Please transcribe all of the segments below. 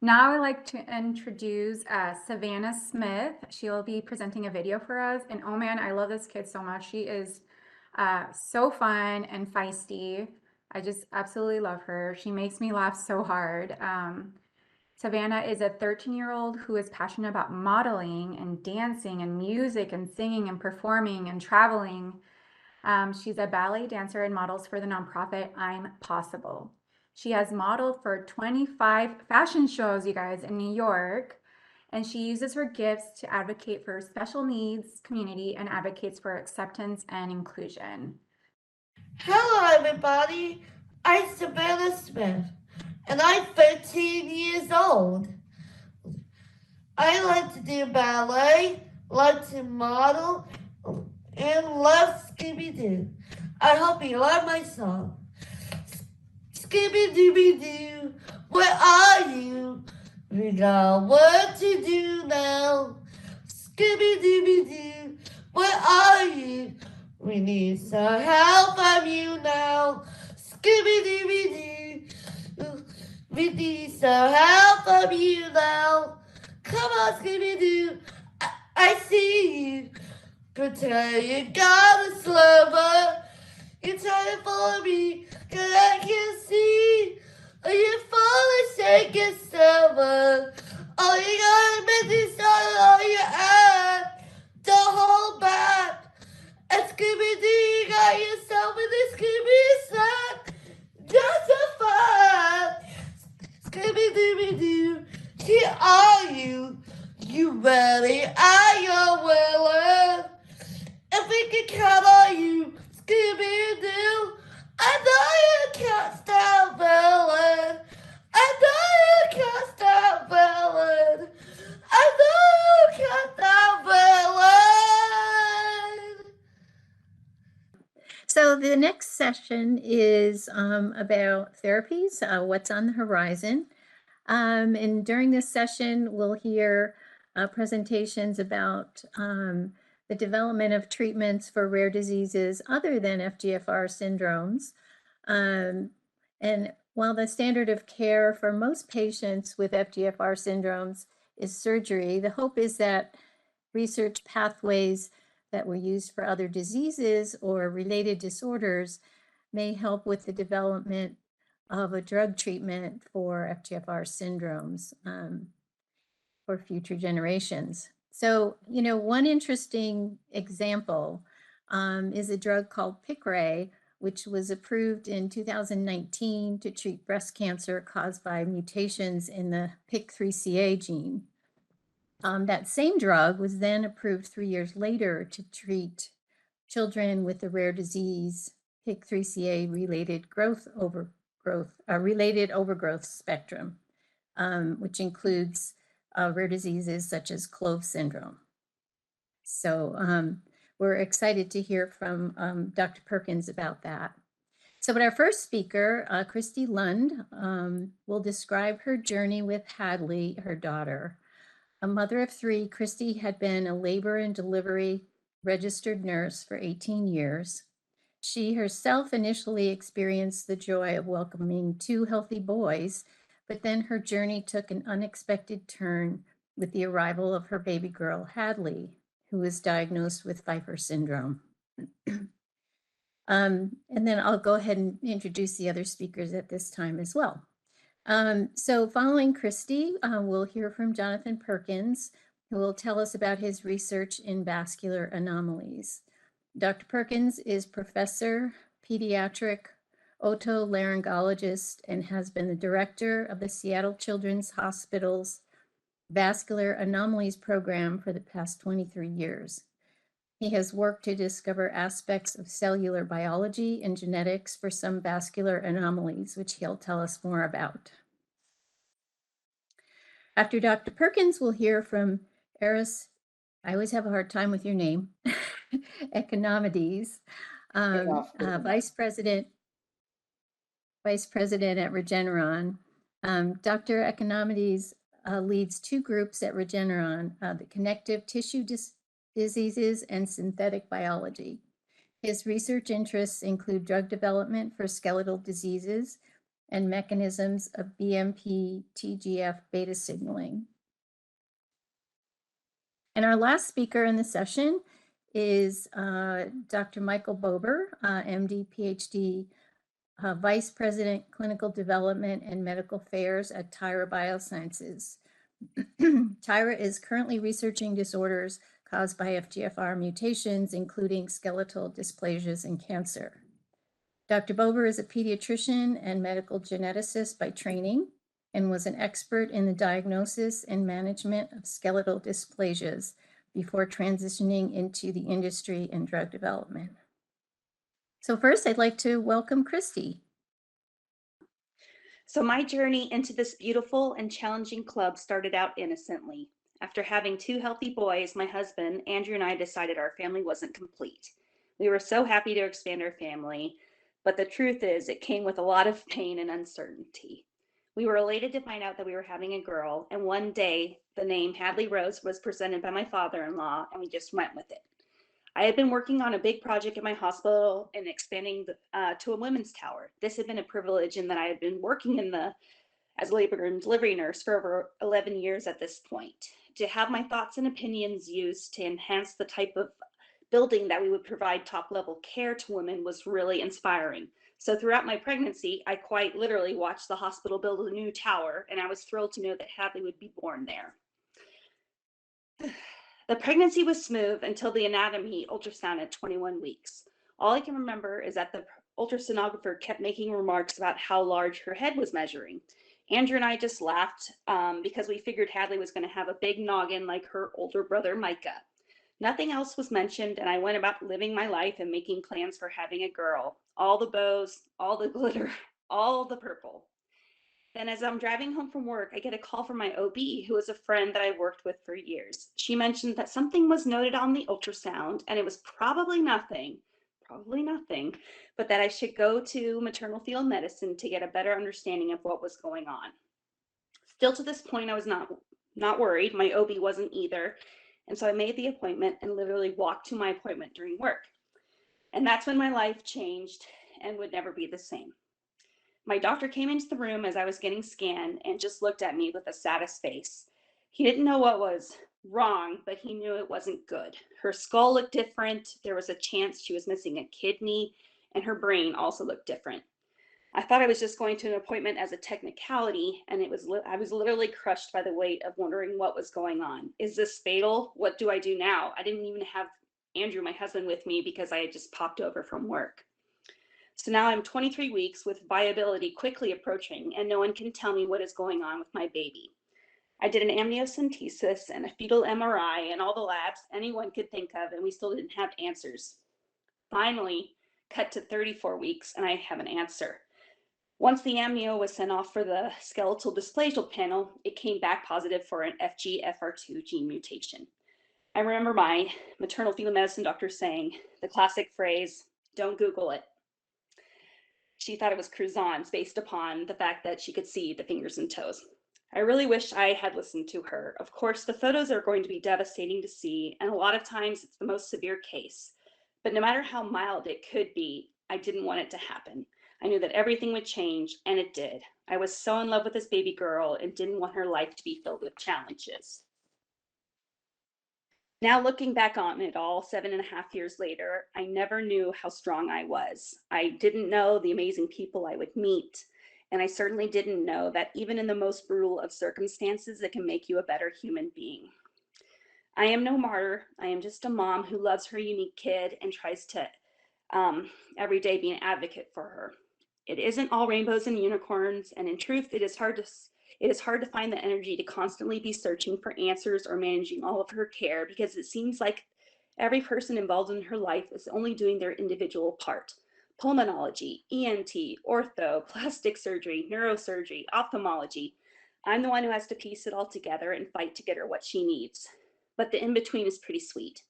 Now I'd like to introduce Savannah Smith. She will be presenting a video for us. And oh man, I love this kid so much. She is so fun and feisty. I just absolutely love her. She makes me laugh so hard. Savannah is a 13-year-old who is passionate about modeling and dancing and music and singing and performing and traveling. She's a ballet dancer and models for the nonprofit I'm Possible. She has modeled for 25 fashion shows, you guys, in New York, and she uses her gifts to advocate for special needs community and advocates for acceptance and inclusion. Hello, everybody. I'm Savannah Smith, and I'm 13 years old. I like to do ballet, like to model, and love Scooby-Doo. I hope you love my song. Scooby-Dooby-Doo, where are you? We got work to do now. Scooby-Dooby-Doo, where are you? We need some help from you now. Scooby-Dooby-Doo, we need some help from you now. Come on, Scooby-Doo, I see you. Pretend you got a sliver. You try to follow me, cause I can see. Are you falling, shaking silver? Oh, you gotta make this all on your hand. Don't hold back. And Scooby-Doo, you got yourself in the Scooby sack. Just a fun. Scooby-Dooby-Doo, here are you. You ready? Are you willing? If we can count on you, Scooby-Doo, I know you can't stop villain. I know you can't stop villain. I know you can't stop villain. So the next session is about therapies, what's on the horizon. And during this session, we'll hear presentations about the development of treatments for rare diseases other than FGFR syndromes. And while the standard of care for most patients with FGFR syndromes is surgery, the hope is that research pathways that were used for other diseases or related disorders may help with the development of a drug treatment for FGFR syndromes for future generations. So, one interesting example is a drug called Piqray, which was approved in 2019 to treat breast cancer caused by mutations in the PIK3CA gene. That same drug was then approved 3 years later to treat children with the rare disease PIK3CA related overgrowth spectrum, which includes rare diseases such as CLOVE syndrome. So we're excited to hear from Dr. Perkins about that. So, but our first speaker, Christy Lund, will describe her journey with Hadley, her daughter. A mother of 3, Christy had been a labor and delivery registered nurse for 18 years. She herself initially experienced the joy of welcoming 2 healthy boys, but then her journey took an unexpected turn with the arrival of her baby girl, Hadley, who was diagnosed with Pfeiffer syndrome. And then I'll go ahead and introduce the other speakers at this time as well. So following Christy, we'll hear from Jonathan Perkins, who will tell us about his research in vascular anomalies. Dr. Perkins is professor, pediatric otolaryngologist, and has been the director of the Seattle Children's Hospital's Vascular Anomalies Program for the past 23 years. He has worked to discover aspects of cellular biology and genetics for some vascular anomalies, which he'll tell us more about. After Dr. Perkins, we'll hear from Eris, I always have a hard time with your name, Economides, Vice President at Regeneron. Dr. Economides leads 2 groups at Regeneron, the connective tissue diseases and synthetic biology. His research interests include drug development for skeletal diseases and mechanisms of BMP TGF beta signaling. And our last speaker in the session is Dr. Michael Bober, MD, PhD, Vice President, Clinical Development and Medical Affairs at Tyra Biosciences. Tyra is currently researching disorders caused by FGFR mutations, including skeletal dysplasias and cancer. Dr. Bober is a pediatrician and medical geneticist by training and was an expert in the diagnosis and management of skeletal dysplasias before transitioning into the industry and drug development. So first, I'd like to welcome Christy. So my journey into this beautiful and challenging club started out innocently. After having 2 healthy boys, my husband, Andrew, and I decided our family wasn't complete. We were so happy to expand our family, but the truth is it came with a lot of pain and uncertainty. We were elated to find out that we were having a girl, and one day the name Hadley Rose was presented by my father-in-law, and we just went with it. I had been working on a big project at my hospital and expanding to a women's tower. This had been a privilege in that I had been working as a labor and delivery nurse for over 11 years at this point. To have my thoughts and opinions used to enhance the type of building that we would provide top-level care to women was really inspiring. So throughout my pregnancy, I quite literally watched the hospital build a new tower, and I was thrilled to know that Hadley would be born there. The pregnancy was smooth until the anatomy ultrasound at 21 weeks. All I can remember is that the ultrasonographer kept making remarks about how large her head was measuring. Andrew and I just laughed because we figured Hadley was going to have a big noggin like her older brother, Micah. Nothing else was mentioned, and I went about living my life and making plans for having a girl. All the bows, all the glitter, all the purple. Then as I'm driving home from work, I get a call from my OB, who is a friend that I worked with for years. She mentioned that something was noted on the ultrasound, and it was probably nothing, but that I should go to maternal fetal medicine to get a better understanding of what was going on. Still to this point, I was not worried. My OB wasn't either. And so I made the appointment and literally walked to my appointment during work. And that's when my life changed and would never be the same. My doctor came into the room as I was getting scanned and just looked at me with a saddest face. He didn't know what was wrong, but he knew it wasn't good. Her skull looked different. There was a chance she was missing a kidney, and her brain also looked different. I thought I was just going to an appointment as a technicality, and I was literally crushed by the weight of wondering what was going on. Is this fatal? What do I do now? I didn't even have Andrew, my husband, with me because I had just popped over from work. So now I'm 23 weeks with viability quickly approaching, and no one can tell me what is going on with my baby. I did an amniocentesis and a fetal MRI and all the labs anyone could think of, and we still didn't have answers. Finally, cut to 34 weeks, and I have an answer. Once the amnio was sent off for the skeletal dysplasia panel, it came back positive for an FGFR2 gene mutation. I remember my maternal fetal medicine doctor saying the classic phrase, "Don't Google it." She thought it was croissants based upon the fact that she could see the fingers and toes. I really wish I had listened to her. Of course, the photos are going to be devastating to see, and a lot of times it's the most severe case. But no matter how mild it could be, I didn't want it to happen. I knew that everything would change, and it did. I was so in love with this baby girl and didn't want her life to be filled with challenges. Now looking back on it all 7.5 years later, I never knew how strong I was. I didn't know the amazing people I would meet. And I certainly didn't know that even in the most brutal of circumstances, it can make you a better human being. I am no martyr. I am just a mom who loves her unique kid and tries to every day be an advocate for her. It isn't all rainbows and unicorns. And in truth, it is hard to find the energy to constantly be searching for answers or managing all of her care, because it seems like every person involved in her life is only doing their individual part. Pulmonology, ENT, ortho, plastic surgery, neurosurgery, ophthalmology. I'm the one who has to piece it all together and fight to get her what she needs. But the in-between is pretty sweet.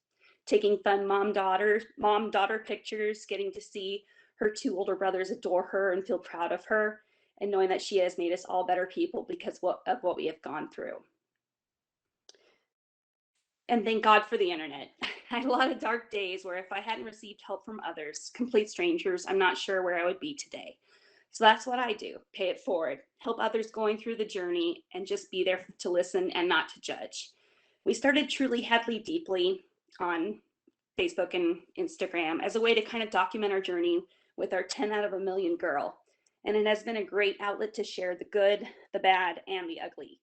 Taking fun mom-daughter pictures, getting to see her 2 older brothers adore her and feel proud of her, and knowing that she has made us all better people because of what we have gone through. And thank God for the internet. I had a lot of dark days where if I hadn't received help from others, complete strangers, I'm not sure where I would be today. So that's what I do. Pay it forward, help others going through the journey, and just be there to listen and not to judge. We started Truly Headley Deeply on Facebook and Instagram as a way to kind of document our journey with our 10 out of a million girl. And it has been a great outlet to share the good, the bad, and the ugly.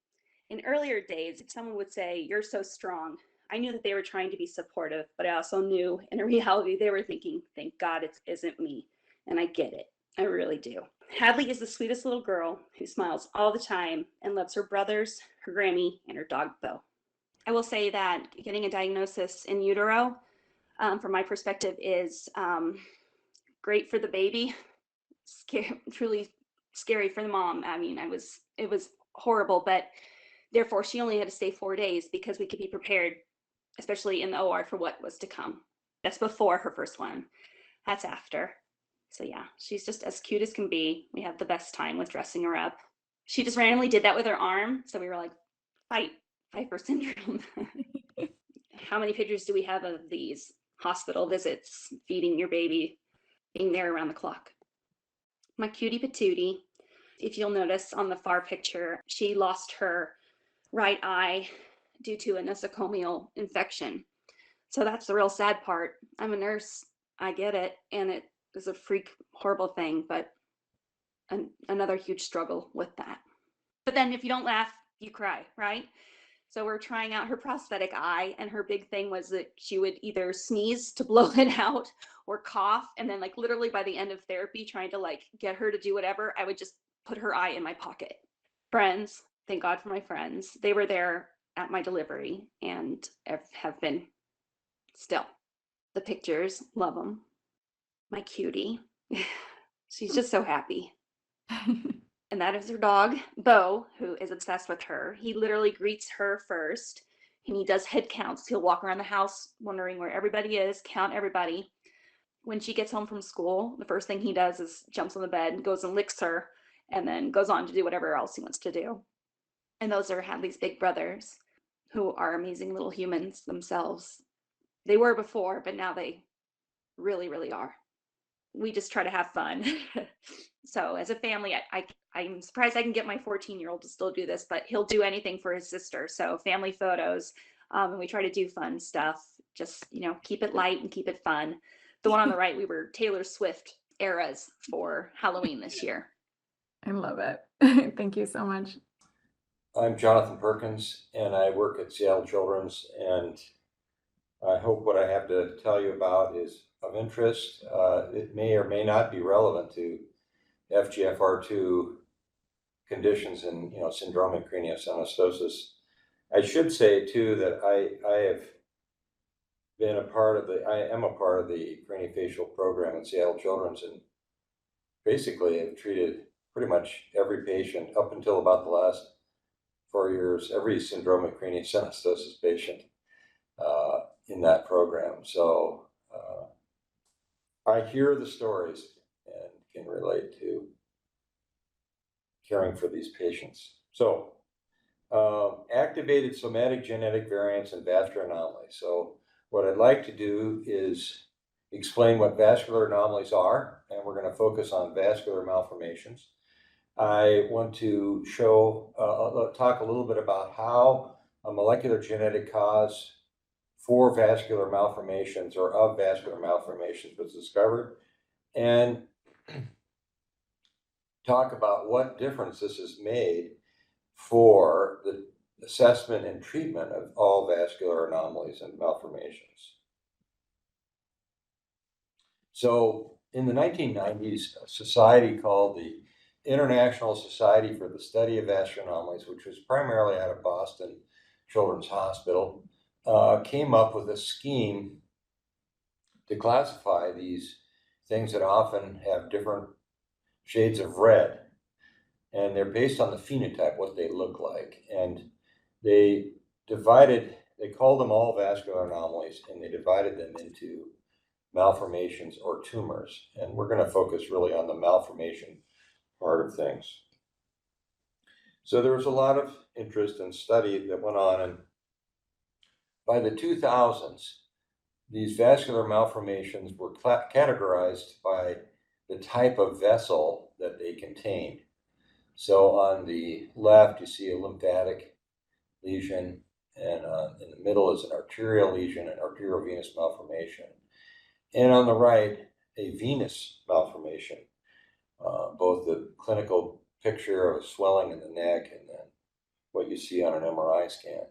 In earlier days, if someone would say, "You're so strong," I knew that they were trying to be supportive, but I also knew in reality they were thinking, "Thank God it isn't me." And I get it. I really do. Hadley is the sweetest little girl who smiles all the time and loves her brothers, her Grammy, and her dog, Bo. I will say that getting a diagnosis in utero, from my perspective, is great for the baby, truly scary for the mom. I mean, it was horrible, but therefore she only had to stay 4 days because we could be prepared, especially in the OR, for what was to come. That's before her first one. That's after. So yeah, she's just as cute as can be. We have the best time with dressing her up. She just randomly did that with her arm. So we were like, fight for syndrome. How many pictures do we have of these hospital visits, feeding your baby, being there around the clock? My cutie patootie, if you'll notice on the far picture, she lost her right eye due to a nosocomial infection. So that's the real sad part. I'm a nurse. I get it. And it is a freak, horrible thing, but another huge struggle with that. But then if you don't laugh, you cry, right? So we're trying out her prosthetic eye, and her big thing was that she would either sneeze to blow it out or cough. And then like literally by the end of therapy, trying to like get her to do whatever, I would just put her eye in my pocket. Friends, thank God for my friends. They were there at my delivery and have been still. The pictures, love them. My cutie, she's just so happy. And that is her dog, Bo, who is obsessed with her. He literally greets her first, and he does head counts. He'll walk around the house wondering where everybody is, count everybody. When she gets home from school, the first thing he does is jumps on the bed, goes and licks her, and then goes on to do whatever else he wants to do. And those are Hadley's big brothers, who are amazing little humans themselves. They were before, but now they really, really are. We just try to have fun. So as a family, I'm surprised I can get my 14-year-old to still do this, but he'll do anything for his sister. So family photos, and we try to do fun stuff. Just, keep it light and keep it fun. The one on the right, we were Taylor Swift eras for Halloween this year. I love it. Thank you so much. I'm Jonathan Perkins, and I work at Seattle Children's, and I hope what I have to tell you about is of interest. It may or may not be relevant to FGFR2 conditions and syndromic craniosynostosis. I should say too that I have been I am a part of the craniofacial program at Seattle Children's, and basically have treated pretty much every patient up until about the last 4 years, every syndromic craniosynostosis patient in that program. So I hear the stories and can relate to caring for these patients. So activated somatic genetic variants and vascular anomalies. So what I'd like to do is explain what vascular anomalies are, and we're going to focus on vascular malformations. I want to talk a little bit about how a molecular genetic cause for vascular malformations or of vascular malformations was discovered, and talk about what difference this has made for the assessment and treatment of all vascular anomalies and malformations. So in the 1990s, a society called the International Society for the Study of Vascular Anomalies, which was primarily out of Boston Children's Hospital, came up with a scheme to classify these things that often have different shades of red. And they're based on the phenotype, what they look like. And they called them all vascular anomalies, and they divided them into malformations or tumors. And we're going to focus really on the malformation part of things. So there was a lot of interest and study that went on, and by the 2000s, these vascular malformations were categorized by the type of vessel that they contained. So on the left, you see a lymphatic lesion, and in the middle is an arterial lesion, an arteriovenous malformation. And on the right, a venous malformation, both the clinical picture of swelling in the neck and then what you see on an MRI scan.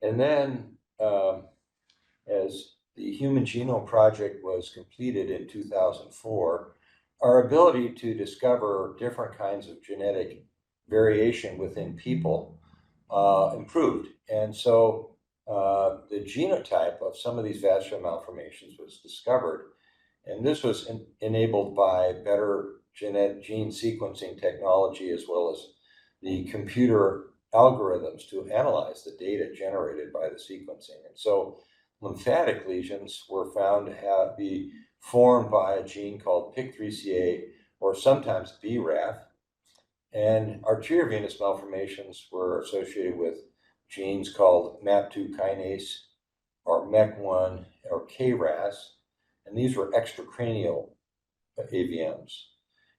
And then as the Human Genome Project was completed in 2004, our ability to discover different kinds of genetic variation within people improved. And so the genotype of some of these vascular malformations was discovered. And this was enabled by better gene sequencing technology, as well as the computer algorithms to analyze the data generated by the sequencing. And so lymphatic lesions were found to be formed by a gene called PIK3CA, or sometimes BRAF. And arteriovenous malformations were associated with genes called MAP2 kinase, or MEK1, or KRAS, and these were extracranial AVMs.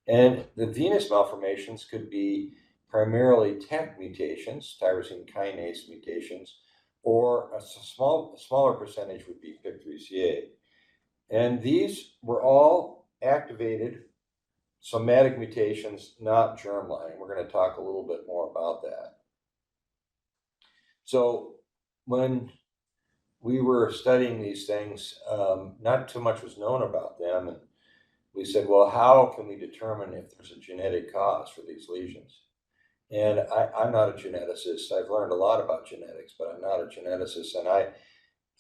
And the venous malformations could be primarily TEC mutations, tyrosine kinase mutations, or a smaller percentage would be PIK3CA. And these were all activated somatic mutations, not germline. We're going to talk a little bit more about that. So when we were studying these things, not too much was known about them. And we said, well, how can we determine if there's a genetic cause for these lesions? And I'm not a geneticist. I've learned a lot about genetics, but I'm not a geneticist. And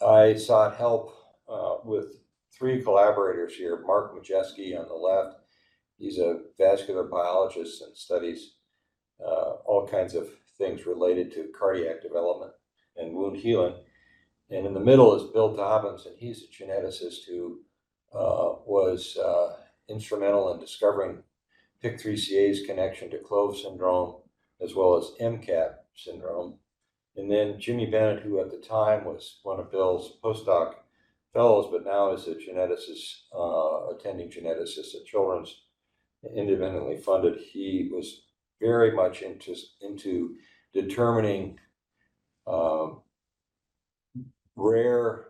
I sought help with three collaborators here. Mark Majeski on the left. He's a vascular biologist and studies all kinds of things related to cardiac development and wound healing. And in the middle is Bill Dobbins, and he's a geneticist who was instrumental in discovering PIK3CA's connection to Clove syndrome, as well as MCAP syndrome. And then Jimmy Bennett, who at the time was one of Bill's postdoc fellows, but now is a geneticist, attending geneticist at Children's, independently funded. He was very much into determining rare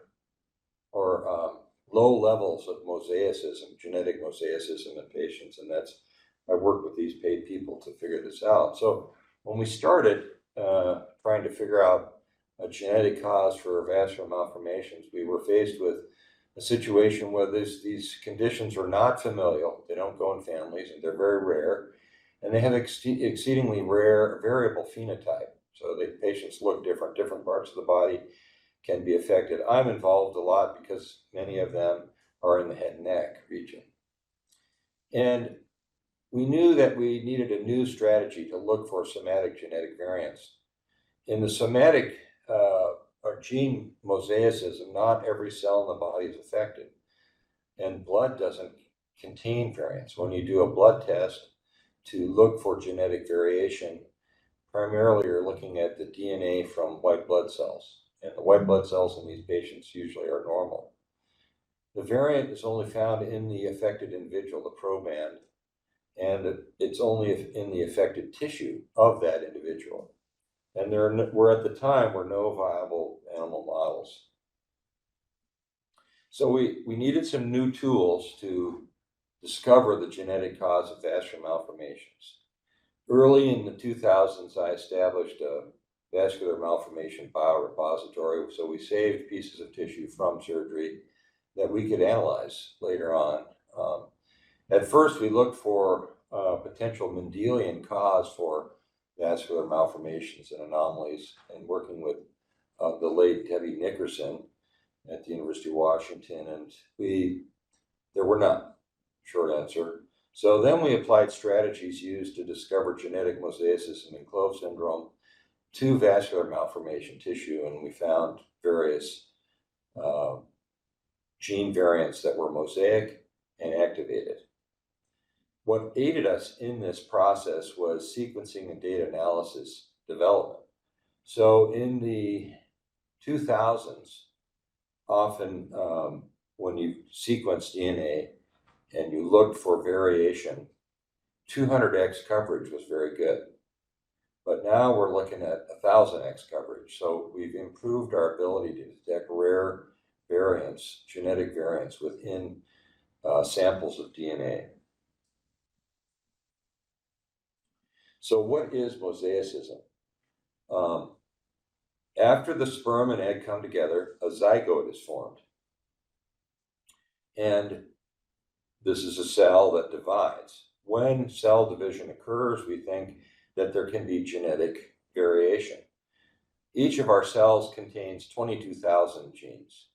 or low levels of mosaicism, genetic mosaicism in patients. And I worked with these paid people to figure this out. So when we started trying to figure out a genetic cause for vascular malformations, we were faced with a situation where these conditions are not familial. They don't go in families, and they're very rare, and they have exceedingly rare variable phenotype. So the patients look different. Different parts of the body can be affected. I'm involved a lot because many of them are in the head and neck region. And we knew that we needed a new strategy to look for somatic genetic variants. In the somatic or gene mosaicism, not every cell in the body is affected, and blood doesn't contain variants. When you do a blood test to look for genetic variation, primarily you're looking at the DNA from white blood cells, and the white blood cells in these patients usually are normal. The variant is only found in the affected individual, the proband, and it's only in the affected tissue of that individual. And there were at the time no viable animal models. So we needed some new tools to discover the genetic cause of vascular malformations. Early in the 2000s, I established a vascular malformation biorepository. So we saved pieces of tissue from surgery that we could analyze later on. At first, we looked for a potential Mendelian cause for vascular malformations and anomalies, and working with the late Debbie Nickerson at the University of Washington, and there were none, short answer. So then we applied strategies used to discover genetic mosaicism in Clove syndrome to vascular malformation tissue, and we found various gene variants that were mosaic and activated. What aided us in this process was sequencing and data analysis development. So in the 2000s, often when you sequence DNA and you look for variation 200x coverage was very good. But now we're looking at 1000x coverage. So we've improved our ability to detect rare variants, genetic variants within samples of DNA. So what is mosaicism? After the sperm and egg come together, a zygote is formed. And this is a cell that divides. When cell division occurs, we think that there can be genetic variation. Each of our cells contains 22,000 genes.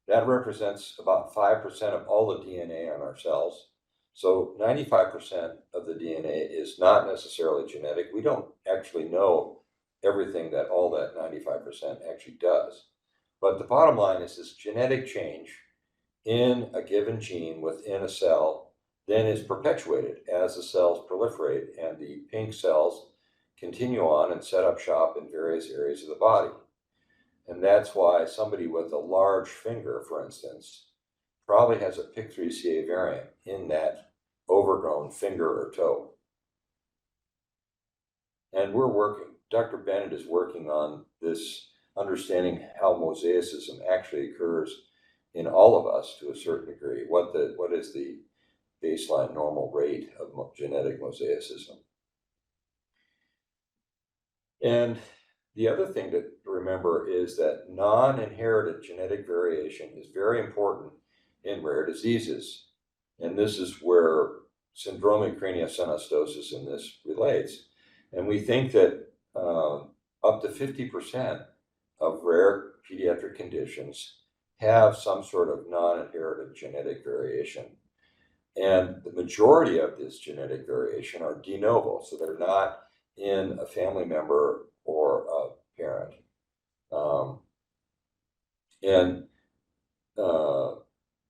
That represents about 5% of all the DNA on our cells. So 95% of the DNA is not necessarily genetic. We don't actually know everything that all that 95% actually does. But the bottom line is this genetic change in a given gene within a cell then is perpetuated as the cells proliferate and the pink cells continue on and set up shop in various areas of the body. And that's why somebody with a large finger, for instance, probably has a PIK3CA variant in that overgrown finger or toe. And Dr. Bennett is working on this, understanding how mosaicism actually occurs in all of us to a certain degree. What is the baseline normal rate of genetic mosaicism? And the other thing to remember is that non-inherited genetic variation is very important in rare diseases. And this is where syndromic craniosynostosis in this relates. And we think that up to 50% of rare pediatric conditions have some sort of non-inherited genetic variation. And the majority of this genetic variation are de novo, so they're not in a family member or a parent.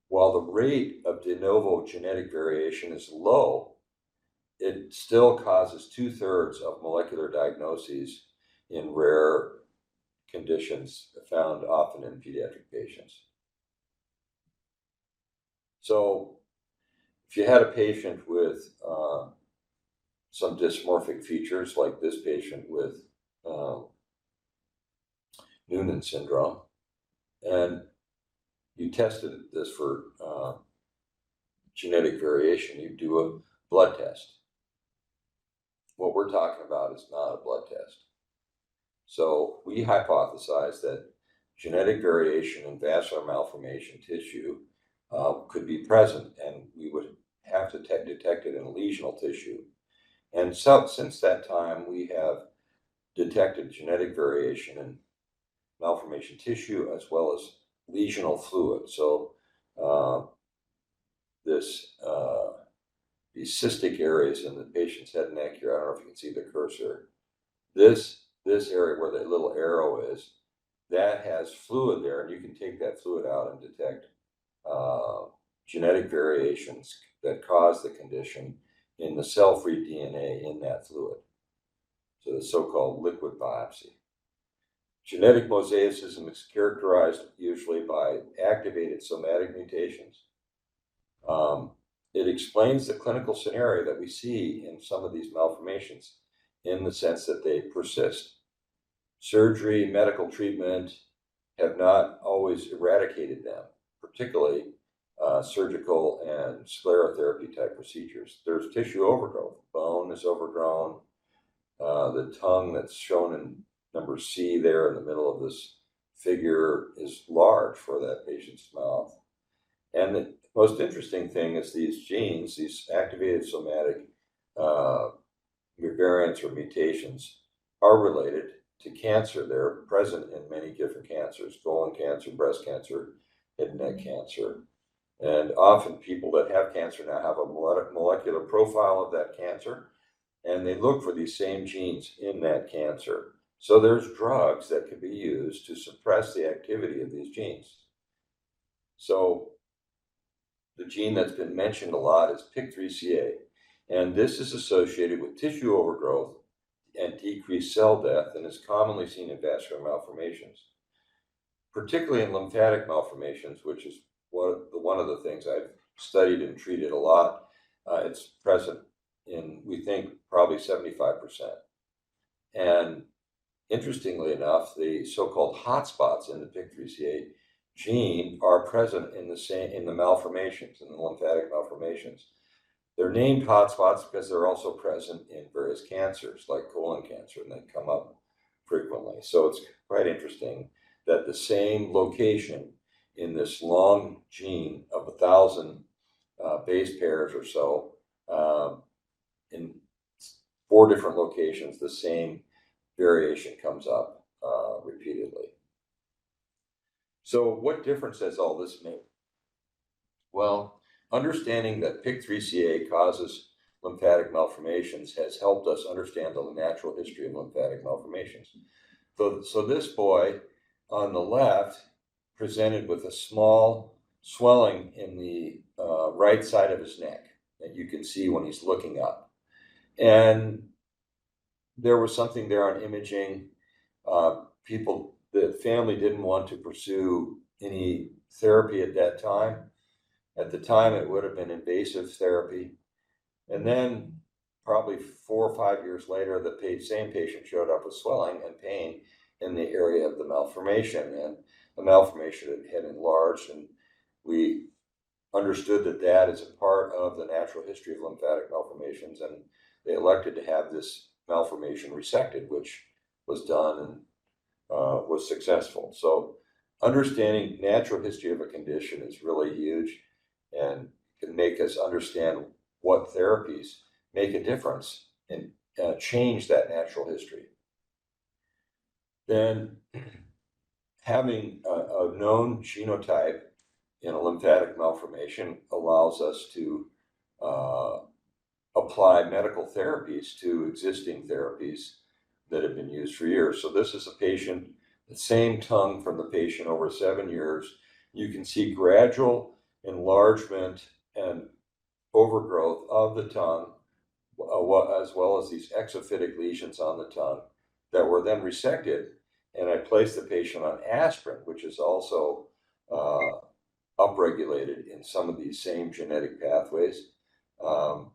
While the rate of de novo genetic variation is low, it still causes 2/3 of molecular diagnoses in rare conditions found often in pediatric patients. So if you had a patient with some dysmorphic features, like this patient with Noonan syndrome, and you tested this for genetic variation, you do a blood test. What we're talking about is not a blood test. So we hypothesize that genetic variation in vascular malformation tissue could be present, and we would have to detect it in lesional tissue. And so since that time, we have detected genetic variation in malformation tissue as well as lesional fluid. So these cystic areas in the patient's head and neck here, I don't know if you can see the cursor. This area where the little arrow is, that has fluid there, and you can take that fluid out and detect genetic variations that cause the condition in the cell-free DNA in that fluid. So the so-called liquid biopsy. Genetic mosaicism is characterized usually by activated somatic mutations. It explains the clinical scenario that we see in some of these malformations in the sense that they persist. Surgery, medical treatment have not always eradicated them, particularly surgical and sclerotherapy type procedures. There's tissue overgrowth. Bone is overgrown. The tongue that's shown in number C there in the middle of this figure is large for that patient's mouth. And the most interesting thing is these genes, these activated somatic variants or mutations, are related to cancer. They're present in many different cancers: colon cancer, breast cancer, head and neck cancer. And often people that have cancer now have a molecular profile of that cancer, and they look for these same genes in that cancer. So there's drugs that can be used to suppress the activity of these genes. So the gene that's been mentioned a lot is PIK3CA, and this is associated with tissue overgrowth and decreased cell death, and is commonly seen in vascular malformations, particularly in lymphatic malformations, which is one of the things I've studied and treated a lot. It's present in we think probably 75%. And interestingly enough, the so-called hotspots in the PIK3CA gene are present in the malformations, in the lymphatic malformations. They're named hotspots because they're also present in various cancers like colon cancer, and they come up frequently. So it's quite interesting that the same location in this long gene of 1,000 base pairs or so, in 4 different locations, the same variation comes up repeatedly. So what difference does all this make? Well, understanding that PIK3CA causes lymphatic malformations has helped us understand the natural history of lymphatic malformations. So this boy on the left presented with a small swelling in the right side of his neck that you can see when he's looking up. And there was something there on imaging. The family didn't want to pursue any therapy at that time. At the time, it would have been invasive therapy. And then probably 4 or 5 years later, the same patient showed up with swelling and pain in the area of the malformation. And the malformation had enlarged, and we understood that that is a part of the natural history of lymphatic malformations. And they elected to have this malformation resected, which was done and was successful. So understanding natural history of a condition is really huge and can make us understand what therapies make a difference and change that natural history. Then having a known genotype in a lymphatic malformation allows us to apply medical therapies to existing therapies that have been used for years. So this is a patient, the same tongue from the patient over 7 years. You can see gradual enlargement and overgrowth of the tongue, as well as these exophytic lesions on the tongue that were then resected. And I placed the patient on aspirin, which is also upregulated in some of these same genetic pathways.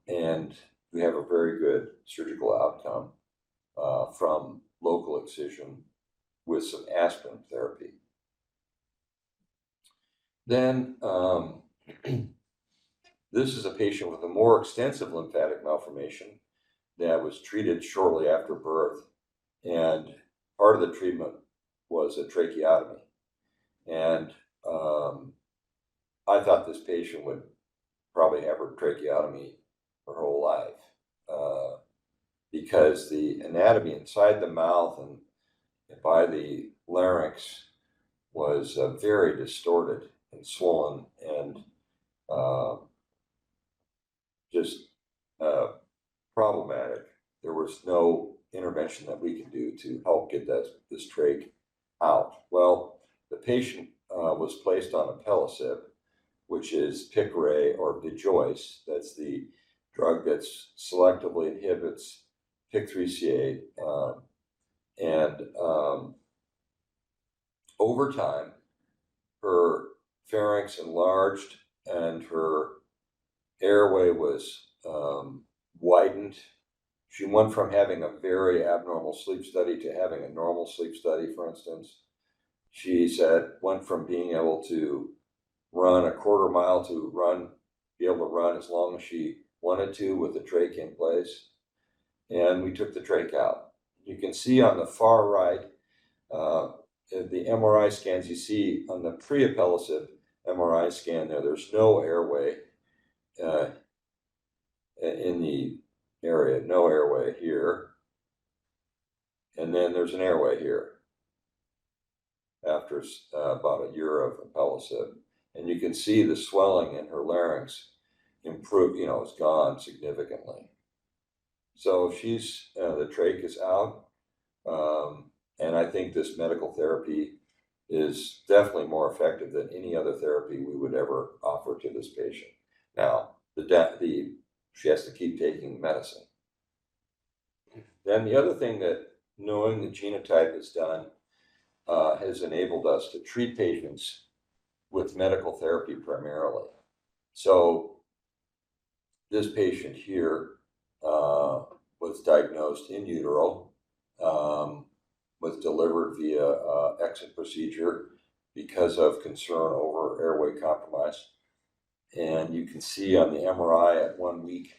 And we have a very good surgical outcome from local excision with some aspirin therapy. Then this is a patient with a more extensive lymphatic malformation that was treated shortly after birth. And part of the treatment was a tracheotomy. And I thought this patient would probably have her tracheotomy her whole life because the anatomy inside the mouth and by the larynx was very distorted and swollen and just problematic. There was no intervention that we could do to help get this trach out. Well, the patient was placed on Alpelisib, which is Piqray or Bejoice. That's the drug that selectively inhibits PIK3CA. Over time, her pharynx enlarged and her airway was widened. She went from having a very abnormal sleep study to having a normal sleep study, for instance. She went from being able to run a quarter mile to be able to run as long as she wanted to with the trach in place. And we took the trach out. You can see on the far right, the MRI scans you see on the pre-Alpelisib MRI scan there's no airway in the area, no airway here. And then there's an airway here after about a year of Alpelisib. And you can see the swelling in her larynx improve, it's gone significantly. So she's, the trach is out. And I think this medical therapy is definitely more effective than any other therapy we would ever offer to this patient. Now, she has to keep taking medicine. Then the other thing that knowing the genotype has done has enabled us to treat patients with medical therapy primarily. So this patient here was diagnosed in utero, was delivered via exit procedure because of concern over airway compromise. And you can see on the MRI at 1 week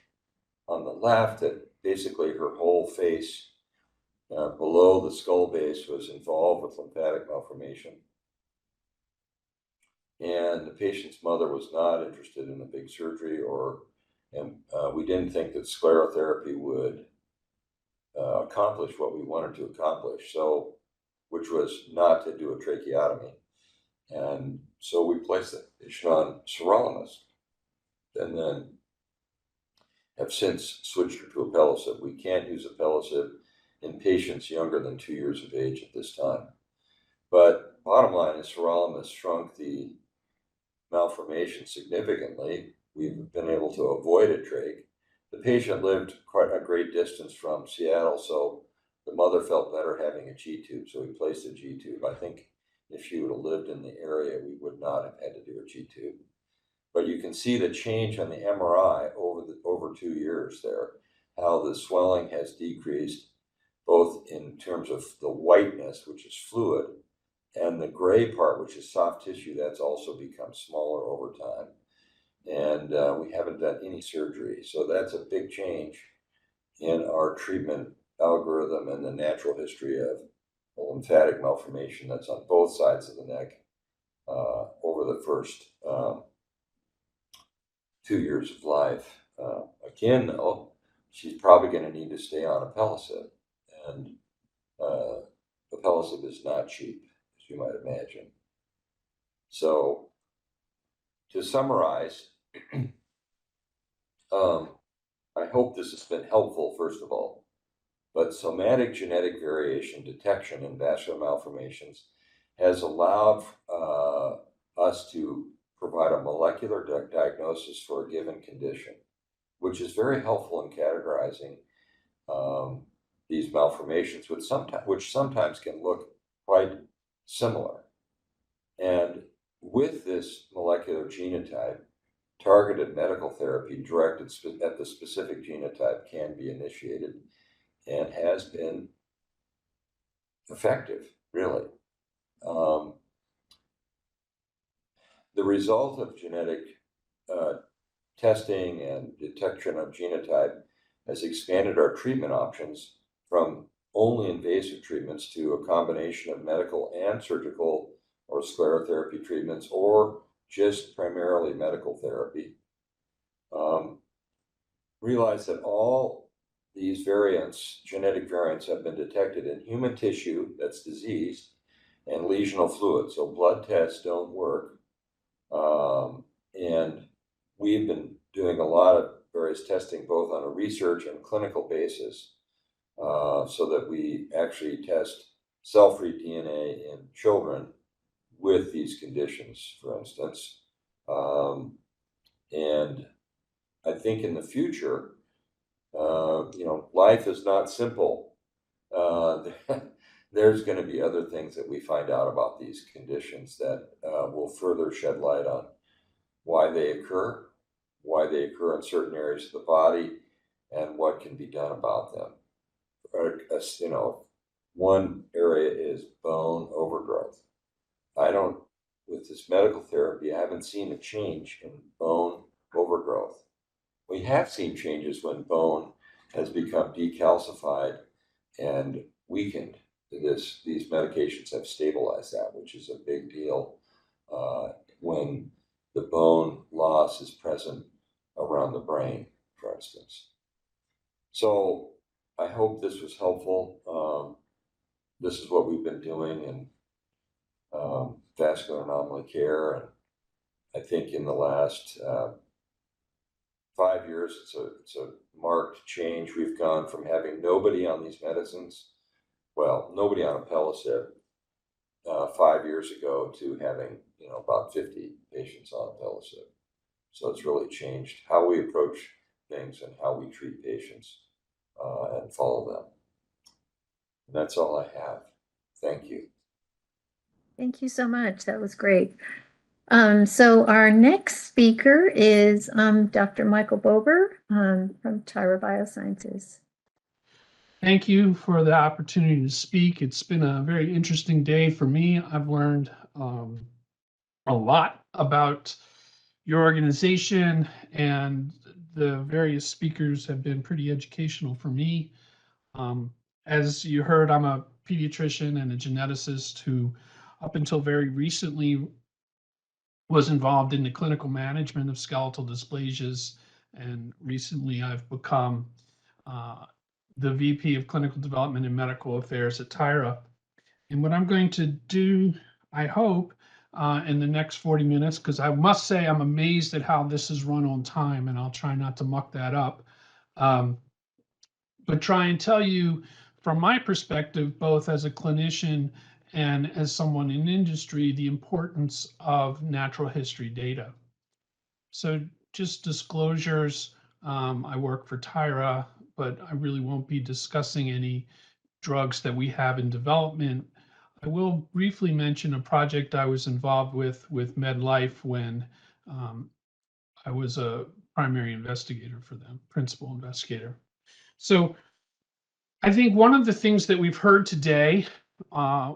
on the left that basically her whole face below the skull base was involved with lymphatic malformation. And the patient's mother was not interested in a big surgery, and we didn't think that sclerotherapy would accomplish what we wanted to accomplish, so which was not to do a tracheotomy. And so we placed the patient on sirolimus, and then have since switched her to alpelisib. We can't use alpelisib in patients younger than 2 years of age at this time. But bottom line is sirolimus shrunk the malformation significantly. We've been able to avoid a trach. The patient lived quite a great distance from Seattle, so the mother felt better having a G-tube, so we placed a G-tube. I think if she would have lived in the area, we would not have had to do a G-tube. But you can see the change on the MRI over 2 years there, how the swelling has decreased, both in terms of the whiteness, which is fluid, and the gray part, which is soft tissue, that's also become smaller over time. And we haven't done any surgery. So that's a big change in our treatment algorithm and the natural history of lymphatic malformation that's on both sides of the neck over the first 2 years of life. Again, though, she's probably going to need to stay on alpelisib. And alpelisib is not cheap, as you might imagine. So, to summarize, I hope this has been helpful, first of all. But somatic genetic variation detection in vascular malformations has allowed us to provide a molecular diagnosis for a given condition, which is very helpful in categorizing these malformations, which sometimes can look quite similar. And with this molecular genotype, targeted medical therapy directed at the specific genotype can be initiated and has been effective, really. The result of genetic testing and detection of genotype has expanded our treatment options from only invasive treatments to a combination of medical and surgical or sclerotherapy treatments, or just primarily medical therapy. Realize that all these variants, genetic variants, have been detected in human tissue that's diseased and lesional fluid, so blood tests don't work. And we've been doing a lot of various testing, both on a research and clinical basis, so that we actually test cell-free DNA in children with these conditions, for instance. And I think in the future, life is not simple. There's going to be other things that we find out about these conditions that will further shed light on why they occur in certain areas of the body, and what can be done about them. One area is bone overgrowth. With this medical therapy, I haven't seen a change in bone overgrowth. We have seen changes when bone has become decalcified and weakened. These medications have stabilized that, which is a big deal when the bone loss is present around the brain, for instance. So I hope this was helpful. This is what we've been doing in vascular anomaly care, and I think in the last 5 years, it's a marked change. We've gone from having nobody on these medicines, nobody on alpelisib 5 years ago, to having about 50 patients on alpelisib. So it's really changed how we approach things and how we treat patients and follow them. And that's all I have. Thank you. Thank you so much. That was great. So our next speaker is Dr. Michael Bober from Tyra Biosciences. Thank you for the opportunity to speak. It's been a very interesting day for me. I've learned a lot about your organization, and the various speakers have been pretty educational for me. As you heard, I'm a pediatrician and a geneticist who, up until very recently, was involved in the clinical management of skeletal dysplasias. And recently I've become the VP of Clinical Development and Medical Affairs at Tyra. And what I'm going to do, I hope, in the next 40 minutes, because I must say I'm amazed at how this is run on time, and I'll try not to muck that up. But try and tell you from my perspective, both as a clinician and as someone in industry, the importance of natural history data. So just disclosures, I work for Tyra, but I really won't be discussing any drugs that we have in development. I will briefly mention a project I was involved with MedLife when I was a primary investigator for them, principal investigator. So I think one of the things that we've heard today,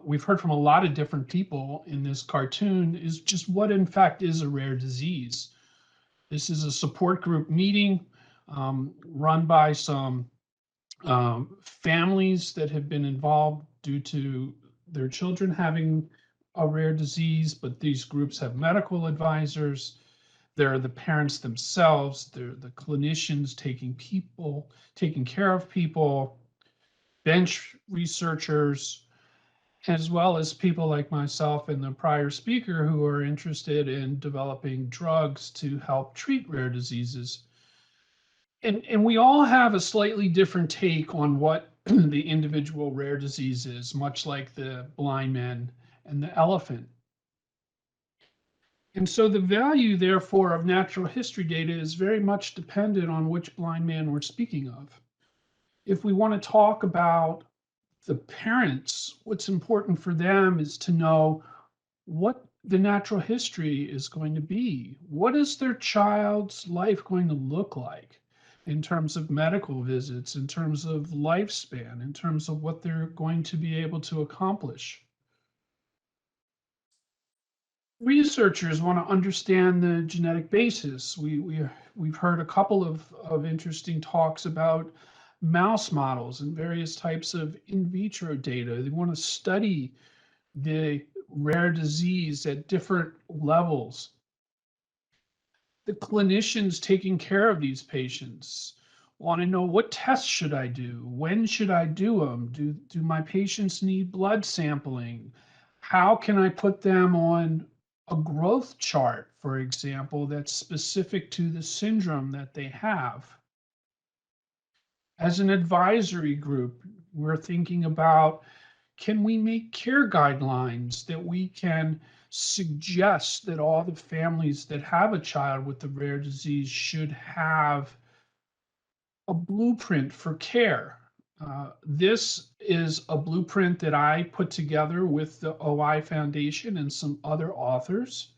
we've heard from a lot of different people in this cartoon, is just what in fact is a rare disease. This is a support group meeting run by some families that have been involved due to their children having a rare disease, but these groups have medical advisors. There are the parents themselves, they're the clinicians taking care of people, bench researchers, as well as people like myself and the prior speaker who are interested in developing drugs to help treat rare diseases. And we all have a slightly different take on what the individual rare disease is, much like the blind man and the elephant. And so the value, therefore, of natural history data is very much dependent on which blind man we're speaking of. If we want to talk about the parents, what's important for them is to know what the natural history is going to be. What is their child's life going to look like in terms of medical visits, in terms of lifespan, in terms of what they're going to be able to accomplish? Researchers want to understand the genetic basis. We've heard a couple of interesting talks about mouse models and various types of in vitro data. They want to study the rare disease at different levels. The clinicians taking care of these patients want to know, what tests should I do? When should I do them? Do my patients need blood sampling? How can I put them on a growth chart, for example, that's specific to the syndrome that they have? As an advisory group, we're thinking about, can we make care guidelines that we can suggest that all the families that have a child with the rare disease should have a blueprint for care? This is a blueprint that I put together with the OI Foundation and some other authors,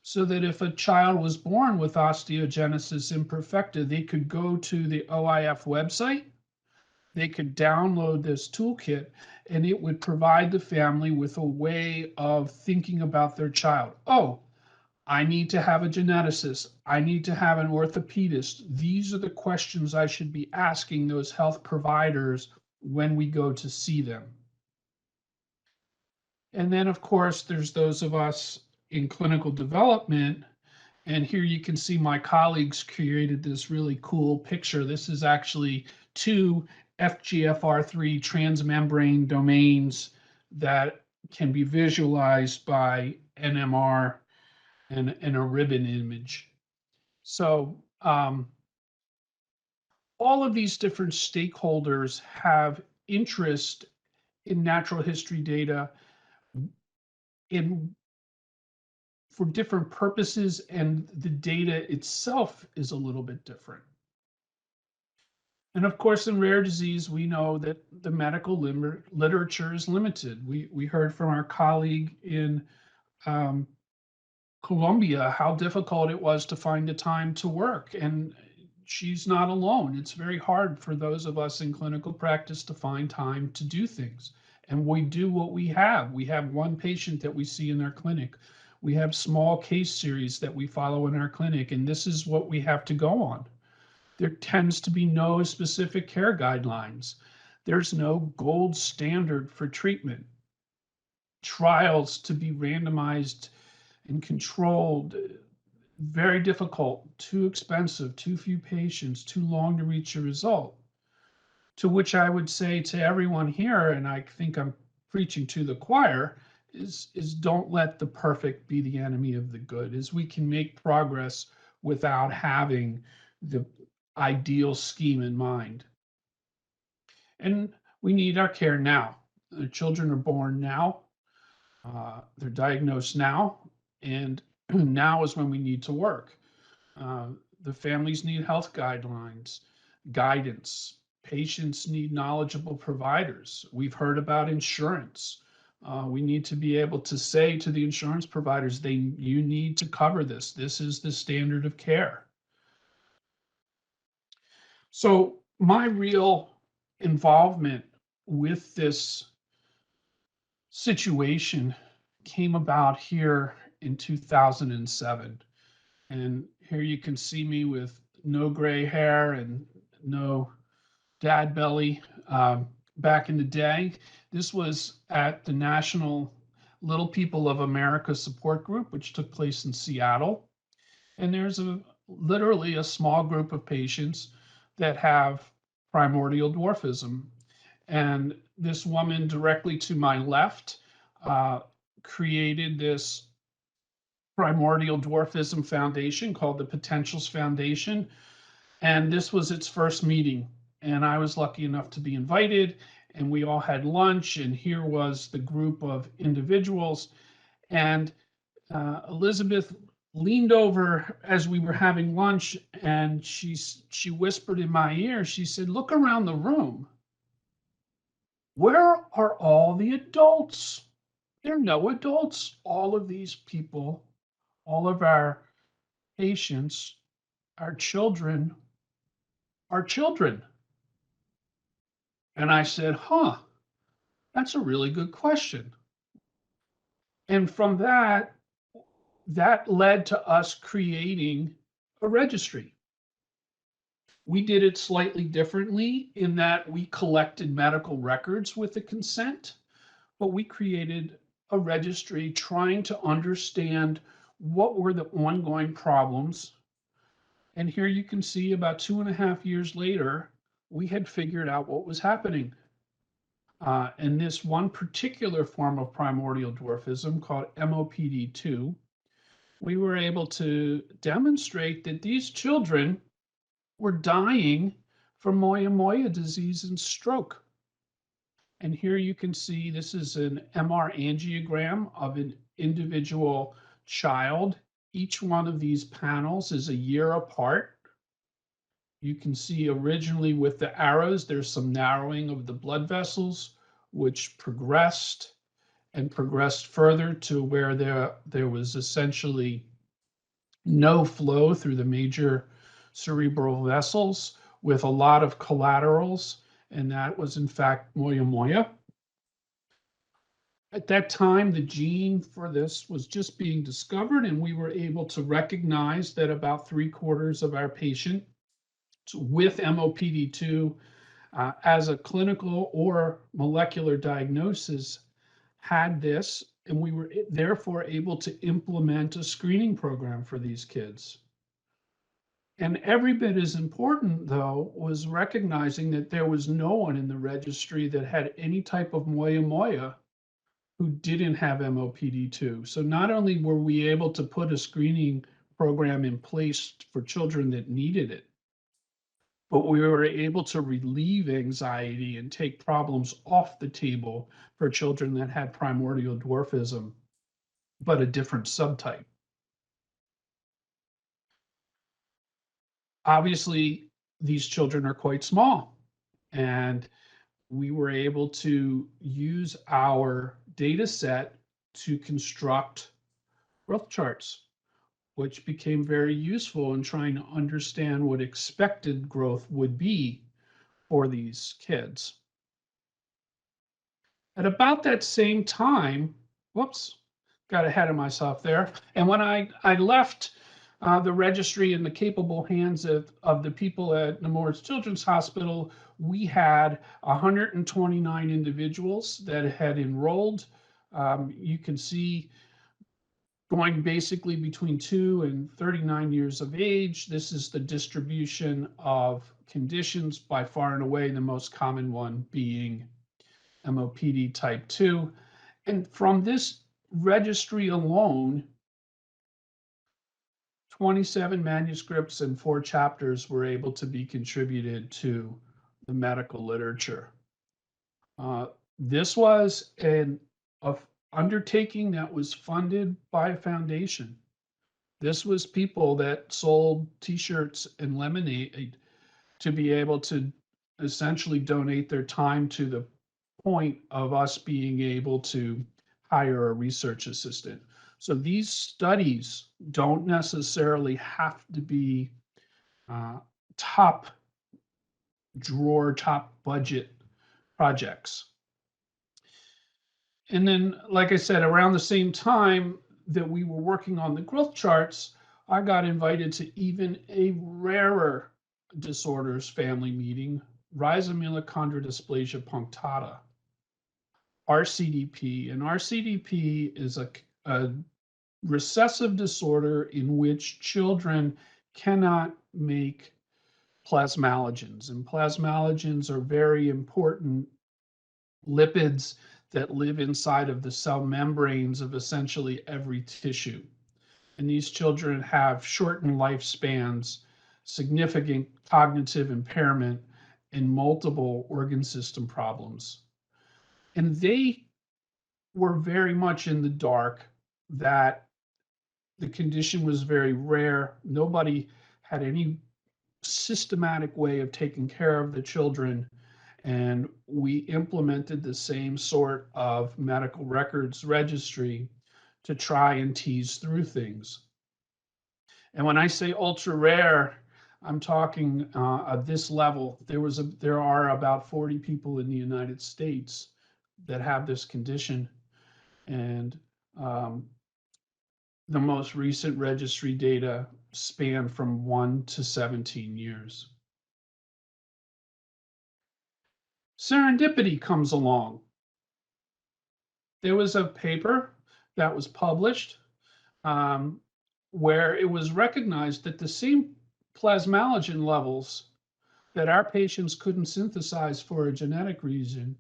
so that if a child was born with osteogenesis imperfecta, they could go to the OIF website, they could download this toolkit, and it would provide the family with a way of thinking about their child. Oh, I need to have a geneticist. I need to have an orthopedist. These are the questions I should be asking those health providers when we go to see them. And then, of course, there's those of us in clinical development. And here you can see my colleagues created this really cool picture. This is actually two FGFR3 transmembrane domains that can be visualized by NMR and a ribbon image. So all of these different stakeholders have interest in natural history data for different purposes, and the data itself is a little bit different. And of course, in rare disease, we know that the medical literature is limited. We heard from our colleague in Colombia how difficult it was to find the time to work. And she's not alone. It's very hard for those of us in clinical practice to find time to do things. And we do what we have. We have one patient that we see in our clinic. We have small case series that we follow in our clinic, and this is what we have to go on. There tends to be no specific care guidelines. There's no gold standard for treatment. Trials to be randomized and controlled, very difficult, too expensive, too few patients, too long to reach a result. To which I would say to everyone here, and I think I'm preaching to the choir, is don't let the perfect be the enemy of the good, is we can make progress without having the ideal scheme in mind. And we need our care now. The children are born now, they're diagnosed now, and now is when we need to work. The families need health guidelines, guidance. Patients need knowledgeable providers. We've heard about insurance. We need to be able to say to the insurance providers, you need to cover this. This is the standard of care. So my real involvement with this situation came about here in 2007. And here you can see me with no gray hair and no dad belly. Back in the day, this was at the National Little People of America Support Group, which took place in Seattle. And there's literally a small group of patients that have primordial dwarfism. And this woman directly to my left created this primordial dwarfism foundation called the Potentials Foundation. And this was its first meeting. And I was lucky enough to be invited, and we all had lunch. And here was the group of individuals. And Elizabeth leaned over as we were having lunch, and she whispered in my ear, she said, "Look around the room. Where are all the adults? There are no adults. All of these people, all of our patients, our children are children." And I said, that's a really good question. And from that led to us creating a registry. We did it slightly differently in that we collected medical records with the consent, but we created a registry trying to understand what were the ongoing problems. And here you can see about 2.5 years later, we had figured out what was happening. And this one particular form of primordial dwarfism called MOPD2, we were able to demonstrate that these children were dying from moyamoya disease and stroke. And here you can see this is an MR angiogram of an individual child. Each one of these panels is a year apart. You can see originally with the arrows, there's some narrowing of the blood vessels, which progressed and progressed further to where there was essentially no flow through the major cerebral vessels with a lot of collaterals, and that was in fact moyamoya. At that time, the gene for this was just being discovered, and we were able to recognize that about 3/4 of our patients with MOPD2 as a clinical or molecular diagnosis had this, and we were therefore able to implement a screening program for these kids. And every bit as important, though, was recognizing that there was no one in the registry that had any type of moyamoya who didn't have MOPD2. So not only were we able to put a screening program in place for children that needed it, but we were able to relieve anxiety and take problems off the table for children that had primordial dwarfism, but a different subtype. Obviously, these children are quite small, and we were able to use our data set to construct growth charts. which became very useful in trying to understand what expected growth would be for these kids. At about that same time, whoops, got ahead of myself there. And when I left the registry in the capable hands of the people at Nemours Children's Hospital, we had 129 individuals that had enrolled. You can see going basically between 2 and 39 years of age. This is the distribution of conditions, by far and away the most common one being MOPD type 2. And from this registry alone, 27 manuscripts and 4 chapters were able to be contributed to the medical literature. This was an undertaking that was funded by a foundation. This was people that sold t-shirts and lemonade to be able to essentially donate their time to the point of us being able to hire a research assistant. So these studies don't necessarily have to be top drawer, top budget projects. And then, like I said, around the same time that we were working on the growth charts, I got invited to even a rarer disorders family meeting, rhizomelic chondrodysplasia punctata, RCDP. And RCDP is a recessive disorder in which children cannot make plasmalogens. And plasmalogens are very important lipids that live inside of the cell membranes of essentially every tissue. And these children have shortened lifespans, significant cognitive impairment, and multiple organ system problems. And they were very much in the dark that the condition was very rare. Nobody had any systematic way of taking care of the children. And we implemented the same sort of medical records registry to try and tease through things. And when I say ultra rare, I'm talking at this level. There are about 40 people in the United States that have this condition, and the most recent registry data span from 1 to 17 years. Serendipity comes along. There was a paper that was published where it was recognized that the same plasmalogen levels that our patients couldn't synthesize for a genetic reason,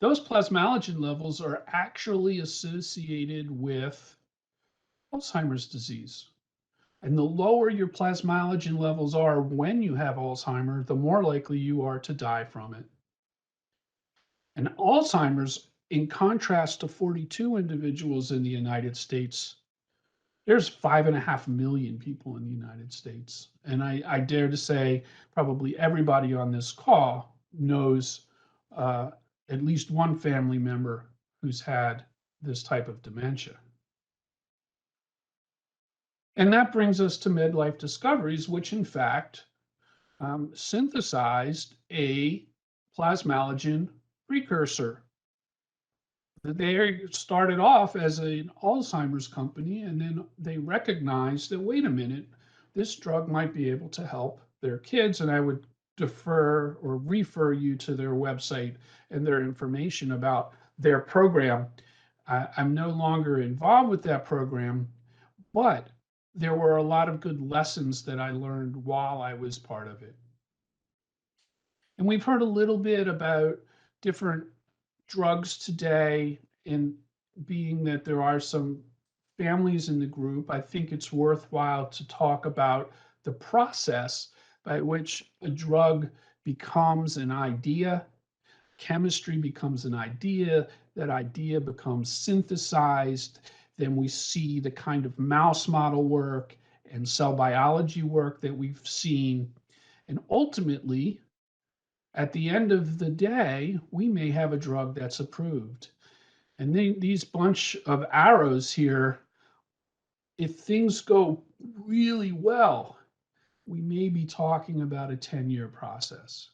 those plasmalogen levels are actually associated with Alzheimer's disease. And the lower your plasmalogen levels are when you have Alzheimer's, the more likely you are to die from it. And Alzheimer's, in contrast to 42 individuals in the United States, there's 5.5 million people in the United States. And I dare to say probably everybody on this call knows at least one family member who's had this type of dementia. And that brings us to Midlife Discoveries, which in fact synthesized a plasmalogen precursor. They started off as an Alzheimer's company, and then they recognized that, wait a minute, this drug might be able to help their kids. And I would defer or refer you to their website and their information about their program. I'm no longer involved with that program, but there were a lot of good lessons that I learned while I was part of it. And we've heard a little bit about different drugs today, and being that there are some families in the group, I think it's worthwhile to talk about the process by which a drug becomes an idea, chemistry becomes an idea, that idea becomes synthesized, then we see the kind of mouse model work and cell biology work that we've seen. And ultimately, at the end of the day, we may have a drug that's approved. And these bunch of arrows here if things go really well, we may be talking about a 10-year process.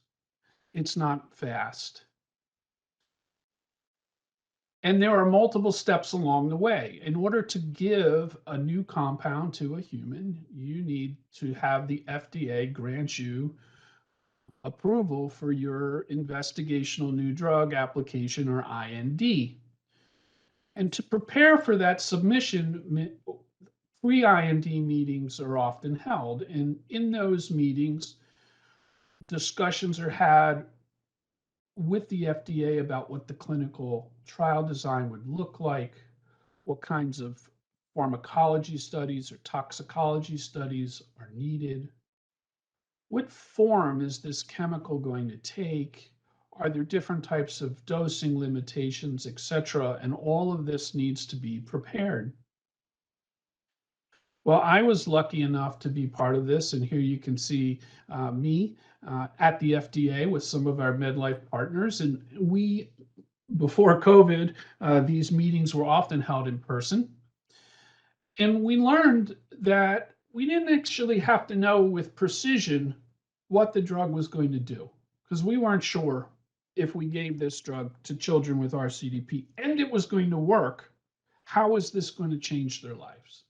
It's not fast. And there are multiple steps along the way. In order to give a new compound to a human, you need to have the FDA grant you approval for your investigational new drug application, or IND. And to prepare for that submission, pre-IND meetings are often held. And in those meetings, discussions are had with the FDA about what the clinical trial design would look like, what kinds of pharmacology studies or toxicology studies are needed, what form is this chemical going to take, are there different types of dosing limitations, etc., and all of this needs to be prepared. Well, I was lucky enough to be part of this, and here you can see me at the FDA with some of our MedLife partners. And we, before COVID, these meetings were often held in person. And we learned that we didn't actually have to know with precision what the drug was going to do, because we weren't sure if we gave this drug to children with RCDP and it was going to work, how is this going to change their lives?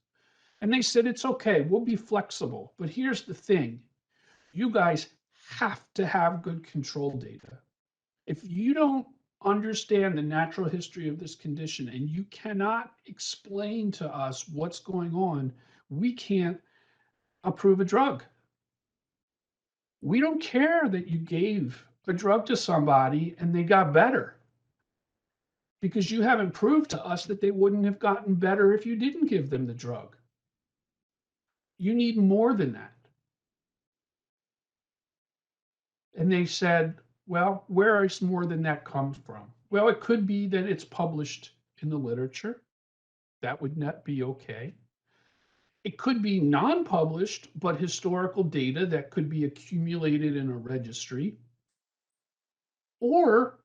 And they said, it's okay, we'll be flexible. But here's the thing, you guys have to have good control data. If you don't understand the natural history of this condition and you cannot explain to us what's going on, we can't approve a drug. We don't care that you gave a drug to somebody and they got better, because you haven't proved to us that they wouldn't have gotten better if you didn't give them the drug. You need more than that. And they said, well, where is more than that comes from? Well, it could be that it's published in the literature. That would not be okay. It could be non-published, but historical data that could be accumulated in a registry. Or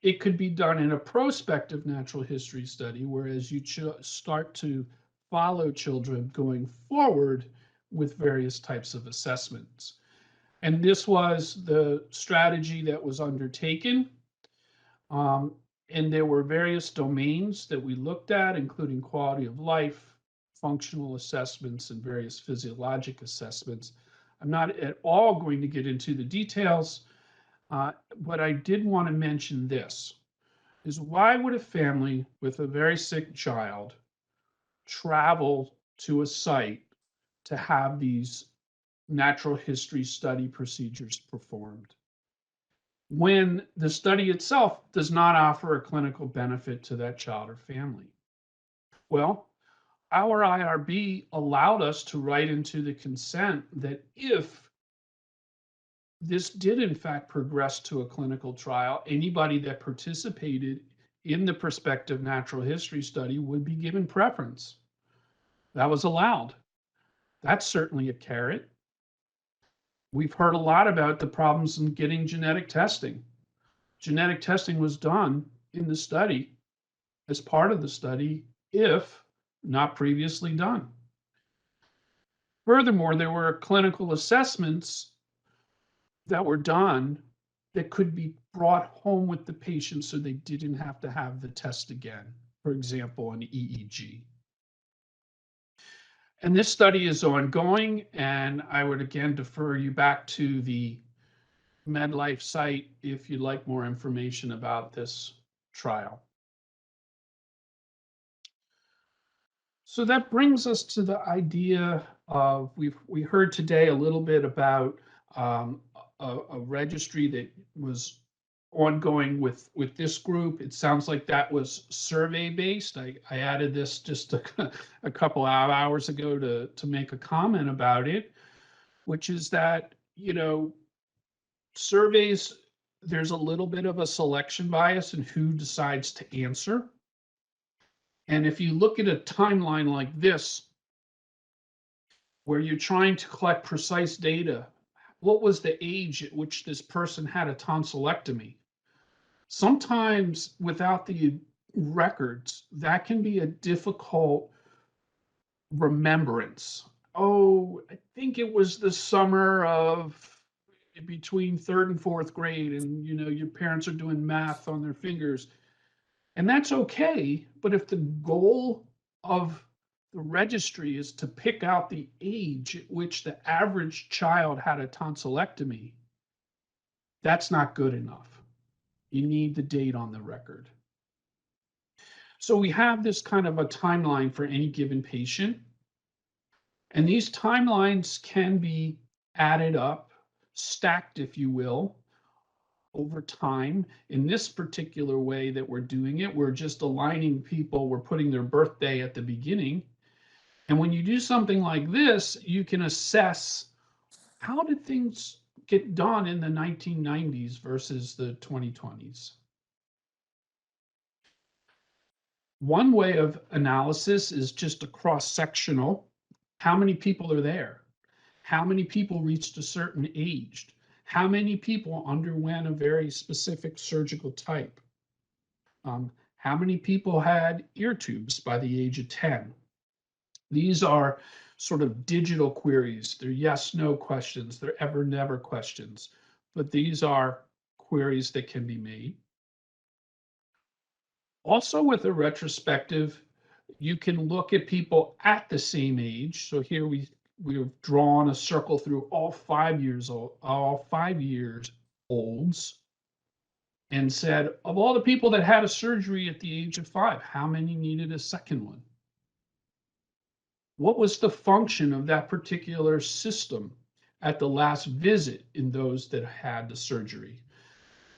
it could be done in a prospective natural history study, whereas you start to follow children going forward with various types of assessments. And this was the strategy that was undertaken. And there were various domains that we looked at, including quality of life, functional assessments, and various physiologic assessments. I'm not at all going to get into the details, but I did want to mention this, is why would a family with a very sick child travel to a site to have these natural history study procedures performed when the study itself does not offer a clinical benefit to that child or family? Well, our IRB allowed us to write into the consent that if this did in fact progress to a clinical trial, anybody that participated in the prospective natural history study would be given preference. That was allowed. That's certainly a carrot. We've heard a lot about the problems in getting genetic testing. Genetic testing was done in the study as part of the study, if not previously done. Furthermore, there were clinical assessments that were done that could be brought home with the patient so they didn't have to have the test again, for example, an EEG. And this study is ongoing, and I would again defer you back to the MedLife site if you'd like more information about this trial. So that brings us to the idea of, we heard today a little bit about a registry that was ongoing with this group. It sounds like that was survey based. I added this just a couple of hours ago to make a comment about it, which is that, surveys, there's a little bit of a selection bias in who decides to answer. And if you look at a timeline like this, where you're trying to collect precise data, what was the age at which this person had a tonsillectomy? Sometimes without the records, that can be a difficult remembrance. Oh, I think it was the summer of between third and fourth grade, and your parents are doing math on their fingers. And that's okay, but if the goal of the registry is to pick out the age at which the average child had a tonsillectomy, that's not good enough. You need the date on the record. So we have this kind of a timeline for any given patient. And these timelines can be added up, stacked, if you will, over time. In this particular way that we're doing it, we're just aligning people, we're putting their birthday at the beginning. And when you do something like this, you can assess how did things get done in the 1990s versus the 2020s. One way of analysis is just a cross-sectional. How many people are there? How many people reached a certain age? How many people underwent a very specific surgical type? How many people had ear tubes by the age of 10? These are sort of digital queries. They're yes, no questions. They're ever, never questions. But these are queries that can be made. Also with a retrospective, you can look at people at the same age. So here we've drawn a circle through all 5 years old, all 5 years olds, and said, of all the people that had a surgery at the age of 5, how many needed a second one? What was the function of that particular system at the last visit in those that had the surgery?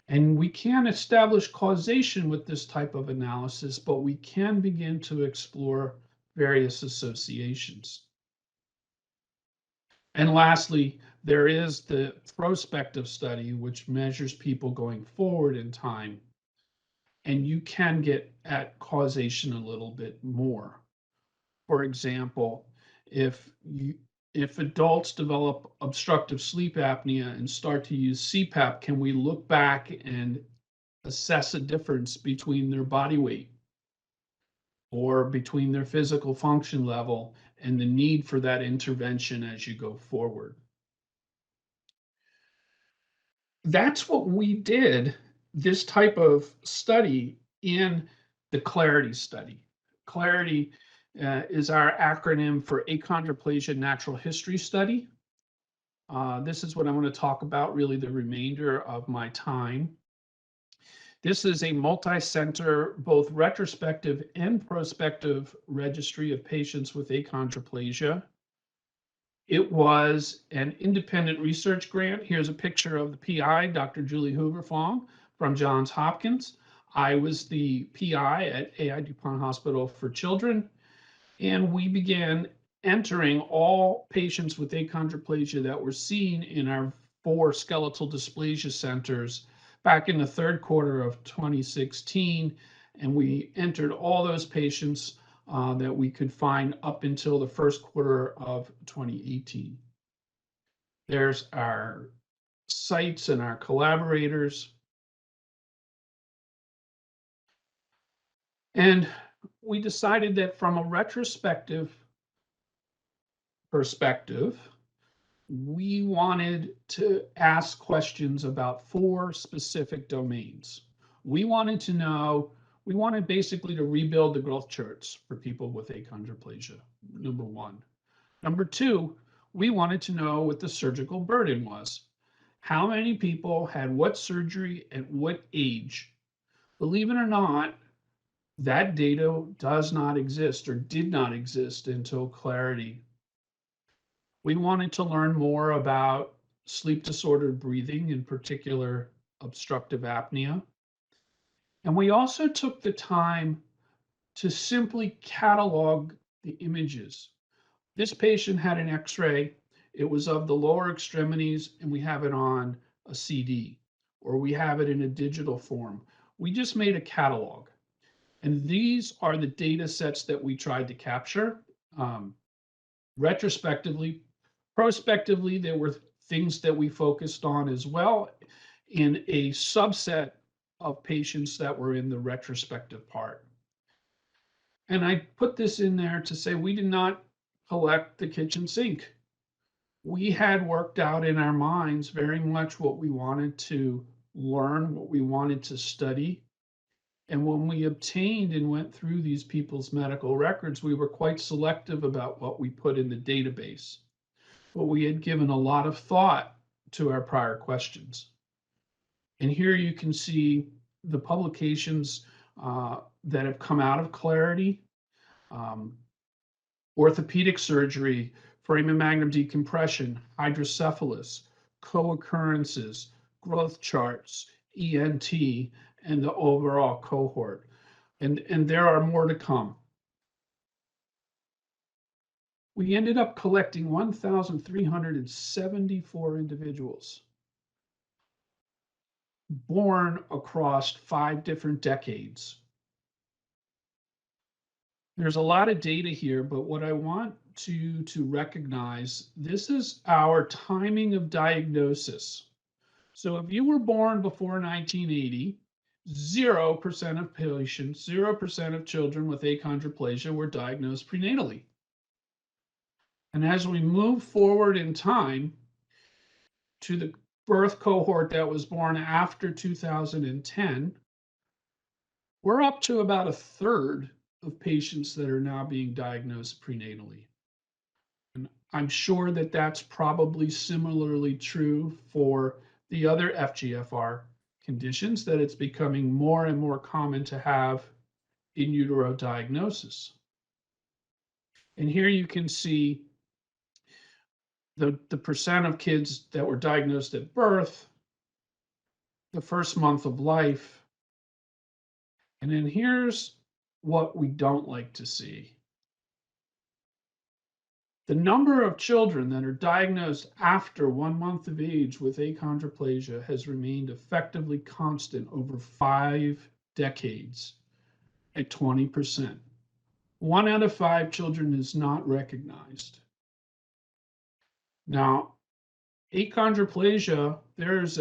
And we can't establish causation with this type of analysis, but we can begin to explore various associations. And lastly, there is the prospective study, which measures people going forward in time. And you can get at causation a little bit more. For example, if adults develop obstructive sleep apnea and start to use CPAP, can we look back and assess a difference between their body weight or between their physical function level and the need for that intervention as you go forward? That's what we did, this type of study in the Clarity study. Clarity is our acronym for Achondroplasia Natural History Study. This is what I'm going to talk about really the remainder of my time. This is a multi-center, both retrospective and prospective registry of patients with achondroplasia. It was an independent research grant. Here's a picture of the PI, Dr. Julie Hoover-Fong from Johns Hopkins. I was the PI at AI DuPont Hospital for Children, and we began entering all patients with achondroplasia that were seen in our 4 skeletal dysplasia centers back in the third quarter of 2016, and we entered all those patients that we could find up until the first quarter of 2018. There's our sites and our collaborators. And we decided that from a retrospective perspective, we wanted to ask questions about 4 specific domains. We wanted basically to rebuild the growth charts for people with achondroplasia, number 1. Number 2, we wanted to know what the surgical burden was. How many people had what surgery at what age? Believe it or not, that data does not exist or did not exist until Clarity. We wanted to learn more about sleep disordered breathing, in particular obstructive apnea. And we also took the time to simply catalog the images. This patient had an X-ray. It was of the lower extremities, and we have it on a CD, or we have it in a digital form. We just made a catalog. And these are the data sets that we tried to capture retrospectively. Prospectively, there were things that we focused on as well in a subset of patients that were in the retrospective part. And I put this in there to say we did not collect the kitchen sink. We had worked out in our minds very much what we wanted to learn, what we wanted to study. And when we obtained and went through these people's medical records, we were quite selective about what we put in the database. But we had given a lot of thought to our prior questions. And here you can see the publications that have come out of Clarity, orthopedic surgery, foramen magnum decompression, hydrocephalus, co-occurrences, growth charts, ENT, and the overall cohort. And there are more to come. We ended up collecting 1,374 individuals born across 5 different decades. There's a lot of data here, but what I want to recognize, this is our timing of diagnosis. So if you were born before 1980, 0% of patients, 0% of children with achondroplasia were diagnosed prenatally. And as we move forward in time to the birth cohort that was born after 2010, we're up to about a third of patients that are now being diagnosed prenatally. And I'm sure that that's probably similarly true for the other FGFR conditions, that it's becoming more and more common to have in utero diagnosis. And here you can see the percent of kids that were diagnosed at birth, the first month of life. And then here's what we don't like to see. The number of children that are diagnosed after 1 month of age with achondroplasia has remained effectively constant over 5 decades at 20%. 1 out of 5 children is not recognized. Now, achondroplasia, there's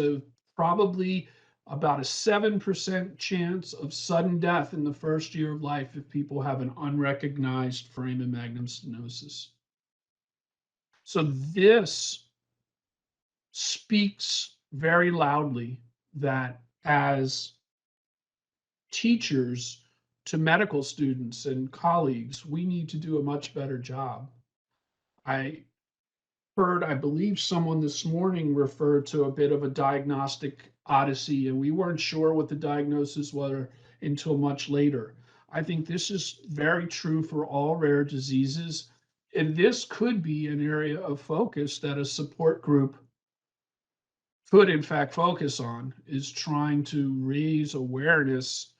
probably about a 7% chance of sudden death in the first year of life if people have an unrecognized foramen magnum stenosis. So this speaks very loudly that as teachers to medical students and colleagues, we need to do a much better job. I believe someone this morning referred to a bit of a diagnostic odyssey, and we weren't sure what the diagnosis was until much later. I think this is very true for all rare diseases. And this could be an area of focus that a support group could in fact focus on, is trying to raise awareness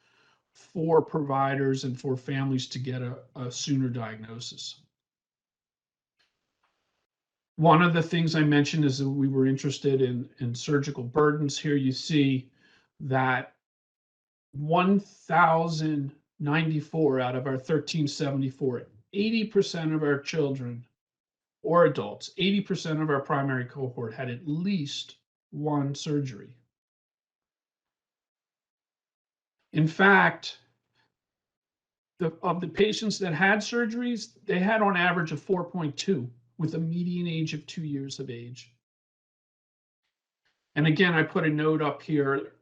for providers and for families to get a sooner diagnosis. One of the things I mentioned is that we were interested in surgical burdens. Here you see that 1,094 out of our 1,374, 80% of our children or adults, 80% of our primary cohort had at least 1 surgery. In fact, of the patients that had surgeries, they had on average a 4.2 with a median age of 2 years of age. And again, I put a note up here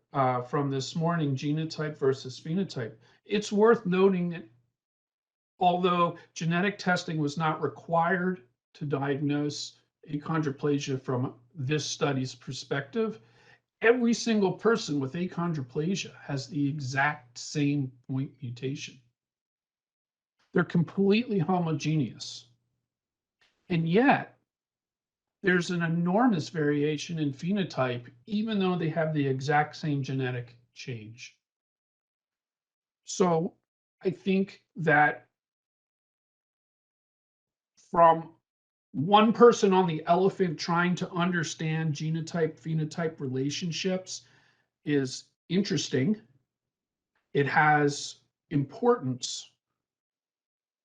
from this morning, genotype versus phenotype. It's worth noting that although genetic testing was not required to diagnose achondroplasia from this study's perspective, every single person with achondroplasia has the exact same point mutation. They're completely homogeneous. And yet, there's an enormous variation in phenotype, even though they have the exact same genetic change. So I think that from one person on the elephant trying to understand genotype phenotype relationships is interesting. It has importance,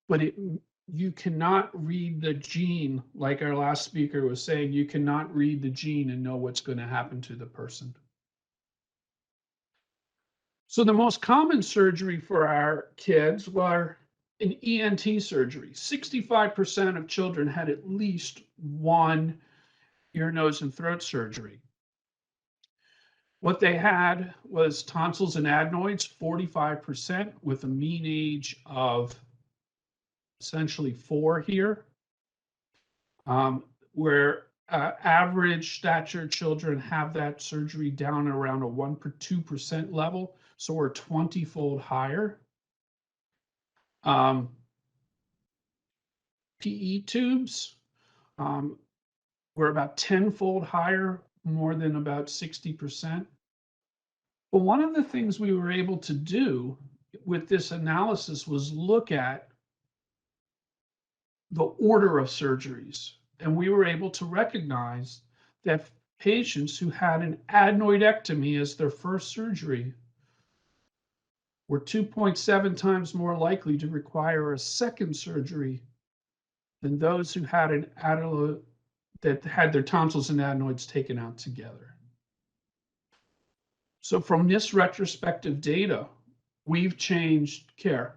but you cannot read the gene, like our last speaker was saying. You cannot read the gene and know what's going to happen to the person. So the most common surgery for our kids were in ENT surgery, 65% of children had at least one ear, nose, and throat surgery. What they had was tonsils and adenoids, 45%, with a mean age of essentially 4 here, where average stature children have that surgery down around a 1 or 2% level, so we're 20-fold higher. PE tubes, were about 10-fold higher, more than about 60%. But one of the things we were able to do with this analysis was look at the order of surgeries. And we were able to recognize that patients who had an adenoidectomy as their first surgery were 2.7 times more likely to require a second surgery than those who had an adenoid that had their tonsils and adenoids taken out together. So from this retrospective data, we've changed care.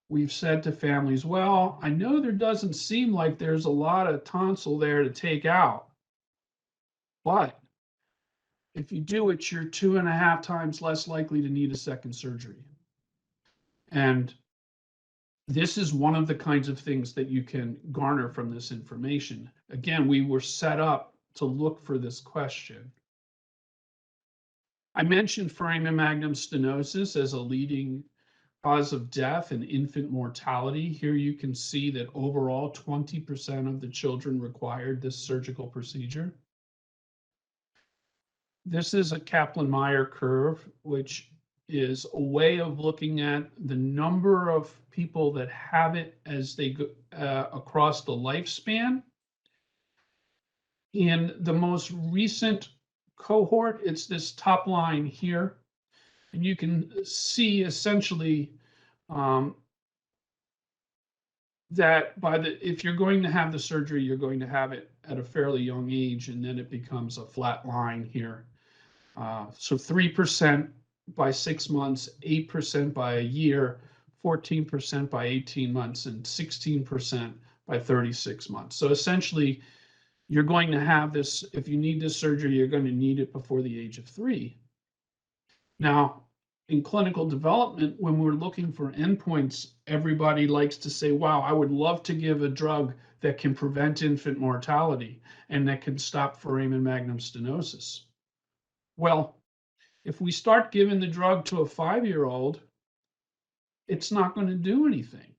We've said to families, well, I know there doesn't seem like there's a lot of tonsil there to take out, but if you do it, you're 2.5 times less likely to need a second surgery. And this is one of the kinds of things that you can garner from this information. Again, we were set up to look for this question. I mentioned foramen magnum stenosis as a leading cause of death and infant mortality. Here you can see that overall 20% of the children required this surgical procedure. This is a Kaplan-Meier curve, which is a way of looking at the number of people that have it as they go across the lifespan. In the most recent cohort, it's this top line here, and you can see essentially that if you're going to have the surgery, you're going to have it at a fairly young age, and then it becomes a flat line here. So 3% by 6 months, 8% by a year, 14% by 18 months, and 16% by 36 months. So essentially, you're going to have this, if you need this surgery, you're going to need it before the age of 3. Now, in clinical development, when we're looking for endpoints, everybody likes to say, wow, I would love to give a drug that can prevent infant mortality and that can stop foramen magnum stenosis. Well, if we start giving the drug to a 5-year-old, it's not going to do anything.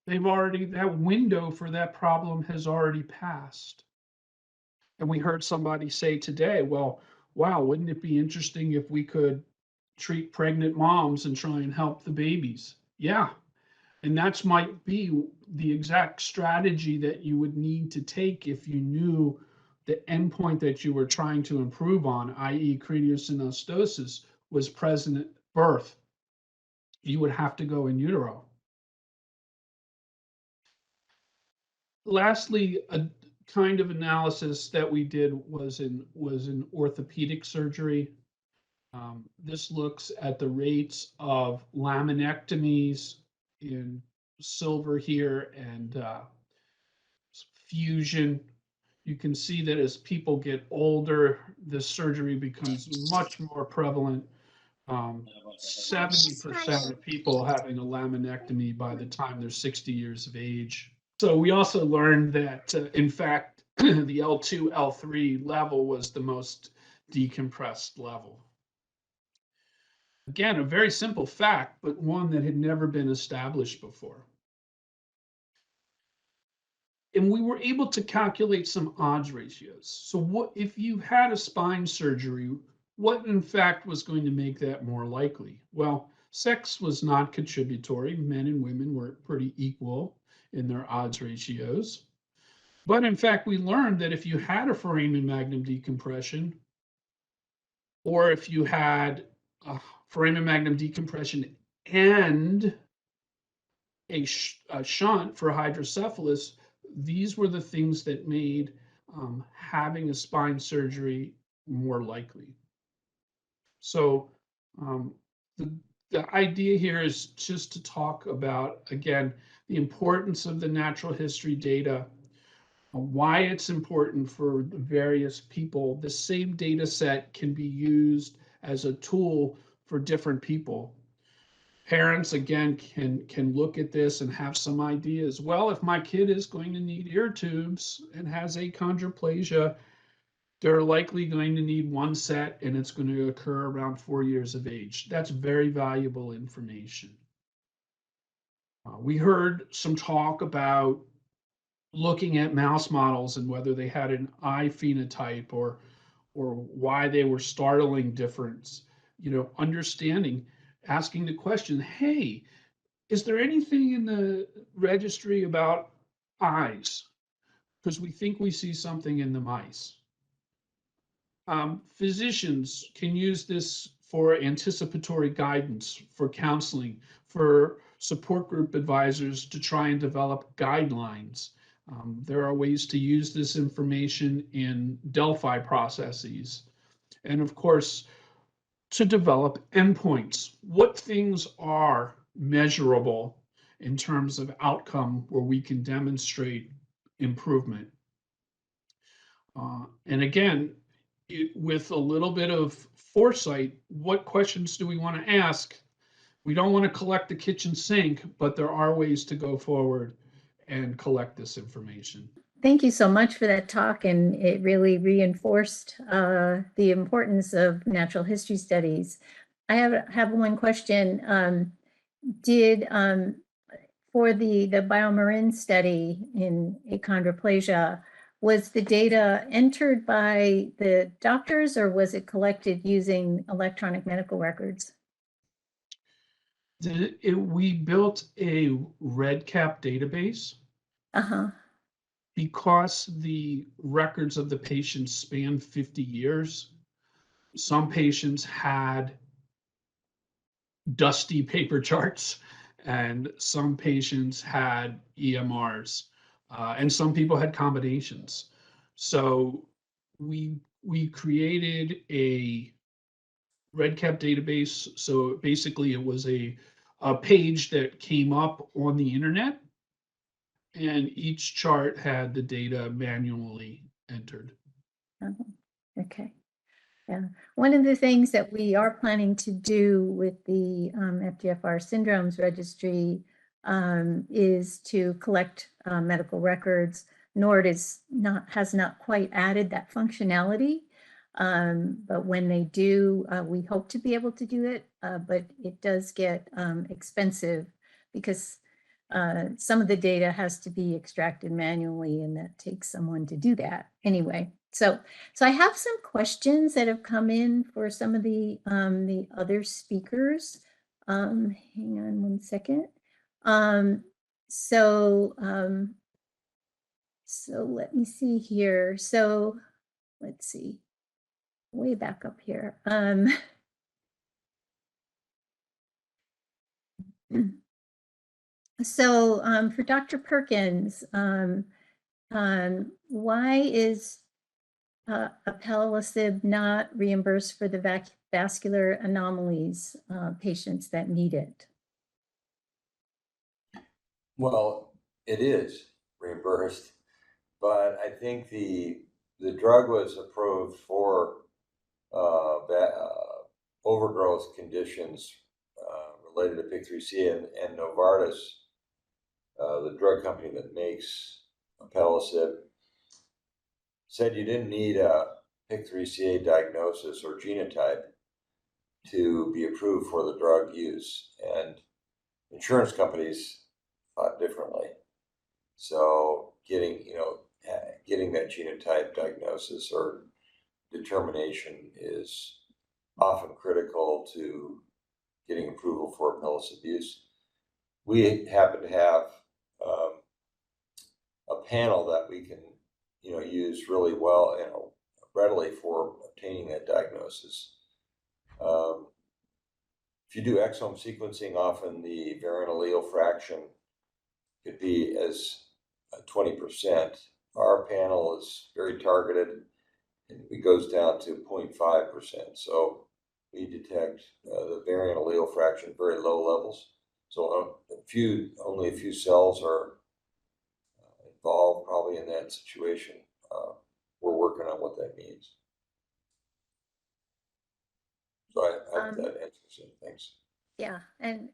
That window for that problem has already passed. And we heard somebody say today, well, wow, wouldn't it be interesting if we could treat pregnant moms and try and help the babies? Yeah. And that might be the exact strategy that you would need to take if you knew the endpoint that you were trying to improve on, i.e. craniosynostosis, was present at birth. You would have to go in utero. Lastly, a kind of analysis that we did was in orthopedic surgery. This looks at the rates of laminectomies in silver here and fusion. You can see that as people get older, this surgery becomes much more prevalent. 70% of people having a laminectomy by the time they're 60 years of age. So we also learned that, in fact, the L2, L3 level was the most decompressed level. Again, a very simple fact, but one that had never been established before. And we were able to calculate some odds ratios. So what if you had a spine surgery, what in fact was going to make that more likely? Well, sex was not contributory. Men and women were pretty equal in their odds ratios. But in fact, we learned that if you had a foramen magnum decompression, or if you had a foramen magnum decompression and a shunt for hydrocephalus, these were the things that made having a spine surgery more likely. So the the idea here is just to talk about, again, the importance of the natural history data, why it's important for the various people. The same data set can be used as a tool for different people. Parents, again, can look at this and have some ideas. Well, if my kid is going to need ear tubes and has achondroplasia, they're likely going to need one set, and it's going to occur around 4 years of age. That's very valuable information. We heard some talk about looking at mouse models and whether they had an eye phenotype or why they were startling difference. Understanding, asking the question, hey, is there anything in the registry about eyes? Because we think we see something in the mice. Physicians can use this for anticipatory guidance, for counseling, for support group advisors to try and develop guidelines. There are ways to use this information in Delphi processes. And of course, to develop endpoints. What things are measurable in terms of outcome where we can demonstrate improvement? And again, with a little bit of foresight, what questions do we want to ask? We don't want to collect the kitchen sink, but there are ways to go forward and collect this information. Thank you so much for that talk, and it really reinforced the importance of natural history studies. I have one question. Did for the BioMarin study in achondroplasia, was the data entered by the doctors, or was it collected using electronic medical records? We built a REDCap database. Uh-huh. Because the records of the patients span 50 years, some patients had dusty paper charts, and some patients had EMRs, and some people had combinations. So we created a REDCap database. So basically, it was a page that came up on the internet, and each chart had the data manually entered. Okay. Yeah. One of the things that we are planning to do with the FGFR syndromes registry is to collect medical records. NORD has not quite added that functionality, but when they do, we hope to be able to do it, but it does get expensive because some of the data has to be extracted manually, and that takes someone to do that. Anyway, so I have some questions that have come in for some of the other speakers. Hang on one second. So let me see here. So let's see, way back up here. So for Dr. Perkins, why is alpelisib not reimbursed for the vascular anomalies patients that need it? Well, it is reimbursed, but I think the drug was approved for overgrowth conditions related to PIK3CA, and Novartis, the drug company that makes alpelisib, said you didn't need a PIK3CA diagnosis or genotype to be approved for the drug use, and insurance companies thought differently. So getting that genotype diagnosis or determination is often critical to getting approval for alpelisib use. We happen to have a panel that we can use really well, readily for obtaining that diagnosis. If you do exome sequencing, often the variant allele fraction could be as 20%. Our panel is very targeted, and it goes down to 0.5%. So we detect the variant allele fraction very low levels. So only a few cells are involved probably in that situation. We're working on what that means. So I hope that answers it. Thanks. Yeah, and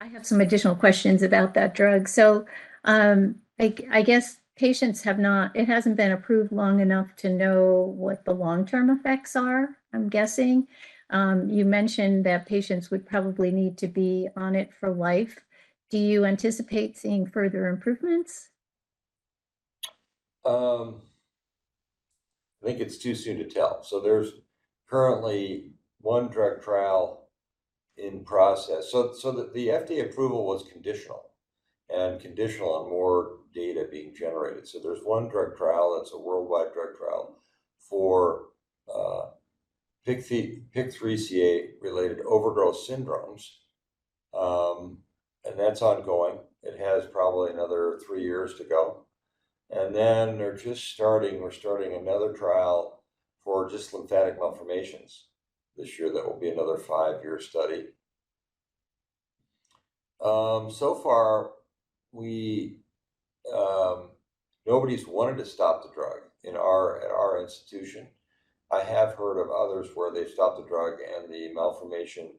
I have some additional questions about that drug. So I guess patients have not, it hasn't been approved long enough to know what the long-term effects are, I'm guessing. You mentioned that patients would probably need to be on it for life. Do you anticipate seeing further improvements? I think it's too soon to tell. So there's currently one drug trial in process. So the FDA approval was conditional on more data being generated. So there's one drug trial that's a worldwide drug trial for PIK3CA related overgrowth syndromes. And that's ongoing. It has probably another 3 years to go. And then we're starting another trial for just lymphatic malformations this year. That will be another 5-year study. So far, nobody's wanted to stop the drug at our institution. I have heard of others where they've stopped the drug and the malformation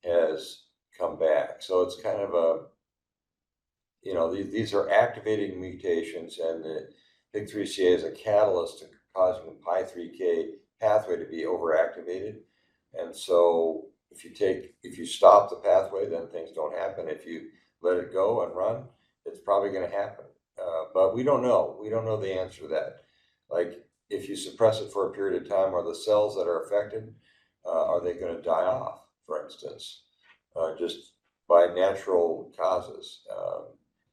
has come back. So it's kind of these are activating mutations, and the PIK3CA is a catalyst to causing the PI3K pathway to be overactivated. And so if you stop the pathway, then things don't happen. If you let it go and run, it's probably going to happen. But we don't know. We don't know the answer to that. Like, if you suppress it for a period of time, are the cells that are affected, are they going to die off, for instance, just by natural causes?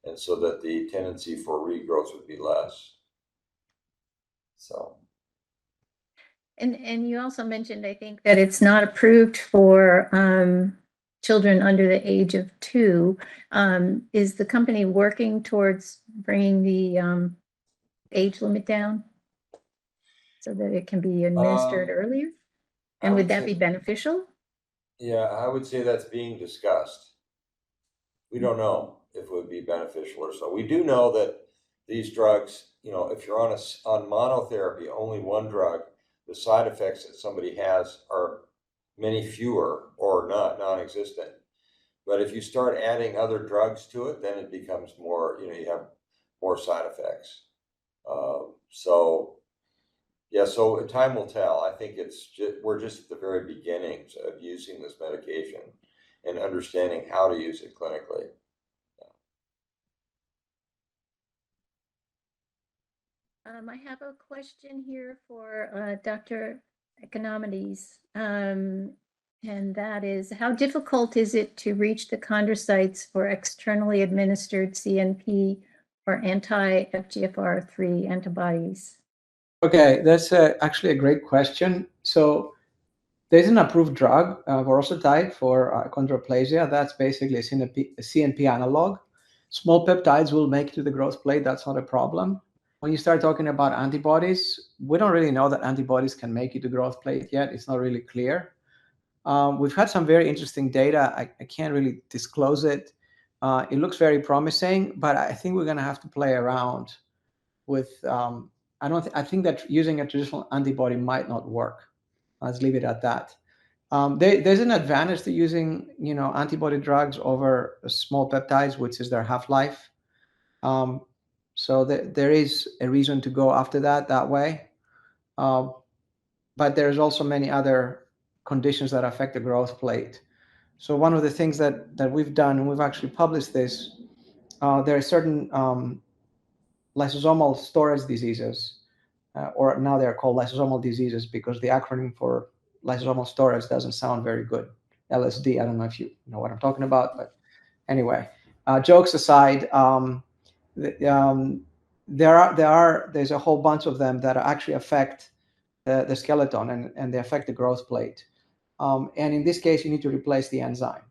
And so that the tendency for regrowth would be less. So. And you also mentioned, I think, that it's not approved for children under the age of 2. Is the company working towards bringing the age limit down so that it can be administered earlier? And would that be beneficial? Yeah, I would say that's being discussed. We don't know if it would be beneficial or so. We do know that these drugs, if you're on monotherapy, only one drug, the side effects that somebody has are many fewer or non-existent. But if you start adding other drugs to it, then it becomes more, you have more side effects. So time will tell. I think we're just at the very beginnings of using this medication and understanding how to use it clinically. I have a question here for Dr. Economides, and that is, how difficult is it to reach the chondrocytes for externally administered CNP or anti-FGFR3 antibodies? Okay, that's actually a great question. So there's an approved drug, vorositide, for chondroplasia. That's basically a CNP analog. Small peptides will make it to the growth plate. That's not a problem. When you start talking about antibodies, we don't really know that antibodies can make it to growth plate yet. It's not really clear. We've had some very interesting data. I can't really disclose it. It looks very promising, but I think we're going to have to play around with. I think that using a traditional antibody might not work. Let's leave it at that. There's an advantage to using, antibody drugs over small peptides, which is their half-life. So there is a reason to go after that way. But there's also many other conditions that affect the growth plate. So one of the things that we've done, and we've actually published this, there are certain lysosomal storage diseases, or now they're called lysosomal diseases because the acronym for lysosomal storage doesn't sound very good. LSD, I don't know if you know what I'm talking about, but anyway, jokes aside, there's a whole bunch of them that actually affect the skeleton and they affect the growth plate. And in this case, you need to replace the enzyme.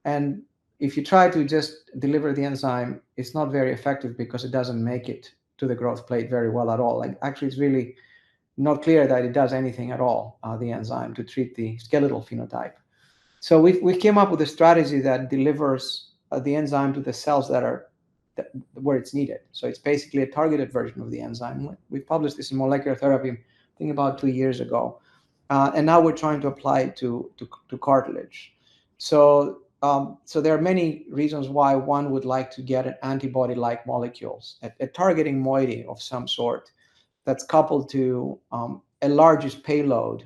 And if you try to just deliver the enzyme, it's not very effective because it doesn't make it to the growth plate very well at all. Like, actually, it's really not clear that it does anything at all, the enzyme, to treat the skeletal phenotype. So we came up with a strategy that delivers the enzyme to the cells where it's needed. So it's basically a targeted version of the enzyme. We published this in Molecular Therapy, I think about 2 years ago. And now we're trying to apply it to cartilage. So there are many reasons why one would like to get an antibody-like molecules, a targeting moiety of some sort that's coupled to a largest payload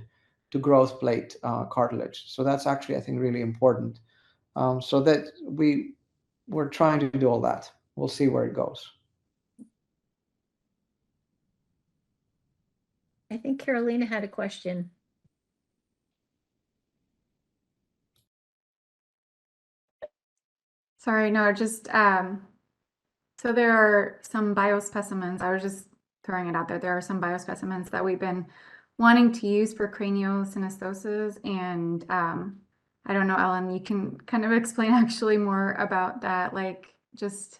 to growth plate cartilage. So that's actually, I think, really important. So that we're trying to do all that. We'll see where it goes. I think Carolina had a question. Sorry, no, just so there are some biospecimens. I was just throwing it out there. There are some biospecimens that we've been wanting to use for craniosynostosis, and I don't know, Ellen, you can kind of explain actually more about that, like just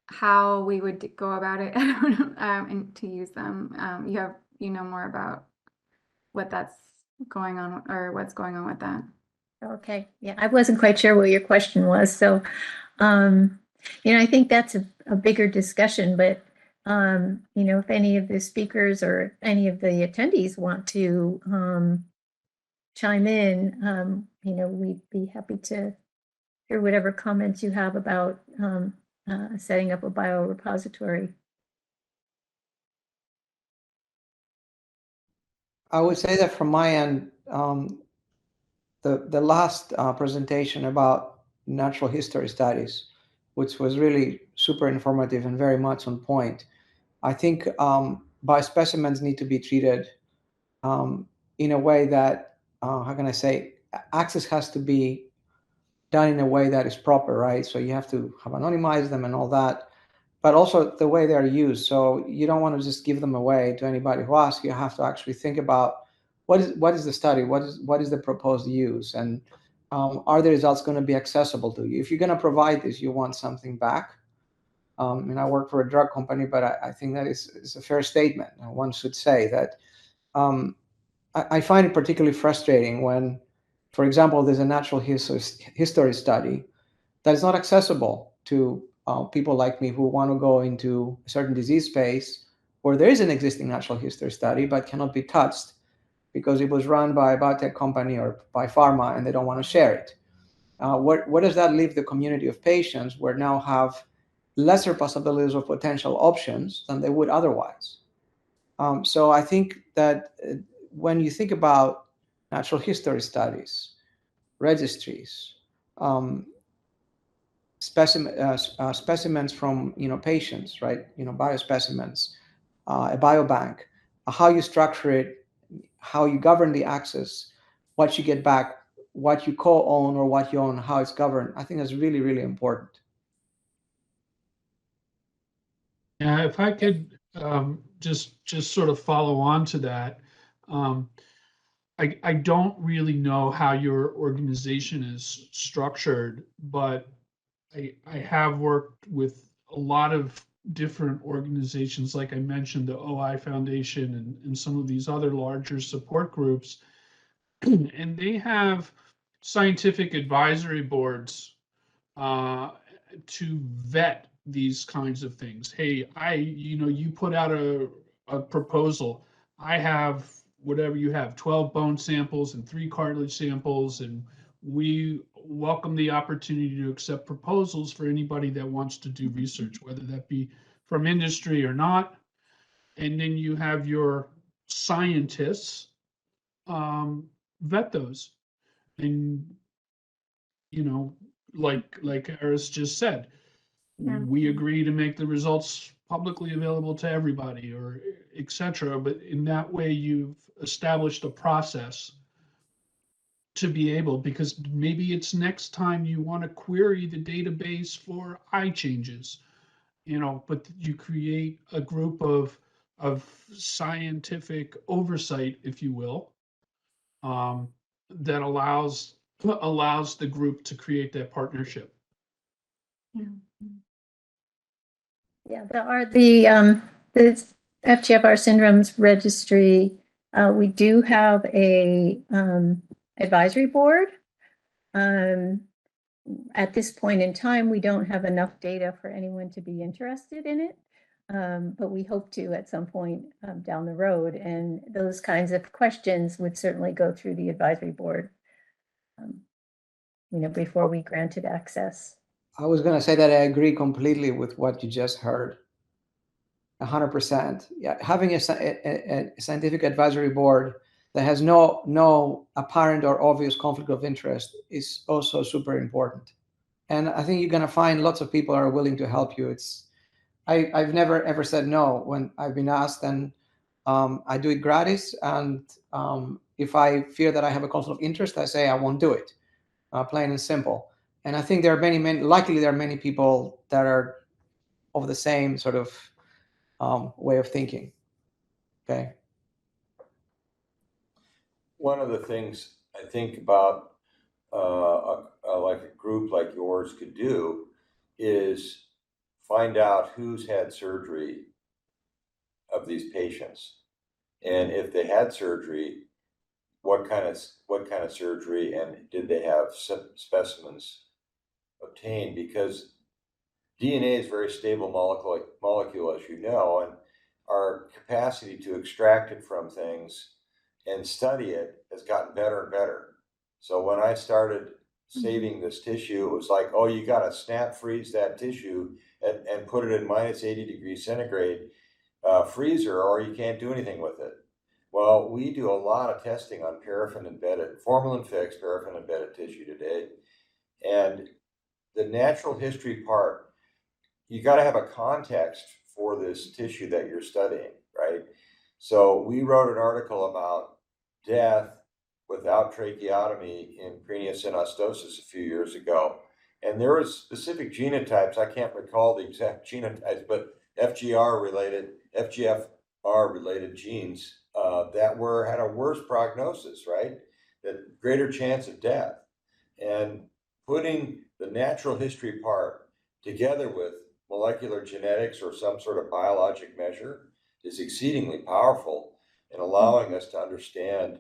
how we would go about it. I don't know, and to use them. You know more about what that's going on or what's going on with that. Okay, yeah, I wasn't quite sure what your question was. So, I think that's a bigger discussion, but, if any of the speakers or any of the attendees want to chime in, we'd be happy to hear whatever comments you have about setting up a biorepository. I would say that from my end, the last presentation about natural history studies, which was really super informative and very much on point. I think biospecimens need to be treated in a way that, how can I say, access has to be done in a way that is proper, right? So you have to have anonymized them and all that, but also the way they're used. So you don't want to just give them away to anybody who asks. You have to actually think about what is the study, what is the proposed use, and are the results going to be accessible to you? If you're going to provide this, you want something back. And I work for a drug company, but I think that is a fair statement. One should say that I find it particularly frustrating when, for example, there's a natural history study that is not accessible to people like me who want to go into a certain disease space where there is an existing natural history study but cannot be touched because it was run by a biotech company or by pharma and they don't want to share it. Where does that leave the community of patients where now have lesser possibilities of potential options than they would otherwise? So I think that when you think about natural history studies, registries, specimens from patients, right? Biospecimens, a biobank, how you structure it, how you govern the access, what you get back, what you co-own or what you own, how it's governed. I think that's really, really important. Yeah, if I could just sort of follow on to that. I don't really know how your organization is structured, but I have worked with a lot of different organizations, like I mentioned, the OI Foundation and some of these other larger support groups. And they have scientific advisory boards to vet these kinds of things. Hey, you put out a proposal. I have whatever you have, 12 bone samples and 3 cartilage samples, and we welcome the opportunity to accept proposals for anybody that wants to do research, whether that be from industry or not. And then you have your scientists vet those. And, like Aris just said, we agree to make the results publicly available to everybody, or etc. But in that way, you've established a process to be able, because maybe it's next time you want to query the database for eye changes, but you create a group of scientific oversight, if you will, that allows the group to create that partnership. Yeah, there are the FGFR syndromes registry, we do have a advisory board. At this point in time, we don't have enough data for anyone to be interested in it. But we hope to at some point down the road. And those kinds of questions would certainly go through the advisory board, before we granted access. I was going to say that I agree completely with what you just heard. 100%. Yeah, having a scientific advisory board that has no apparent or obvious conflict of interest is also super important. And I think you're going to find lots of people are willing to help you. I've never ever said no when I've been asked, and I do it gratis. And if I fear that I have a conflict of interest, I say I won't do it, plain and simple. And I think there are likely there are many people that are of the same sort of way of thinking. Okay. One of the things I think about like a group like yours could do is find out who's had surgery of these patients, and if they had surgery, what kind of surgery, and did they have specimens obtained? Because DNA is a very stable molecule, as you know, and our capacity to extract it from things and study it has gotten better and better. So when I started saving this tissue, it was like, oh, you got to snap freeze that tissue and put it in minus 80 degrees centigrade freezer, or you can't do anything with it. Well, we do a lot of testing on formalin fixed paraffin embedded tissue today. And the natural history part, you got to have a context for this tissue that you're studying, right? So we wrote an article about death without tracheotomy in craniosynostosis a few years ago. And there was specific genotypes, I can't recall the exact genotypes, but FGFR related genes that had a worse prognosis, right? That greater chance of death. And putting the natural history part together with molecular genetics or some sort of biologic measure is exceedingly powerful in allowing us to understand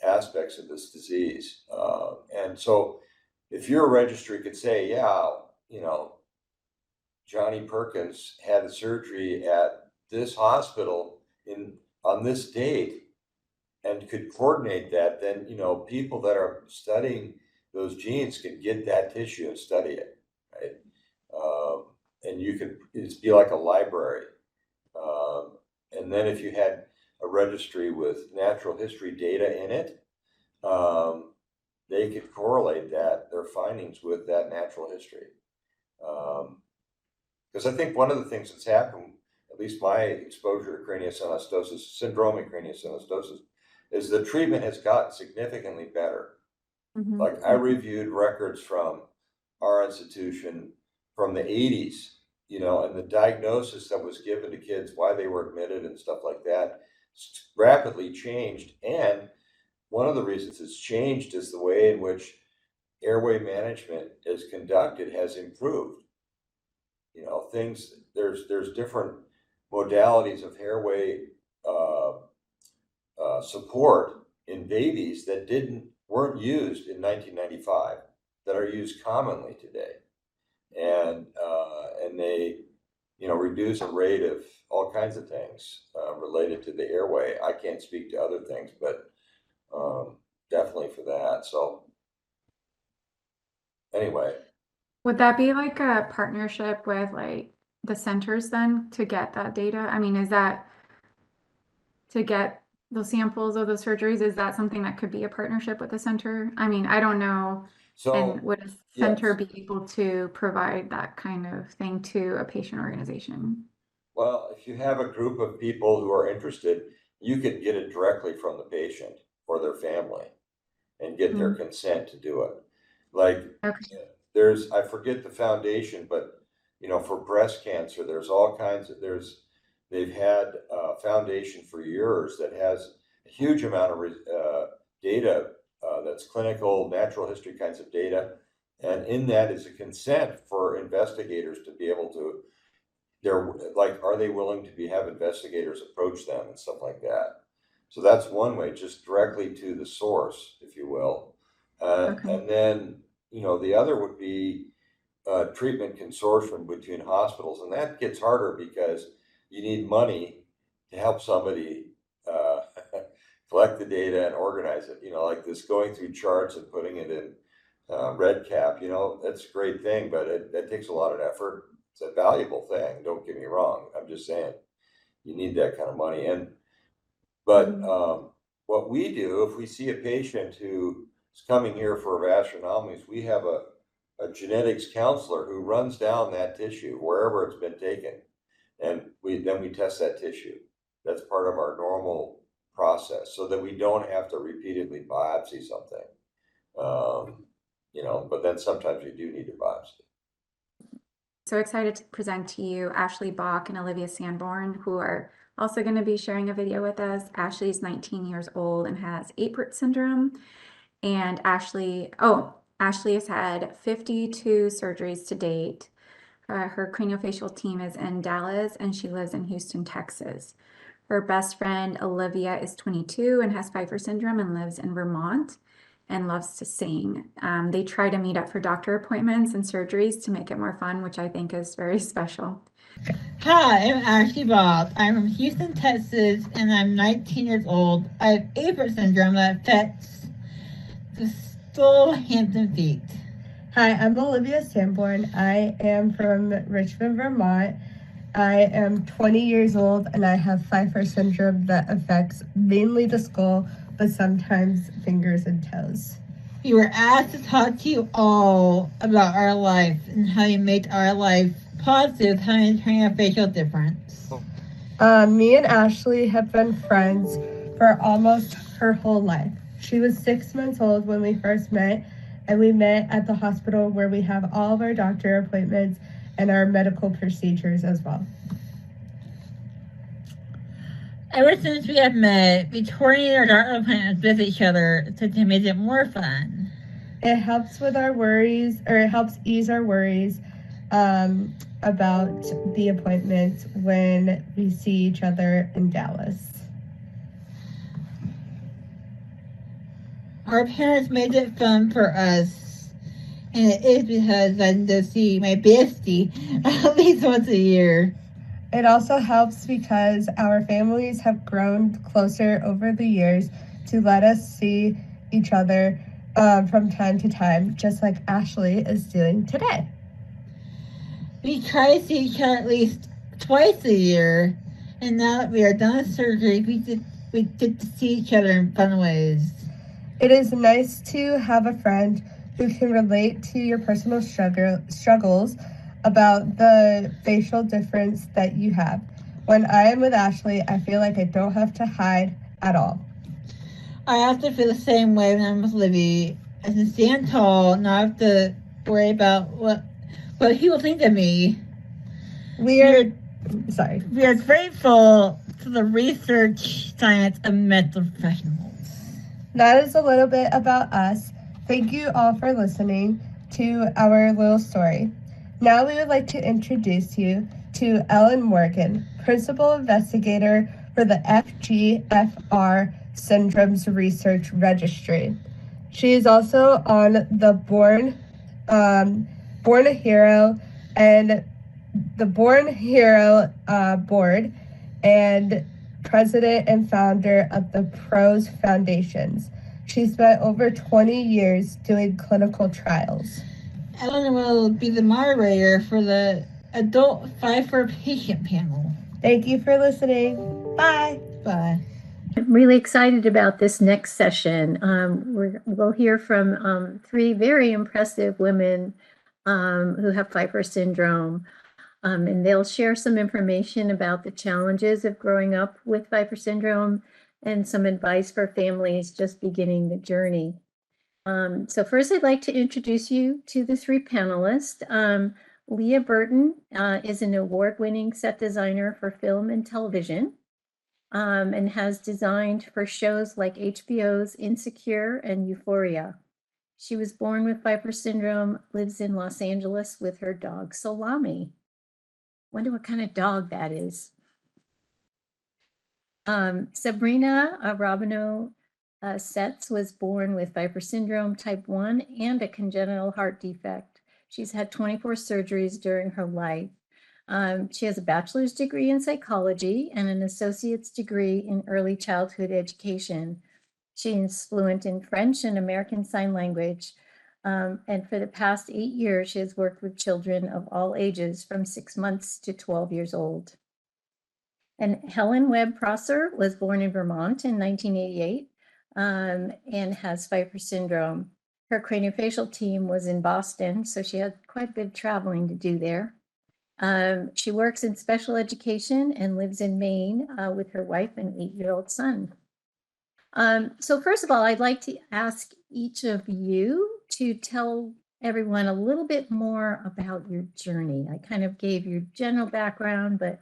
aspects of this disease. And so if your registry could say, yeah, Johnny Perkins had a surgery at this hospital on this date and could coordinate that, then, people that are studying those genes can get that tissue and study it, right? And it's be like a library. And then if you had a registry with natural history data in it, they could correlate their findings with that natural history. Because I think one of the things that's happened, at least my exposure to craniosynostosis, syndromic craniosynostosis, is the treatment has gotten significantly better. Mhm. Like I reviewed records from our institution from the 80s, and the diagnosis that was given to kids, why they were admitted and stuff like that, rapidly changed. And one of the reasons it's changed is the way in which airway management is conducted has improved. There's different modalities of airway support in babies that weren't used in 1995 that are used commonly today, and they reduce a rate of all kinds of things related to the airway. I can't speak to other things, but definitely for that. So anyway, Would that be like a partnership with like the centers then to get that data? I mean, is that to get those samples of those surgeries? Is that something that could be a partnership with the center? I mean, I don't know. so And would a center yes. be able to provide that kind of thing to a patient organization? Well, if you have a group of people who are interested, you could get it directly from the patient or their family and get their consent to do it. Like Okay. I forget the foundation, but for breast cancer, there's all kinds of, they've had a foundation for years that has a huge amount of data that's clinical, natural history kinds of data. And in that is a consent for investigators to be able to they're like, are they willing to have investigators approach them and stuff like that? So that's one way, just directly to the source, if you will. Okay. And then, the other would be a treatment consortium between hospitals, and that gets harder because you need money to help somebody uh, collect the data and organize it. Like this going through charts and putting it in RedCap. That's a great thing, but that takes a lot of effort. It's a valuable thing. Don't get me wrong. I'm just saying you need that kind of money. But what we do, if we see a patient who is coming here for vascular anomalies, we have a genetics counselor who runs down that tissue wherever it's been taken, and we test that tissue. That's part of our normal process, so that we don't have to repeatedly biopsy something. But then sometimes you do need to biopsy. So excited to present to you Ashley Bach and Olivia Sanborn, who are also going to be sharing a video with us. Ashley is 19 years old and has Apert syndrome. And Ashley has had 52 surgeries to date. Her craniofacial team is in Dallas, and she lives in Houston, Texas. Her best friend, Olivia, is 22 and has Pfeiffer syndrome and lives in Vermont and loves to sing. They try to meet up for doctor appointments and surgeries to make it more fun, which I think is very special. Hi, I'm Ashley Bob. I'm from Houston, Texas, and I'm 19 years old. I have Apert syndrome that affects the skull, hands, and feet. Hi, I'm Olivia Sanborn. I am from Richmond, Vermont. I am 20 years old and I have Pfeiffer syndrome that affects mainly the skull, but sometimes fingers and toes. We were asked to talk to you all about our life and how you made our life positive, having a facial difference. Me and Ashley have been friends for almost her whole life. She was 6 months old when we first met, and we met at the hospital where we have all of our doctor appointments and our medical procedures as well. Ever since we have met, we coordinated our doctor appointments with each other to make it more fun. It helps with our worries, or it helps ease our worries about the appointments when we see each other in Dallas. Our parents made it fun for us, and it is because I go see my bestie at least once a year. It also helps because our families have grown closer over the years to let us see each other from time to time, just like Ashley is doing today. We try to see each other at least twice a year, and now that we are done with surgery, we get to see each other in fun ways. It is nice to have a friend who can relate to your personal struggles about the facial difference that you have. When I am with Ashley, I feel like I don't have to hide at all. I also feel the same way when I'm with Livy. I can stand tall, not have to worry about what people think of me. We are grateful to the research science of medical professionals. That is a little bit about us. Thank you all for listening to our little story. Now we would like to introduce you to Ellen Morgan, Principal Investigator for the FGFR Syndromes Research Registry. She is also on the Born a Hero and the Born Hero board, and president and founder of the PROS Foundations. She spent over 20 years doing clinical trials. Ellen will be the moderator for the Adult Pfeiffer Patient Panel. Thank you for listening. Bye. Bye. I'm really excited about this next session. We'll hear from 3 very impressive women who have Pfeiffer syndrome, and they'll share some information about the challenges of growing up with Pfeiffer syndrome and some advice for families just beginning the journey. So first, I'd like to introduce you to the 3 panelists. Leah Burton is an award-winning set designer for film and television, and has designed for shows like HBO's Insecure and Euphoria. She was born with Pfeiffer syndrome, lives in Los Angeles with her dog Salami. Wonder what kind of dog that is. Sabrina Robino Setz was born with Viper syndrome type 1 and a congenital heart defect. She's had 24 surgeries during her life. She has a bachelor's degree in psychology and an associate's degree in early childhood education. She's fluent in French and American Sign Language. And for the past 8 years, she has worked with children of all ages from 6 months to 12 years old. And Helen Webb Prosser was born in Vermont in 1988 and has Viper syndrome. Her craniofacial team was in Boston, so she had quite a bit of traveling to do there. She works in special education and lives in Maine with her wife and 8-year-old son. So first of all, I'd like to ask each of you to tell everyone a little bit more about your journey. I kind of gave your general background, but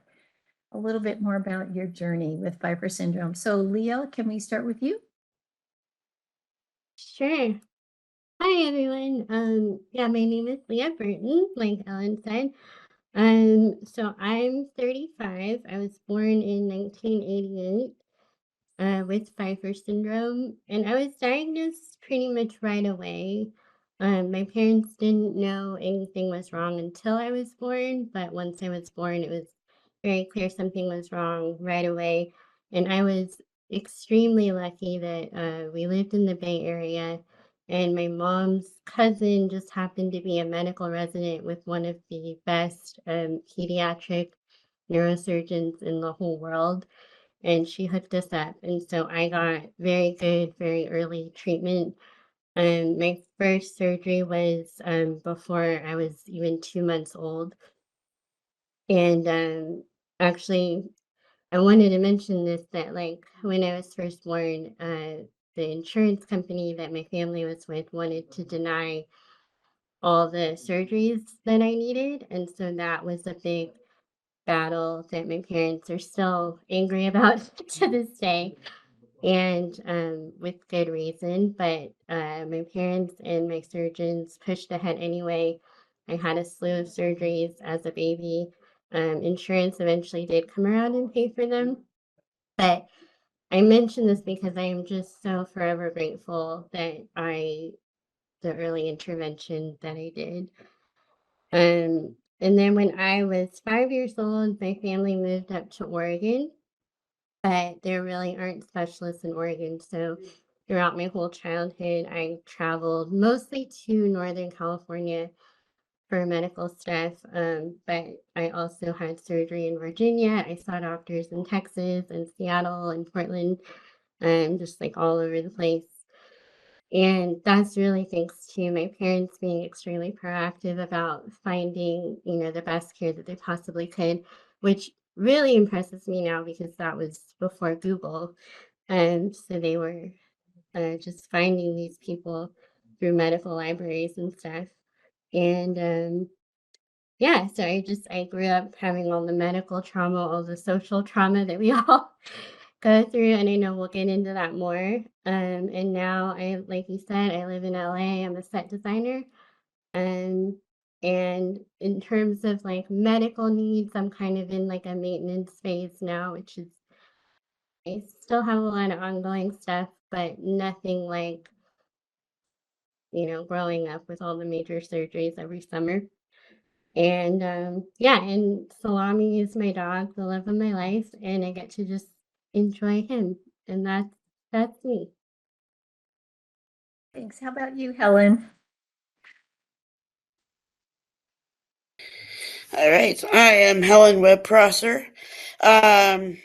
a little bit more about your journey with Viper syndrome. So Leah, can we start with you? Sure. Hi everyone. Yeah, my name is Leah Burton, like Ellen said. So I'm 35. I was born in 1988 with Pfeiffer syndrome, and I was diagnosed pretty much right away. My parents didn't know anything was wrong until I was born, but once I was born, it was very clear something was wrong right away. And I was extremely lucky that we lived in the Bay Area, and my mom's cousin just happened to be a medical resident with one of the best pediatric neurosurgeons in the whole world, and she hooked us up. And so I got very good, very early treatment. My first surgery was before I was even 2 months old. And actually, I wanted to mention this that, like, when I was first born, the insurance company that my family was with wanted to deny all the surgeries that I needed. And so that was a big battle that my parents are still angry about to this day, and with good reason. But my parents and my surgeons pushed ahead anyway. I had a slew of surgeries as a baby. Insurance eventually did come around and pay for them. But I mention this because I am just so forever grateful that the early intervention that I did. And then when I was 5 years old, my family moved up to Oregon, but there really aren't specialists in Oregon. So throughout my whole childhood, I traveled mostly to Northern California for medical stuff. But I also had surgery in Virginia. I saw doctors in Texas and Seattle and Portland, just like all over the place. And that's really thanks to my parents being extremely proactive about finding, the best care that they possibly could, which really impresses me now because that was before Google. And so they were just finding these people through medical libraries and stuff. And yeah, so I grew up having all the medical trauma, all the social trauma that we all go through, and I know we'll get into that more. And now like you said, I live in LA. I'm a set designer. Um, and in terms of like medical needs, I'm kind of in like a maintenance phase now, which is I still have a lot of ongoing stuff, but nothing like, growing up with all the major surgeries every summer. And yeah, and Salami is my dog, the love of my life, and I get to just enjoy him. And that's me. Thanks. How about you, Helen? All right, I am Helen Webb Prosser. As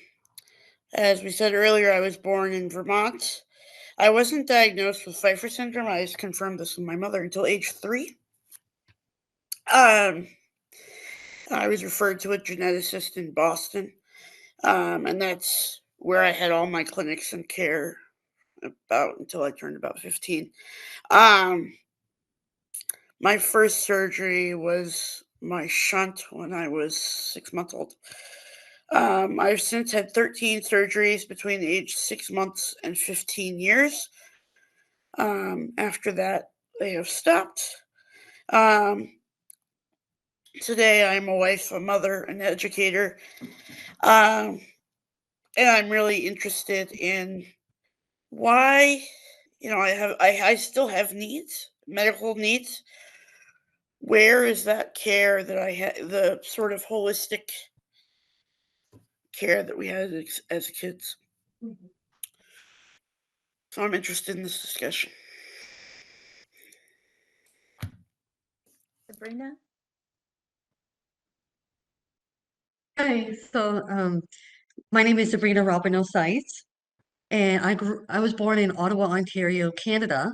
we said earlier, I was born in Vermont. I wasn't diagnosed with Pfeiffer syndrome. I just confirmed this with my mother until age 3. I was referred to a geneticist in Boston, and that's where I had all my clinics and care about until I turned about 15. My first surgery was my shunt when I was 6 months old. I've since had 13 surgeries between the age 6 months and 15 years. After that, they have stopped. Today, I'm a wife, a mother, an educator, and I'm really interested in why, I still have needs, medical needs. Where is that care that I had, the sort of holistic care that we had as kids? So I'm interested in this discussion. Sabrina? Hi, so my name is Sabrina Robino Seitz, and I was born in Ottawa, Ontario, Canada.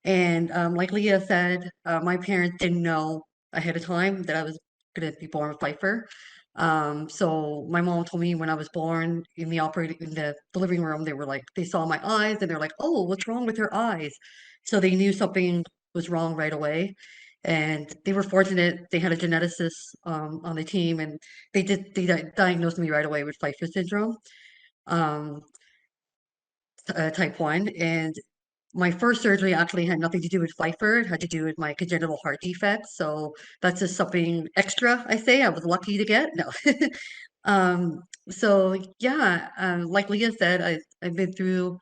And like Leah said, my parents didn't know ahead of time that I was going to be born with Pfeiffer. So my mom told me when I was born in the living room, they were like, they saw my eyes and they're like, "Oh, what's wrong with her eyes?" So they knew something was wrong right away. And they were fortunate; they had a geneticist on the team, and they diagnosed me right away with Pfeiffer syndrome, um, type 1. And my first surgery actually had nothing to do with Pfeiffer. It had to do with my congenital heart defect. So that's just something extra, I say. I was lucky to get. No. So yeah, like Leah said, I've been through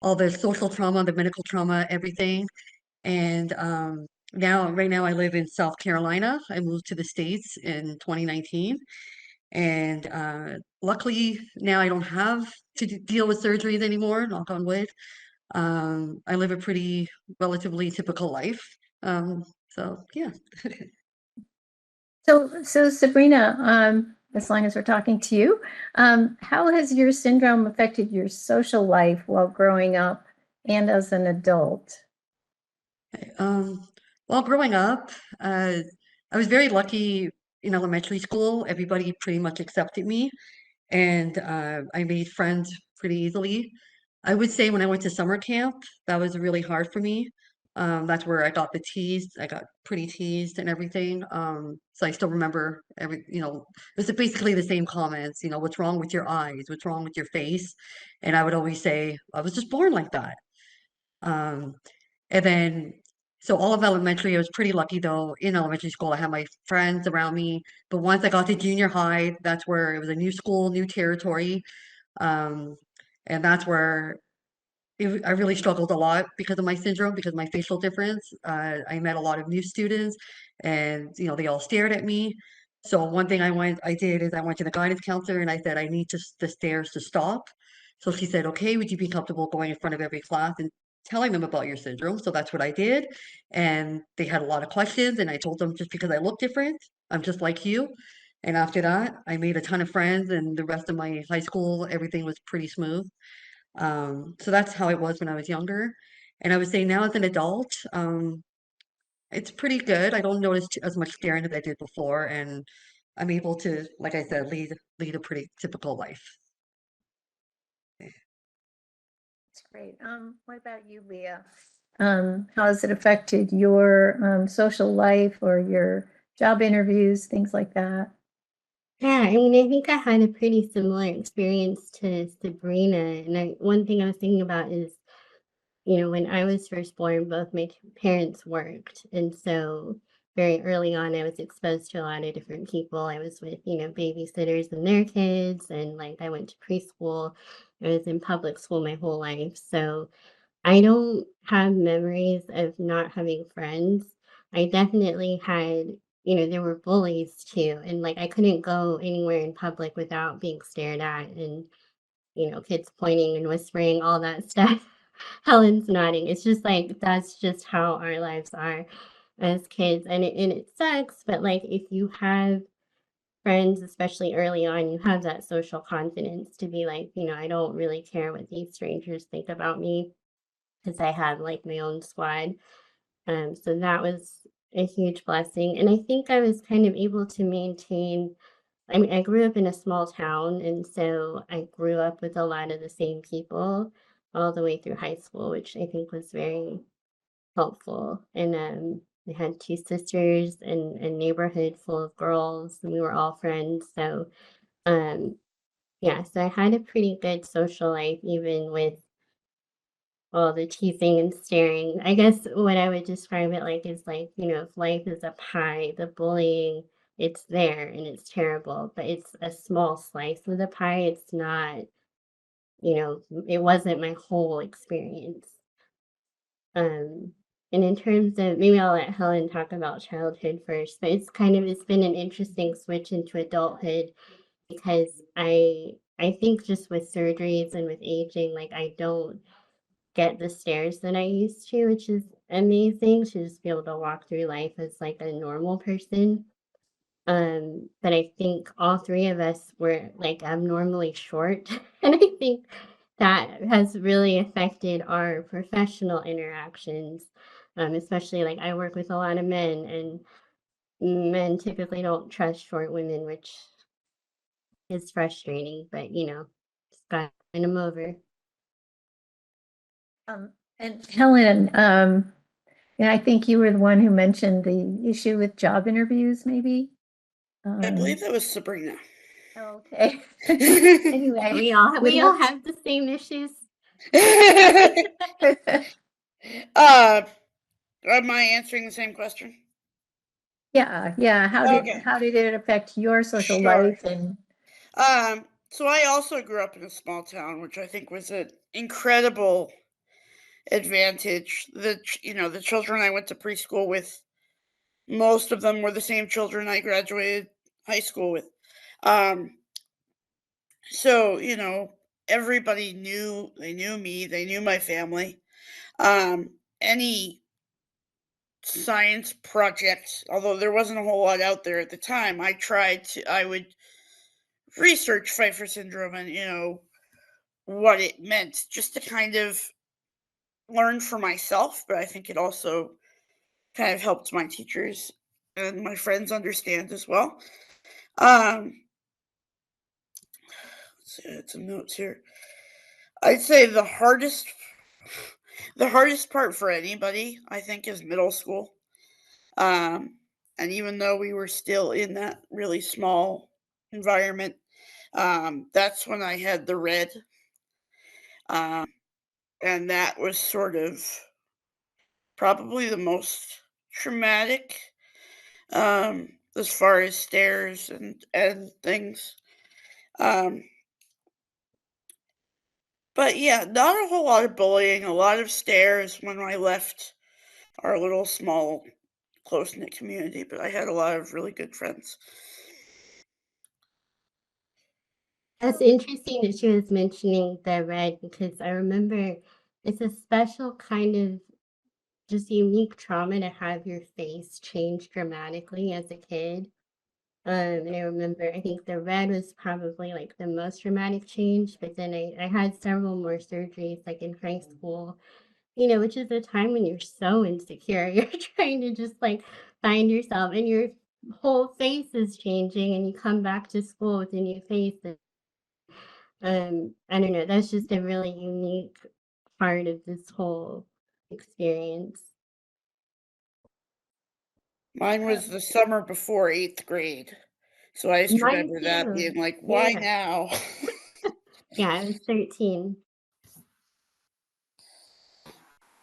all the social trauma, the medical trauma, everything. And right now I live in South Carolina. I moved to the States in 2019. And luckily now I don't have to deal with surgeries anymore, knock on wood. I live a pretty relatively typical life. So yeah. So Sabrina, as long as we're talking to you, how has your syndrome affected your social life while growing up and as an adult? Well, growing up, I was very lucky in elementary school. Everybody pretty much accepted me, and I made friends pretty easily. I would say when I went to summer camp, that was really hard for me. That's where I got the teased. I got pretty teased and everything. So I still remember it was basically the same comments. What's wrong with your eyes? What's wrong with your face? And I would always say, I was just born like that. Um, and then, so all of elementary, I was pretty lucky though. In elementary school, I had my friends around me. But once I got to junior high, that's where it was a new school, new territory. Um, and that's where I really struggled a lot because of my syndrome, because of my facial difference. I met a lot of new students, and they all stared at me. So one thing I did is I went to the guidance counselor and I said I need the stares to stop. So she said, "Okay, would you be comfortable going in front of every class and telling them about your syndrome?" So that's what I did, and they had a lot of questions, and I told them just because I look different, I'm just like you. And after that, I made a ton of friends, and the rest of my high school, everything was pretty smooth. So that's how it was when I was younger. And I would say now as an adult, it's pretty good. I don't notice as much staring as I did before, and I'm able to, like I said, lead a pretty typical life. That's great. What about you, Leah? How has it affected your social life or your job interviews, things like that? Yeah, I mean, I think I had a pretty similar experience to Sabrina. And one thing I was thinking about is, when I was first born, both my parents worked. And so very early on, I was exposed to a lot of different people. I was with, babysitters and their kids. And like I went to preschool. I was in public school my whole life. So I don't have memories of not having friends. I definitely had, there were bullies too. And like I couldn't go anywhere in public without being stared at and, kids pointing and whispering, all that stuff. Helen's nodding. It's just like that's just how our lives are as kids. And it sucks, but like if you have friends, especially early on, you have that social confidence to be like, I don't really care what these strangers think about me because I had like my own squad. So that was a huge blessing. And I think I was kind of able to maintain. I mean, I grew up in a small town, and so I grew up with a lot of the same people all the way through high school, which I think was very helpful. And I had two sisters and a neighborhood full of girls, and we were all friends. So um, yeah, so I had a pretty good social life, even with all the teasing and staring. I guess what I would describe it like is like, if life is a pie, the bullying, it's there and it's terrible, but it's a small slice of the pie. It's not, it wasn't my whole experience. And in terms of, maybe I'll let Helen talk about childhood first, but it's been an interesting switch into adulthood because I think just with surgeries and with aging, like I don't get the stares that I used to, which is amazing to just be able to walk through life as like a normal person. But I think all three of us were like abnormally short. And I think that has really affected our professional interactions. Especially like I work with a lot of men, and men typically don't trust short women, which is frustrating, but just got to win them over. And Helen, I think you were the one who mentioned the issue with job interviews, maybe? I believe that was Sabrina. Okay. Anyway, We all have the same issues. Am I answering the same question? Yeah. How did it affect your social life and? So I also grew up in a small town, which I think was an incredible advantage. The children I went to preschool with, most of them were the same children I graduated high school with. So, everybody knew me, they knew my family. Any science project, although there wasn't a whole lot out there at the time, I would research Pfeiffer syndrome and, what it meant, just to kind of learn for myself. But I think it also kind of helped my teachers and my friends understand as well. Let's see, I had some notes here. I'd say the hardest part for anybody, I think, is middle school. And even though we were still in that really small environment, that's when I had the red. And that was sort of probably the most traumatic, as far as stares and things. But yeah, not a whole lot of bullying, a lot of stares when I left our little small close-knit community, but I had a lot of really good friends. That's interesting that she was mentioning the red because I remember it's a special kind of just unique trauma to have your face change dramatically as a kid. And I remember, I think the red was probably like the most dramatic change, but then I had several more surgeries like in high school, which is a time when you're so insecure. You're trying to just like find yourself and your whole face is changing and you come back to school with a new face. I don't know, that's just a really unique part of this whole experience. Mine was the summer before 8th grade. So I just Mine remember that too. being like, why Yeah. now? Yeah, I was 13.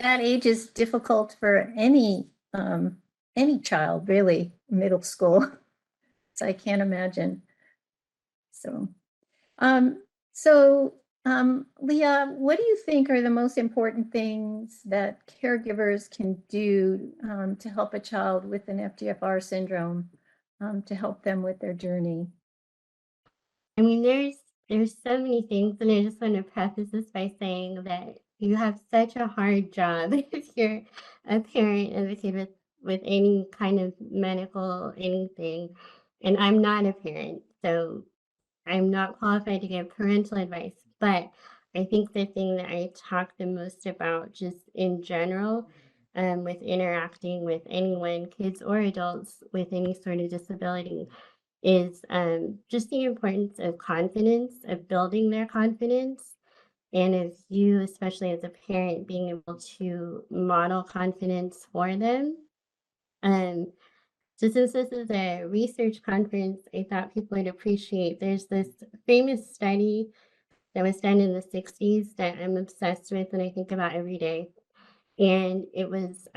That age is difficult for any child, really, middle school. So I can't imagine. So, Leah, what do you think are the most important things that caregivers can do to help a child with an FGFR syndrome, to help them with their journey? I mean, there's so many things, and I just want to preface this by saying that you have such a hard job if you're a parent of a kid with any kind of medical anything. And I'm not a parent, so I'm not qualified to give parental advice. But I think the thing that I talk the most about, just in general, with interacting with anyone, kids or adults with any sort of disability, is just the importance of confidence, of building their confidence, and of you, especially as a parent, being able to model confidence for them. So since this is a research conference, I thought people would appreciate, there's this famous study that was done in the 60s that I'm obsessed with and I think about every day. And it was,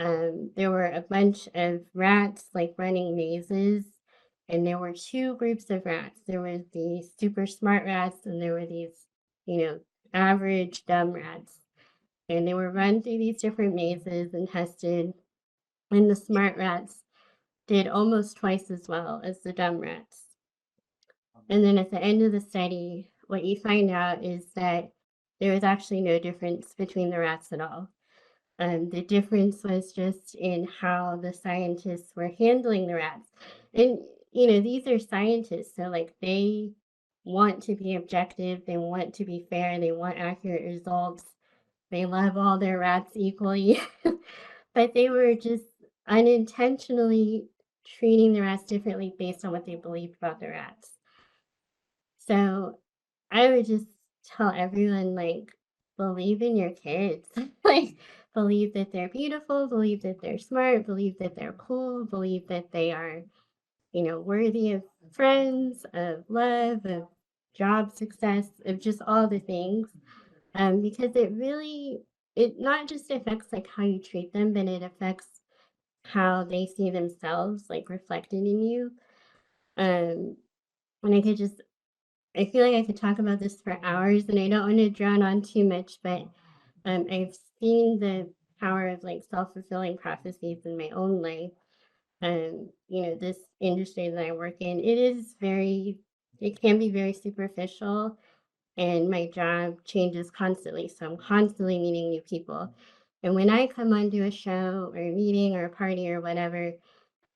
there were a bunch of rats like running mazes, and there were two groups of rats. There were these super smart rats, and there were these, average dumb rats. And they were run through these different mazes and tested, and the smart rats did almost twice as well as the dumb rats. And then at the end of the study, what you find out is that there was actually no difference between the rats at all. The difference was just in how the scientists were handling the rats. And, these are scientists, so like they want to be objective, they want to be fair, they want accurate results, they love all their rats equally. But they were just unintentionally treating the rats differently based on what they believed about the rats. So I would just tell everyone, like, believe in your kids. Like, believe that they're beautiful, believe that they're smart, believe that they're cool, believe that they are, worthy of friends, of love, of job success, of just all the things. Because it not just affects like how you treat them, but it affects how they see themselves, like reflected in you. And I feel like I could talk about this for hours, and I don't want to drown on too much, but I've seen the power of like self-fulfilling prophecies in my own life. This industry that I work in, it can be very superficial, and my job changes constantly. So I'm constantly meeting new people. And when I come onto a show or a meeting or a party or whatever,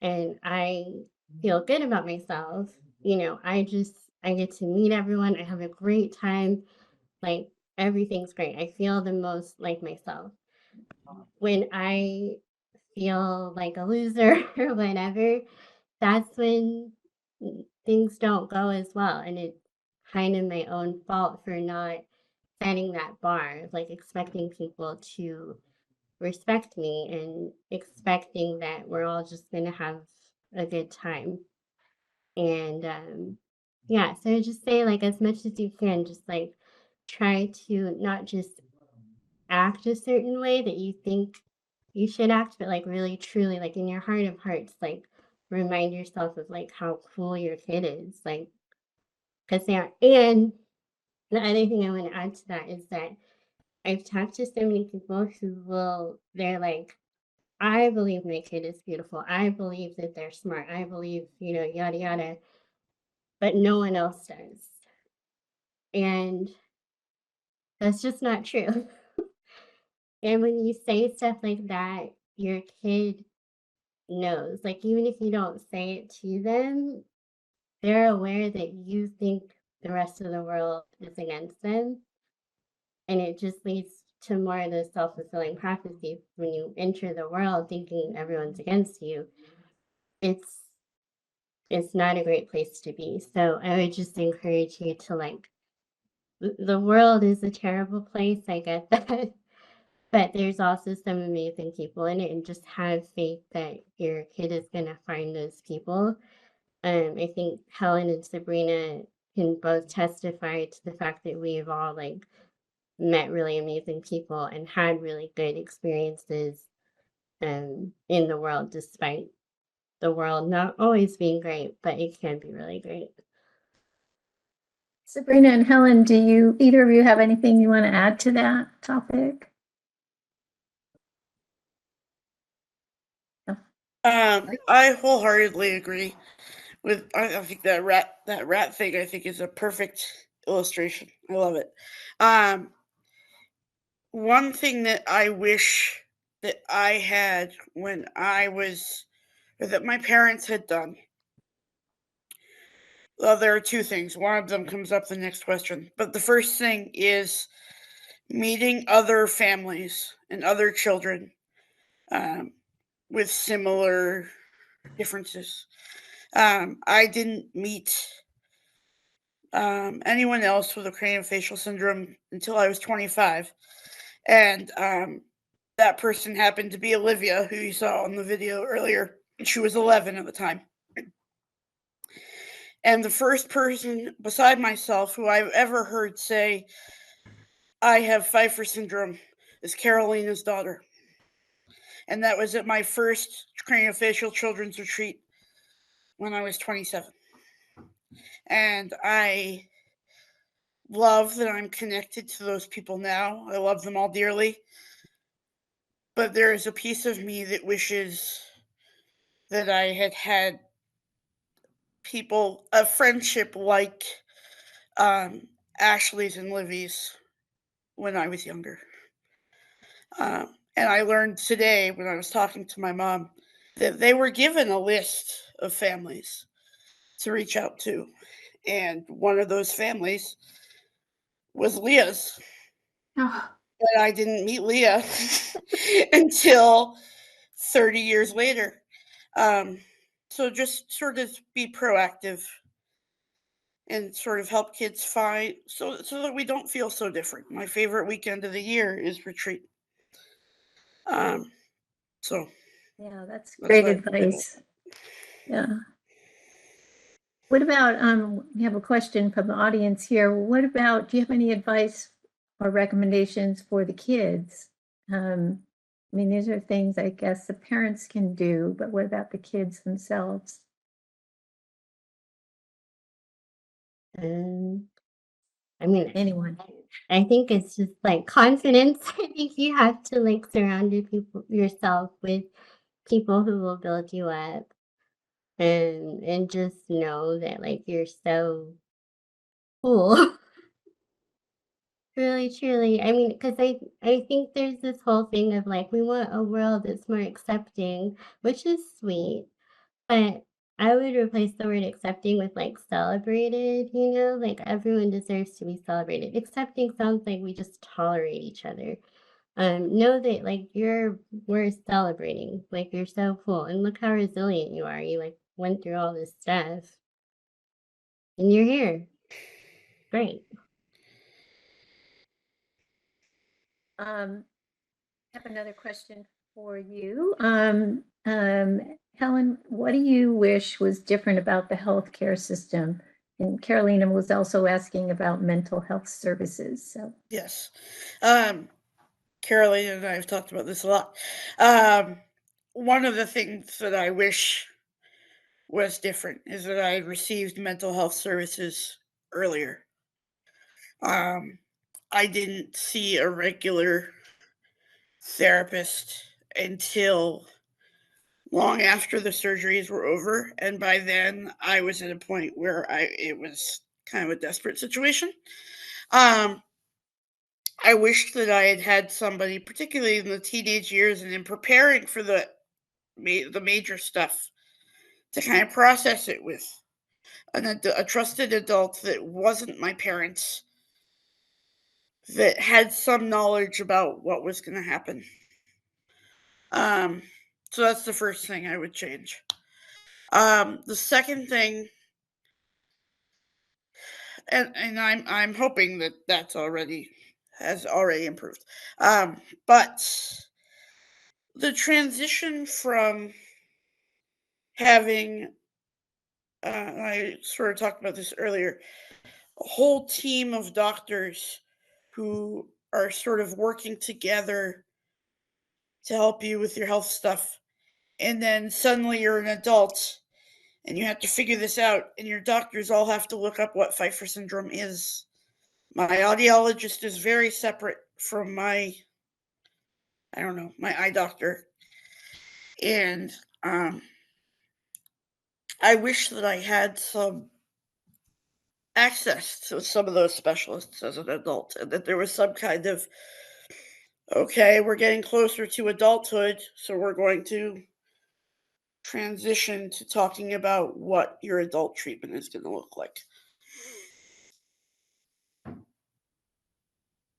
and I feel good about myself, I get to meet everyone. I have a great time. Like everything's great. I feel the most like myself. When I feel like a loser or whatever, that's when things don't go as well. And it's kind of my own fault for not setting that bar, like expecting people to respect me and expecting that we're all just going to have a good time. And yeah, so just say like as much as you can, just like try to not just act a certain way that you think you should act, but like really truly like in your heart of hearts, like remind yourself of like how cool your kid is, like because they are. And the other thing I want to add to that is that I've talked to so many people they're like, I believe my kid is beautiful. I believe that they're smart. I believe, yada, yada. But no one else does. And that's just not true. And when you say stuff like that, your kid knows. Like, even if you don't say it to them, they're aware that you think the rest of the world is against them. And it just leads to more of the self-fulfilling prophecy. When you enter the world thinking everyone's against you, it's not a great place to be. So I would just encourage you to like, the world is a terrible place, I get that. But there's also some amazing people in it, and just have faith that your kid is going to find those people. I think Helen and Sabrina can both testify to the fact that we've all like met really amazing people and had really good experiences in the world, despite the world not always being great, but it can be really great. Sabrina and Helen, do either of you have anything you want to add to that topic? I wholeheartedly agree with. I think that rat thing, I think, is a perfect illustration. I love it. One thing that I wish that I had when I was, or that my parents had done. Well, there are two things. One of them comes up the next question, but the first thing is meeting other families and other children with similar differences. I didn't meet anyone else with craniofacial syndrome until I was 25. And that person happened to be Olivia, who you saw on the video earlier. She was 11 at the time. And the first person beside myself who I've ever heard say, I have Pfeiffer syndrome, is Carolina's daughter. And that was at my first craniofacial children's retreat when I was 27. And I love that I'm connected to those people now. I love them all dearly. But there is a piece of me that wishes that I had had people, a friendship like Ashley's and Livy's when I was younger. And I learned today when I was talking to my mom that they were given a list of families to reach out to. And one of those families was Leah's. Oh, But I didn't meet Leah until 30 years later. So just sort of be proactive and sort of help kids find so that we don't feel so different. My favorite weekend of the year is retreat. So Yeah, that's that's great what advice. Yeah. What about, we have a question from the audience here. What about, do you have any advice or recommendations for the kids? I mean, these are things I guess the parents can do, but what about the kids themselves? I mean, Anyone? I think it's just like confidence. I think you have to like surround yourself with people who will build you up and just know that like you're so cool. Really, truly. I mean, because I think there's this whole thing of like we want a world that's more accepting, which is sweet, but I would replace the word accepting with like celebrated, you know, like everyone deserves to be celebrated. Accepting sounds like we just tolerate each other. Know that like you're worth celebrating. Like you're so cool. And look how resilient you are. You like went through all this stuff. And you're here. Great. I have another question for you. Helen, what do you wish was different about the healthcare system? And Carolina was also asking about mental health services. So yes. Carolina and I have talked about this a lot. One of the things that I wish was different is that I received mental health services earlier. I didn't see a regular therapist until long after the surgeries were over, and by then I was at a point where it was kind of a desperate situation. Um, I wished that I had had somebody, particularly in the teenage years and in preparing for the major stuff, to kind of process it with a trusted adult that wasn't my parents, that had some knowledge about what was going to happen. So that's the first thing I would change. The second thing, and I'm hoping that has already improved. But the transition from having, I sort of talked about this earlier, a whole team of doctors who are sort of working together to help you with your health stuff. And then suddenly you're an adult and you have to figure this out, and your doctors all have to look up what Pfeiffer syndrome is. My audiologist is very separate from my eye doctor. And I wish that I had some access to some of those specialists as an adult, and that there was some kind of, okay, we're getting closer to adulthood, so we're going to transition to talking about what your adult treatment is going to look like.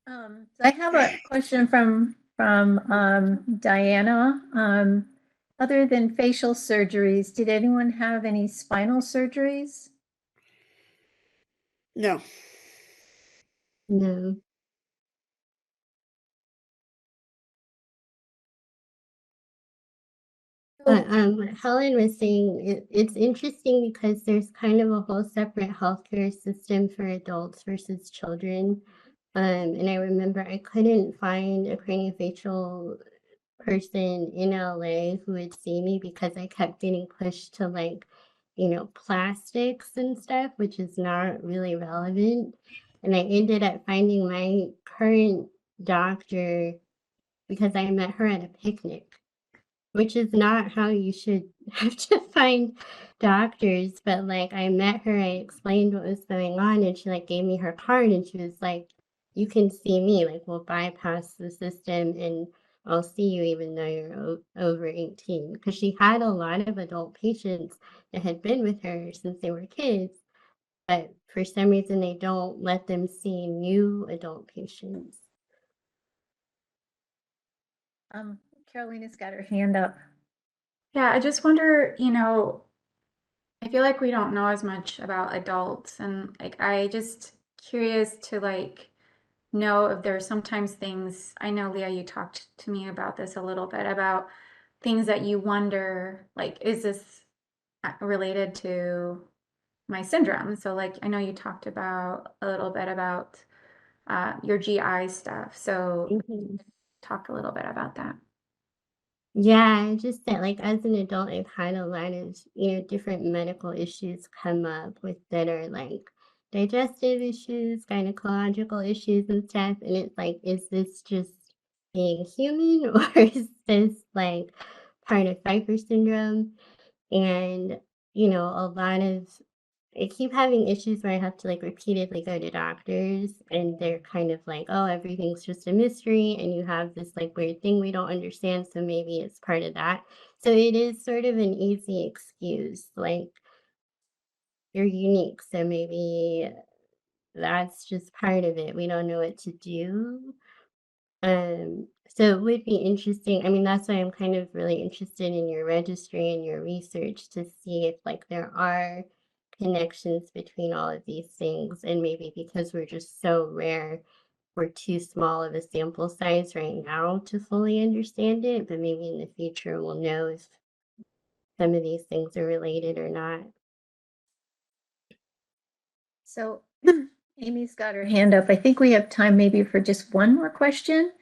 I have a question from Diana. Other than facial surgeries, did anyone have any spinal surgeries? No. No. What Helen was saying, it's interesting because there's kind of a whole separate healthcare system for adults versus children. And I remember I couldn't find a craniofacial person in LA who would see me because I kept getting pushed to like, plastics and stuff, which is not really relevant. And I ended up finding my current doctor because I met her at a picnic, which is not how you should have to find doctors. But like I met her, I explained what was going on, and she like gave me her card and she was like, you can see me, like we'll bypass the system and I'll see you even though you're over 18. Because she had a lot of adult patients that had been with her since they were kids, but for some reason they don't let them see new adult patients. Carolina's got her hand up. Yeah, I just wonder, I feel like we don't know as much about adults, and like I just curious to like know if there's sometimes things. I know, Leah, you talked to me about this a little bit about things that you wonder, like, is this related to my syndrome? So like I know you talked about a little bit about your GI stuff. So Mhm. talk a little bit about that. Yeah, just that like as an adult, I've had a lot of, different medical issues come up with that are like digestive issues, gynecological issues and stuff. And it's like, is this just being human or is this like part of Pfeiffer syndrome? And, a lot of I keep having issues where I have to like repeatedly go to doctors and they're kind of like, oh, everything's just a mystery and you have this like weird thing we don't understand. So maybe it's part of that. So it is sort of an easy excuse. Like you're unique. So maybe that's just part of it. We don't know what to do. So it would be interesting. I mean, that's why I'm kind of really interested in your registry and your research to see if like there are connections between all of these things. And maybe because we're just so rare, we're too small of a sample size right now to fully understand it. But maybe in the future we'll know if some of these things are related or not. So Amy's got her hand up. I think we have time maybe for just one more question.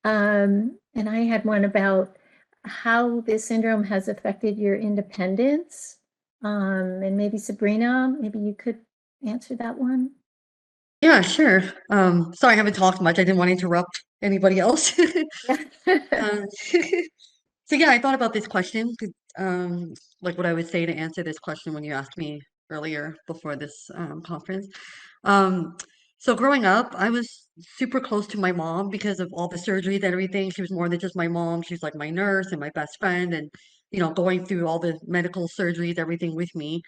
And I had one about how this syndrome has affected your independence. And maybe Sabrina, maybe you could answer that one. Yeah, sure. Sorry, I haven't talked much. I didn't want to interrupt anybody else. Um, so yeah, I thought about this question, like what I would say to answer this question when you asked me earlier before this conference. Um, so growing up, I was super close to my mom because of all the surgeries and everything. She was more than just my mom. She was like my nurse and my best friend, and going through all the medical surgeries, everything with me.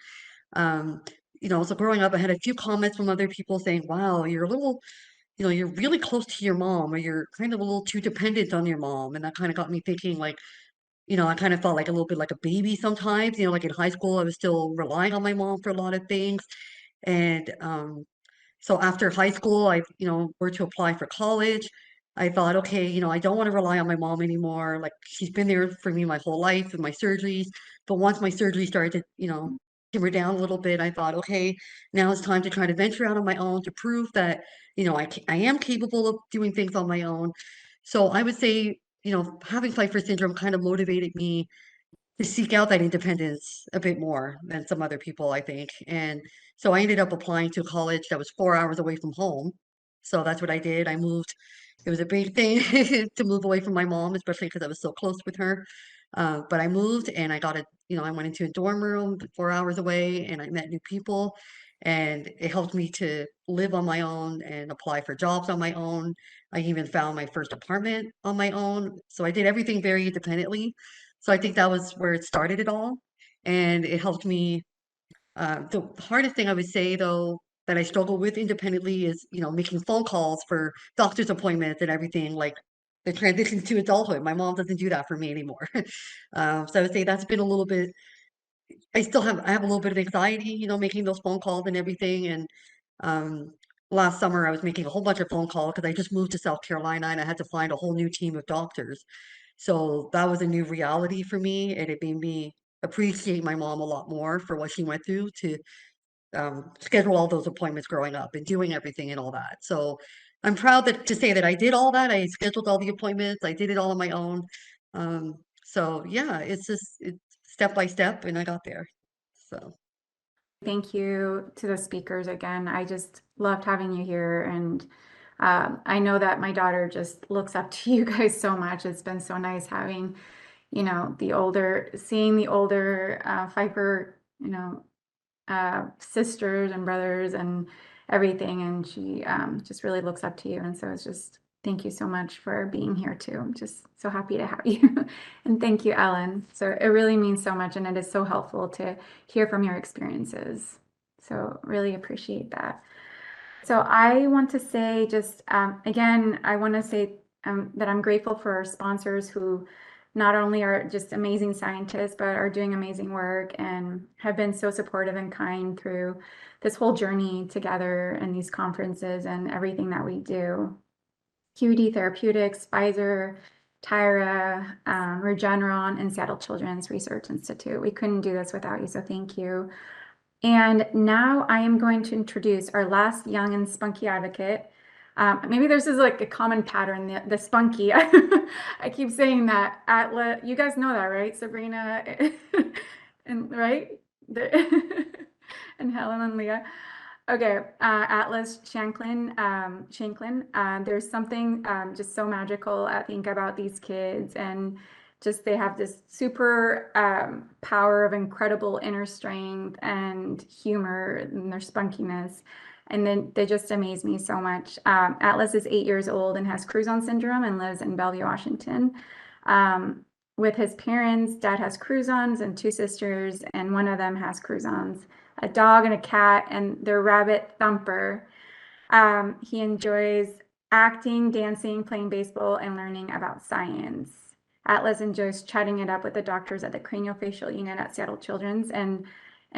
Um, so growing up, I had a few comments from other people saying, "Wow, you're a little." You're really close to your mom, or you're kind of a little too dependent on your mom. And that kind of got me thinking, like, I kind of felt like a little bit like a baby sometimes. Like in high school, I was still relying on my mom for a lot of things. And so after high school, were to apply for college. I thought, okay, I don't want to rely on my mom anymore. Like she's been there for me my whole life with my surgeries. But once my surgery started to, simmer down a little bit, I thought, okay, now it's time to try to venture out on my own to prove that, I am capable of doing things on my own. So I would say, having Pfeiffer syndrome kind of motivated me to seek out that independence a bit more than some other people, I think. And so I ended up applying to a college that was 4 hours away from home. So that's what I did. I moved. It was a big thing to move away from my mom, especially because I was so close with her. But I moved and I got I went into a dorm room 4 hours away and I met new people. And it helped me to live on my own and apply for jobs on my own. I even found my first apartment on my own. So I did everything very independently. So I think that was where it started it all. And it helped me. The hardest thing I would say, though, that I struggle with independently is, making phone calls for doctor's appointments and everything, like the transition to adulthood. My mom doesn't do that for me anymore. So I would say that's been a little bit, I have a little bit of anxiety, making those phone calls and everything. And um, last summer, I was making a whole bunch of phone calls because I just moved to South Carolina and I had to find a whole new team of doctors. So that was a new reality for me, and it made me appreciate my mom a lot more for what she went through to schedule all those appointments growing up and doing everything and all that. So I'm proud to say that I did all that. I scheduled all the appointments. I did it all on my own. So yeah, it's step by step, and I got there. So. Thank you to the speakers again. I just loved having you here. And I know that my daughter just looks up to you guys so much. It's been so nice having, seeing the older Pfeiffer, sisters and brothers and everything. And she just really looks up to you. And so it's just, thank you so much for being here too. I'm just so happy to have you. And thank you, Ellen. So it really means so much. And it is so helpful to hear from your experiences. So really appreciate that. So I want to say just, again, I want to say that I'm grateful for our sponsors who not only are just amazing scientists, but are doing amazing work and have been so supportive and kind through this whole journey together and these conferences and everything that we do. QED Therapeutics, Pfizer, Tyra, Regeneron, and Seattle Children's Research Institute. We couldn't do this without you, so thank you. And now I am going to introduce our last young and spunky advocate. Maybe this is like a common pattern, the spunky. I keep saying that. Atlas, you guys know that, right? Sabrina, and right? And Helen and Leah. Okay, Atlas Shanklin. There's something just so magical, I think, about these kids, and just they have this super power of incredible inner strength and humor and their spunkiness. And then they just amaze me so much. Atlas is 8 years old and has Cruzon syndrome and lives in Bellevue, Washington. With his parents, dad has Cruzons and 2 sisters, and one of them has Cruzons, a dog and a cat, and their rabbit Thumper. He enjoys acting, dancing, playing baseball, and learning about science. Atlas enjoys chatting it up with the doctors at the craniofacial unit at Seattle Children's. And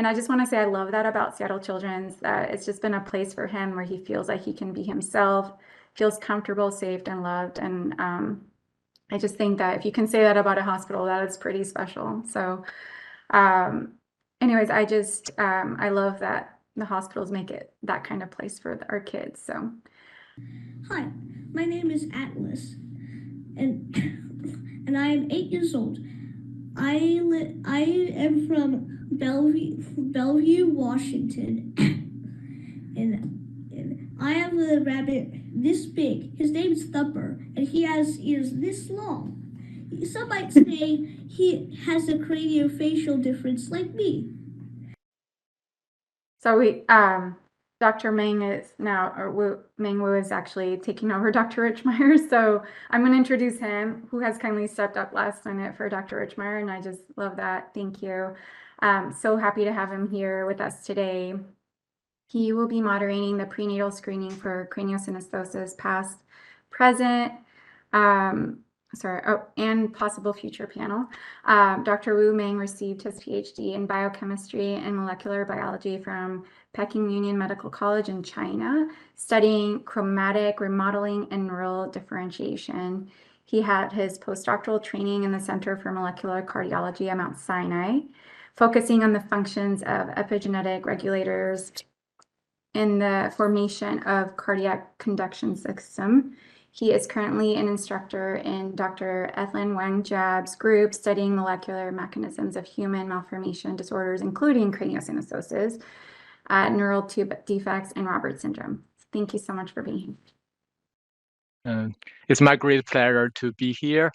I just want to say I love that about Seattle Children's, that it's just been a place for him where he feels like he can be himself, feels comfortable, safe, and loved. And I just think that if you can say that about a hospital, that is pretty special. So anyways, I love that the hospitals make it that kind of place for our kids. So. Hi, my name is Atlas, and I am 8 years old. I am from Bellevue, Washington, and I have a rabbit this big. His name is Thumper, and he has ears this long. Some might say he has a craniofacial difference like me. So Dr. Meng is now, or Meng Wu is actually taking over Dr. Richmeyer. So I'm going to introduce him, who has kindly stepped up last minute for Dr. Richmeyer, and I just love that. Thank you. So happy to have him here with us today. He will be moderating the prenatal screening for craniosynostosis, past, present, and possible future panel. Dr. Wu Meng received his PhD in biochemistry and molecular biology from Peking Union Medical College in China, studying chromatic remodeling and neural differentiation. He had his postdoctoral training in the Center for Molecular Cardiology at Mount Sinai, focusing on the functions of epigenetic regulators in the formation of cardiac conduction system. He is currently an instructor in Dr. Ethlyn Wang Jab's group studying molecular mechanisms of human malformation disorders, including craniosynostosis, neural tube defects, and Roberts syndrome. Thank you so much for being here. It's my great pleasure to be here.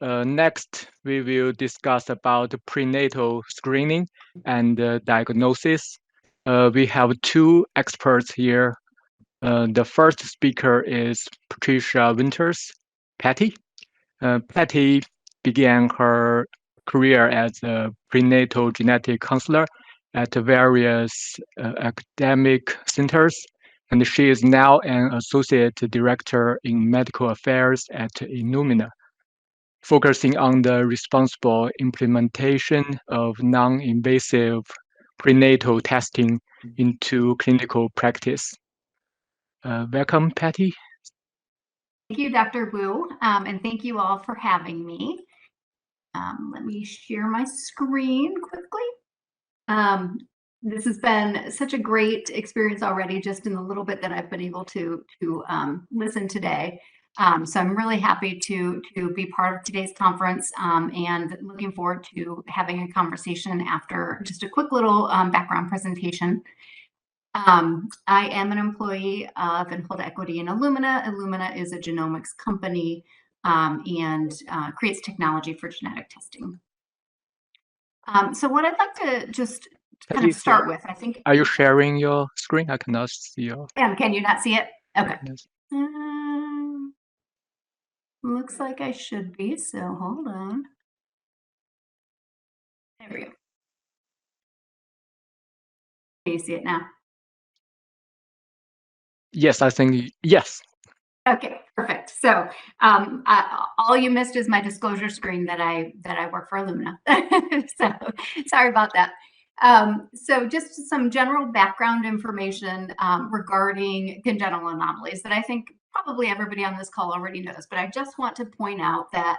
Next, we will discuss about prenatal screening and diagnosis. We have 2 experts here. The first speaker is Patricia Winters, Patty. Patty began her career as a prenatal genetic counselor at various academic centers, and she is now an associate director in medical affairs at Illumina, focusing on the responsible implementation of non-invasive prenatal testing into clinical practice. Welcome, Patty. Thank you, Dr. Wu, and thank you all for having me. Let me share my screen quickly. This has been such a great experience already, just in the little bit that I've been able to listen today. So I'm really happy to be part of today's conference, and looking forward to having a conversation after just a quick little background presentation. I am an employee of Enfold Equity in Illumina. Illumina is a genomics company, and creates technology for genetic testing. So what I'd like to just kind of start with, I think. Are you sharing your screen? I cannot see your. Can you not see it? Okay. Yes. Looks like I should be, so hold on. There we go. Can you see it now? Yes, I think yes. Okay, perfect. So all you missed is my disclosure screen that I work for Illumina. So sorry about that. So just some general background information regarding congenital anomalies that I think probably everybody on this call already knows, but I just want to point out that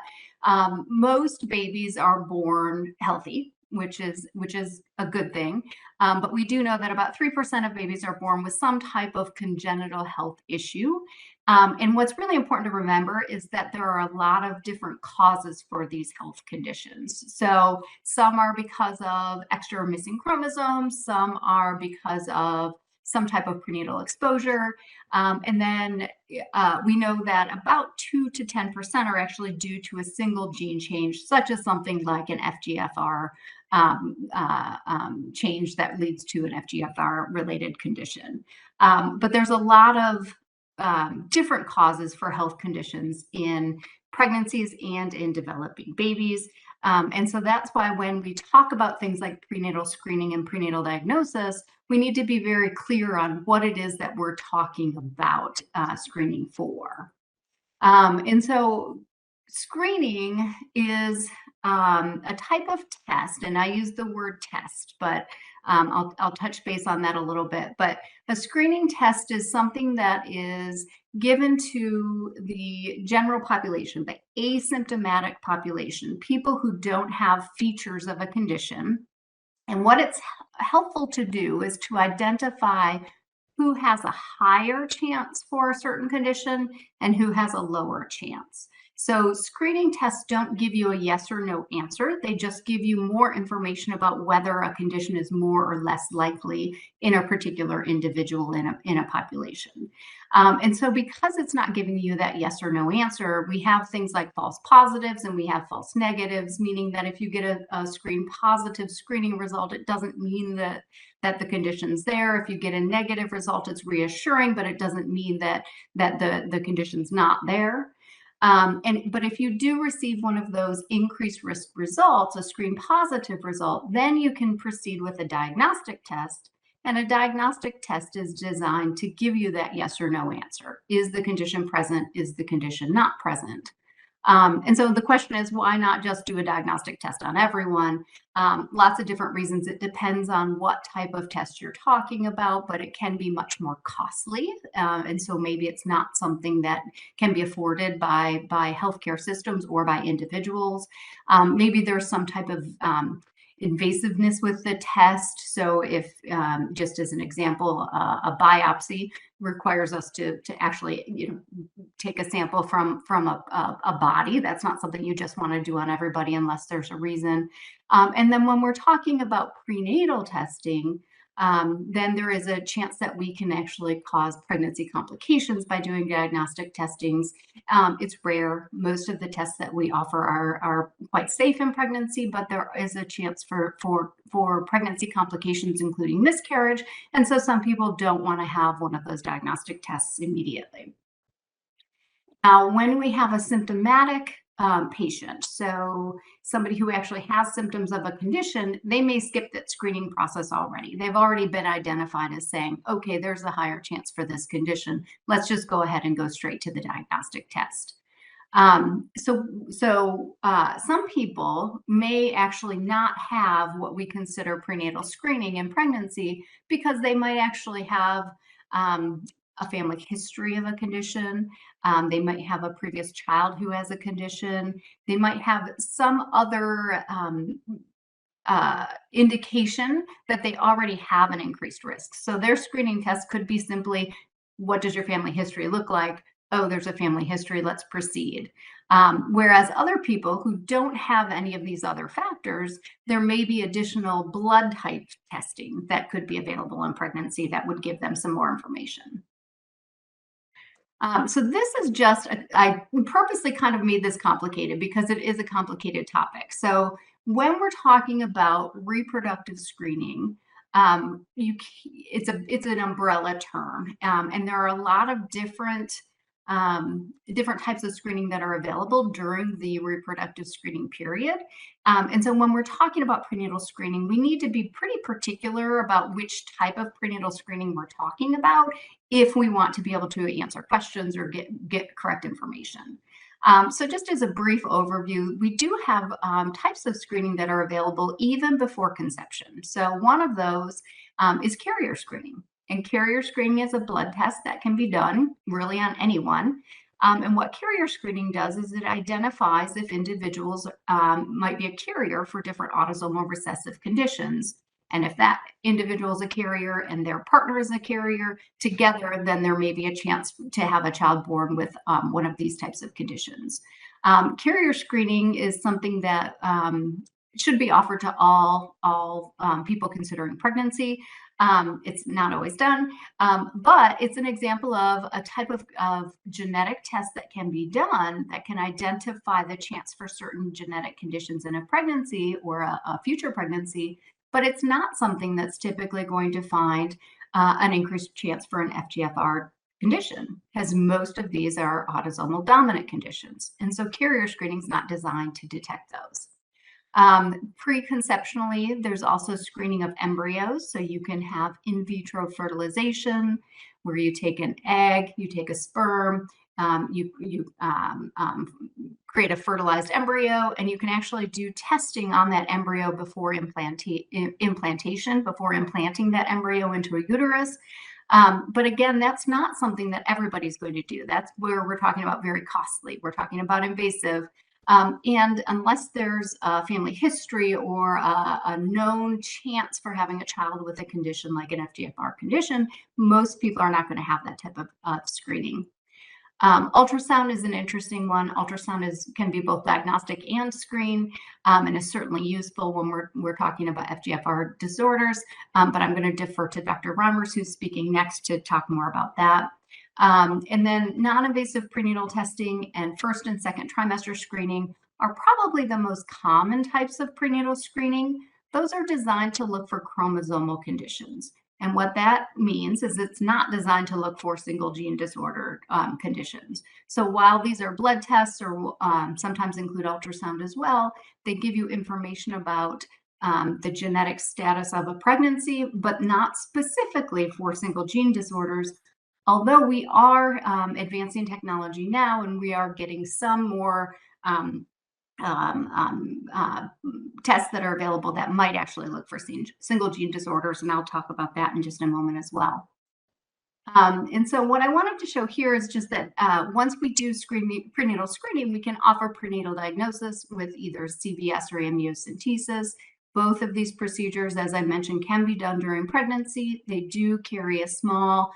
most babies are born healthy, which is a good thing. But we do know that about 3% of babies are born with some type of congenital health issue. And what's really important to remember is that there are a lot of different causes for these health conditions. So some are because of extra or missing chromosomes, some are because of some type of prenatal exposure. And then we know that about 2 to 10% are actually due to a single gene change, such as something like an FGFR change that leads to an FGFR related condition. But there's a lot of different causes for health conditions in pregnancies and in developing babies. And so that's why when we talk about things like prenatal screening and prenatal diagnosis, we need to be very clear on what it is that we're talking about screening for. And so screening is a type of test, and I use the word test, but I'll touch base on that a little bit. But a screening test is something that is given to the general population, the asymptomatic population, people who don't have features of a condition. And what it's helpful to do is to identify who has a higher chance for a certain condition and who has a lower chance. So screening tests don't give you a yes or no answer. They just give you more information about whether a condition is more or less likely in a particular individual in a population. And so because it's not giving you that yes or no answer, we have things like false positives and we have false negatives, meaning that if you get a screen positive screening result, it doesn't mean that the condition's there. If you get a negative result, it's reassuring, but it doesn't mean that the condition's not there. But if you do receive one of those increased risk results, a screen positive result, then you can proceed with a diagnostic test. And a diagnostic test is designed to give you that yes or no answer. Is the condition present? Is the condition not present? And so the question is, why not just do a diagnostic test on everyone? Lots of different reasons. It depends on what type of test you're talking about, but it can be much more costly. And so maybe it's not something that can be afforded by healthcare systems or by individuals. Maybe there's some type of invasiveness with the test. So if, just as an example, a biopsy requires us to actually, take a sample from a body. That's not something you just want to do on everybody unless there's a reason. And then when we're talking about prenatal testing, then there is a chance that we can actually cause pregnancy complications by doing diagnostic testings. It's rare. Most of the tests that we offer are quite safe in pregnancy, but there is a chance for pregnancy complications, including miscarriage. And so some people don't want to have one of those diagnostic tests immediately. Now, when we have a symptomatic patient, so somebody who actually has symptoms of a condition, they may skip that screening process already. They've already been identified as saying, okay, there's a higher chance for this condition. Let's just go ahead and go straight to the diagnostic test. So some people may actually not have what we consider prenatal screening in pregnancy because they might actually have a family history of a condition. They might have a previous child who has a condition. They might have some other indication that they already have an increased risk. So their screening test could be simply, what does your family history look like? Oh, there's a family history, let's proceed. Whereas other people who don't have any of these other factors, there may be additional blood type testing that could be available in pregnancy that would give them some more information. So this is just, I purposely kind of made this complicated because it is a complicated topic. So when we're talking about reproductive screening, it's an umbrella term, and there are a lot of different types of screening that are available during the reproductive screening period. And so when we're talking about prenatal screening, we need to be pretty particular about which type of prenatal screening we're talking about if we want to be able to answer questions or get correct information. So just as a brief overview, we do have types of screening that are available even before conception. So one of those is carrier screening. And carrier screening is a blood test that can be done really on anyone. And what carrier screening does is it identifies if individuals might be a carrier for different autosomal recessive conditions. And if that individual is a carrier and their partner is a carrier together, then there may be a chance to have a child born with one of these types of conditions. Carrier screening is something that should be offered to all people considering pregnancy. It's not always done, but it's an example of a type of genetic test that can be done that can identify the chance for certain genetic conditions in a pregnancy or a future pregnancy, but it's not something that's typically going to find an increased chance for an FGFR condition, as most of these are autosomal dominant conditions. And so carrier screening is not designed to detect those. Preconceptionally, there's also screening of embryos. So you can have in vitro fertilization, where you take an egg, you take a sperm, you create a fertilized embryo, and you can actually do testing on that embryo before implantation, before implanting that embryo into a uterus. But again, that's not something that everybody's going to do. That's where we're talking about very costly. We're talking about invasive. And unless there's a family history or a known chance for having a child with a condition like an FGFR condition, most people are not going to have that type of screening. Ultrasound is an interesting one. Ultrasound can be both diagnostic and screen, and is certainly useful when we're talking about FGFR disorders. But I'm going to defer to Dr. Remmers, who's speaking next, to talk more about that. And then non-invasive prenatal testing and first and second trimester screening are probably the most common types of prenatal screening. Those are designed to look for chromosomal conditions. And what that means is it's not designed to look for single gene disorder conditions. So while these are blood tests or sometimes include ultrasound as well, they give you information about the genetic status of a pregnancy, but not specifically for single gene disorders. Although we are advancing technology now, and we are getting some more tests that are available that might actually look for single gene disorders, and I'll talk about that in just a moment as well. And so what I wanted to show here is just that once we do prenatal screening, we can offer prenatal diagnosis with either CVS or amniocentesis. Both of these procedures, as I mentioned, can be done during pregnancy. They do carry a small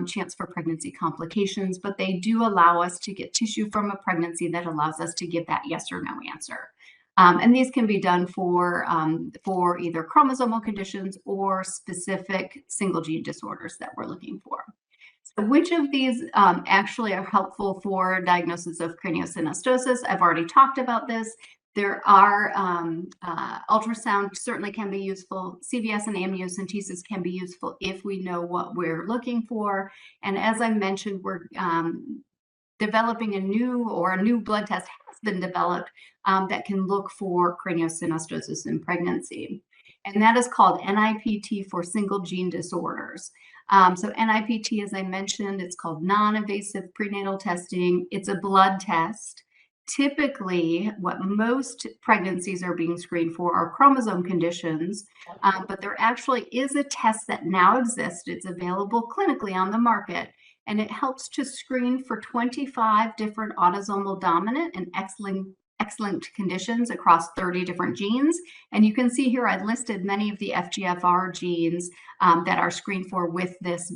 chance for pregnancy complications, but they do allow us to get tissue from a pregnancy that allows us to give that yes or no answer. And these can be done for either chromosomal conditions or specific single gene disorders that we're looking for. So which of these actually are helpful for diagnosis of craniosynostosis? I've already talked about this. There are ultrasound certainly can be useful. CVS and amniocentesis can be useful if we know what we're looking for. And as I mentioned, we're developing a new blood test has been developed that can look for craniosynostosis in pregnancy. And that is called NIPT for single gene disorders. So NIPT, as I mentioned, it's called non-invasive prenatal testing. It's a blood test. Typically, what most pregnancies are being screened for are chromosome conditions, but there actually is a test that now exists. It's available clinically on the market, and it helps to screen for 25 different autosomal dominant and X-linked conditions across 30 different genes. And you can see here I listed many of the FGFR genes that are screened for with this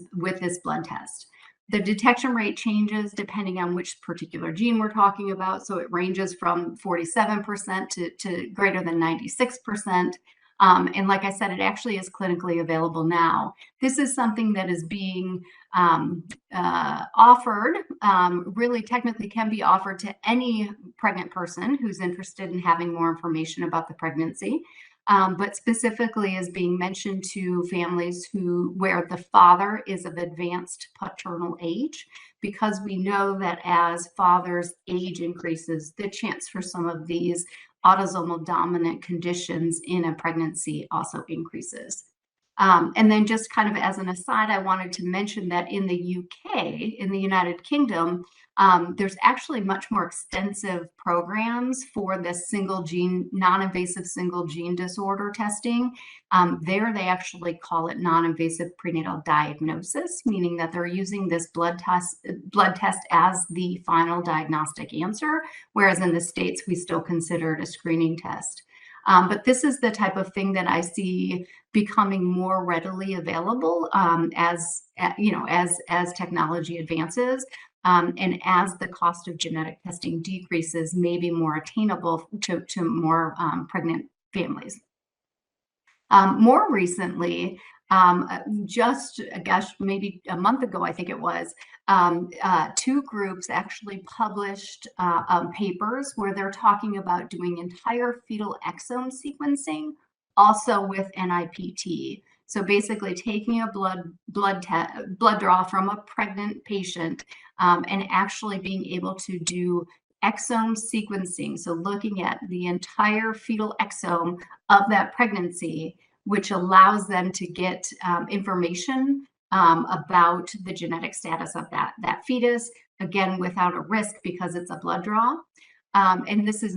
blood test. The detection rate changes depending on which particular gene we're talking about. So it ranges from 47% to greater than 96%. And like I said, it actually is clinically available now. This is something that is being offered, really technically can be offered to any pregnant person who's interested in having more information about the pregnancy. But specifically is being mentioned to families where the father is of advanced paternal age, because we know that as father's age increases, the chance for some of these autosomal dominant conditions in a pregnancy also increases. And then just kind of as an aside, I wanted to mention that in the UK, in the United Kingdom, there's actually much more extensive programs for this single gene, non-invasive single gene disorder testing. There they actually call it non-invasive prenatal diagnosis, meaning that they're using this blood test as the final diagnostic answer, whereas in the States, we still consider it a screening test. But this is the type of thing that I see becoming more readily available as technology advances. And as the cost of genetic testing decreases, may be more attainable to more pregnant families. More recently, just, gosh, maybe a month ago, I think it was, two groups actually published papers where they're talking about doing entire fetal exome sequencing, also with NIPT. So basically taking a blood draw from a pregnant patient and actually being able to do exome sequencing. So looking at the entire fetal exome of that pregnancy, which allows them to get information about the genetic status of that fetus, again, without a risk because it's a blood draw. And this is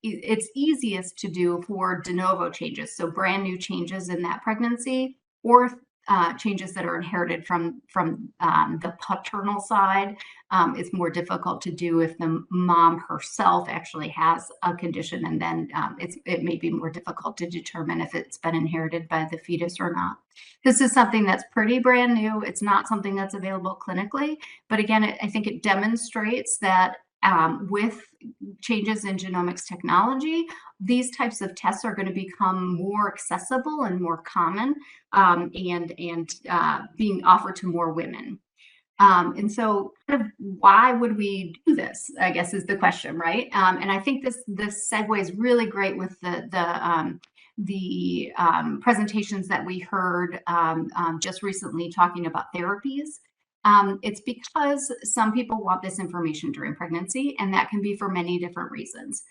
it's easiest to do for de novo changes, so brand new changes in that pregnancy, or changes that are inherited from the paternal side. It's more difficult to do if the mom herself actually has a condition, and then it may be more difficult to determine if it's been inherited by the fetus or not. This is something that's pretty brand new. It's not something that's available clinically, but again, I think it demonstrates that with changes in genomics technology, these types of tests are going to become more accessible and more common, and being offered to more women. And so kind of why would we do this, I guess, is the question, right? And I think this segues really great with the presentations that we heard just recently talking about therapies. It's because some people want this information during pregnancy, and that can be for many different reasons.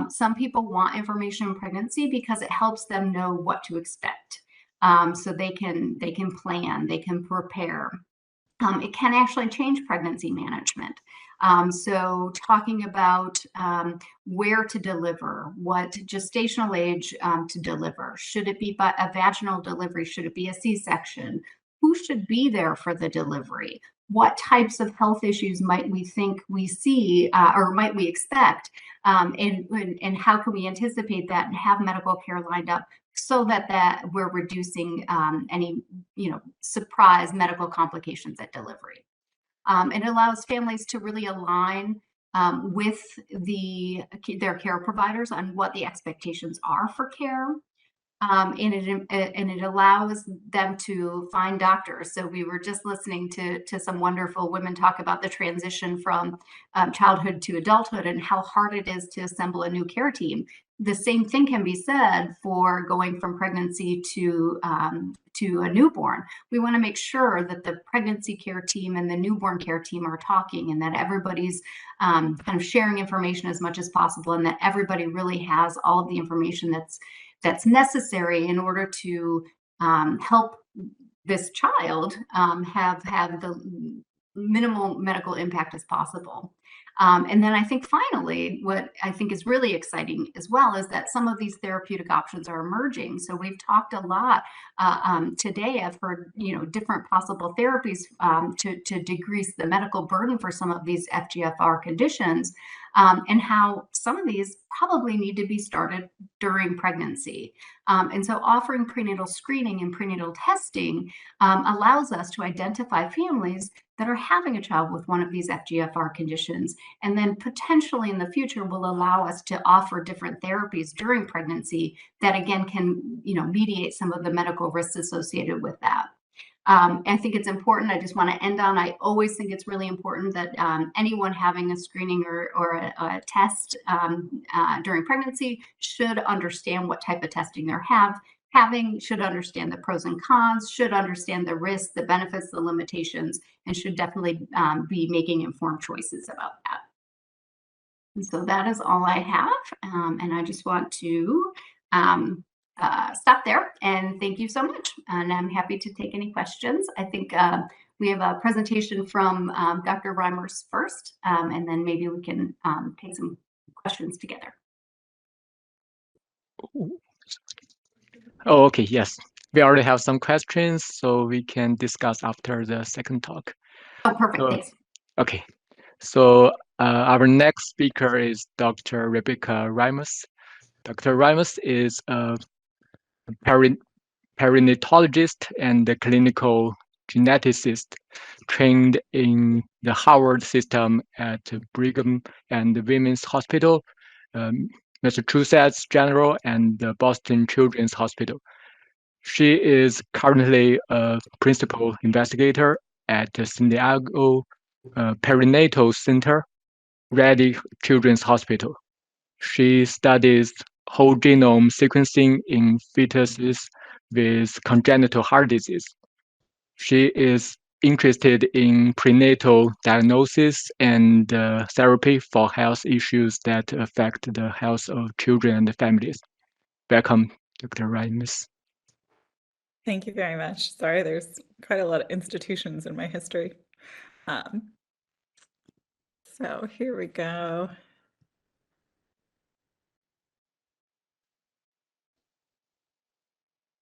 Some people want information in pregnancy because it helps them know what to expect. So they can plan, they can prepare. It can actually change pregnancy management. So talking about where to deliver, what gestational age to deliver, should it be a vaginal delivery, should it be a C-section? Who should be there for the delivery? What types of health issues might we think we see or might we expect? And how can we anticipate that and have medical care lined up so that we're reducing any surprise medical complications at delivery. It allows families to really align with their care providers on what the expectations are for care. And it allows them to find doctors. So we were just listening to some wonderful women talk about the transition from childhood to adulthood and how hard it is to assemble a new care team. The same thing can be said for going from pregnancy to a newborn. We want to make sure that the pregnancy care team and the newborn care team are talking, and that everybody's kind of sharing information as much as possible, and that everybody really has all of the information that's necessary in order to help this child have the minimal medical impact as possible. And then I think finally, what I think is really exciting as well is that some of these therapeutic options are emerging. So we've talked a lot today. I've heard, different possible therapies to decrease the medical burden for some of these FGFR conditions, and how some of these probably need to be started during pregnancy. And so offering prenatal screening and prenatal testing allows us to identify families that are having a child with one of these FGFR conditions, and then potentially in the future will allow us to offer different therapies during pregnancy that again can, mediate some of the medical risks associated with that. I think it's important. I just want to end on, I always think it's really important that anyone having a screening or a test during pregnancy should understand what type of testing they're having, should understand the pros and cons, should understand the risks, the benefits, the limitations, and should definitely be making informed choices about that. And so that is all I have. And I just want to stop there and thank you so much. And I'm happy to take any questions. I think we have a presentation from Dr. Reimers first, and then maybe we can take some questions together. Oh, okay, yes. We already have some questions, so we can discuss after the second talk. Oh, perfect, thanks. Okay, so our next speaker is Dr. Rebecca Reimers. Dr. Reimers is a perinatologist and a clinical geneticist trained in the Harvard system at Brigham and Women's Hospital, Massachusetts General, and the Boston Children's Hospital. She is currently a principal investigator at the San Diego Perinatal Center, Raleigh Children's Hospital. She studies whole genome sequencing in fetuses with congenital heart disease. She is interested in prenatal diagnosis and therapy for health issues that affect the health of children and families. Welcome, Dr. Reimers. Thank you very much. Sorry, there's quite a lot of institutions in my history. So here we go.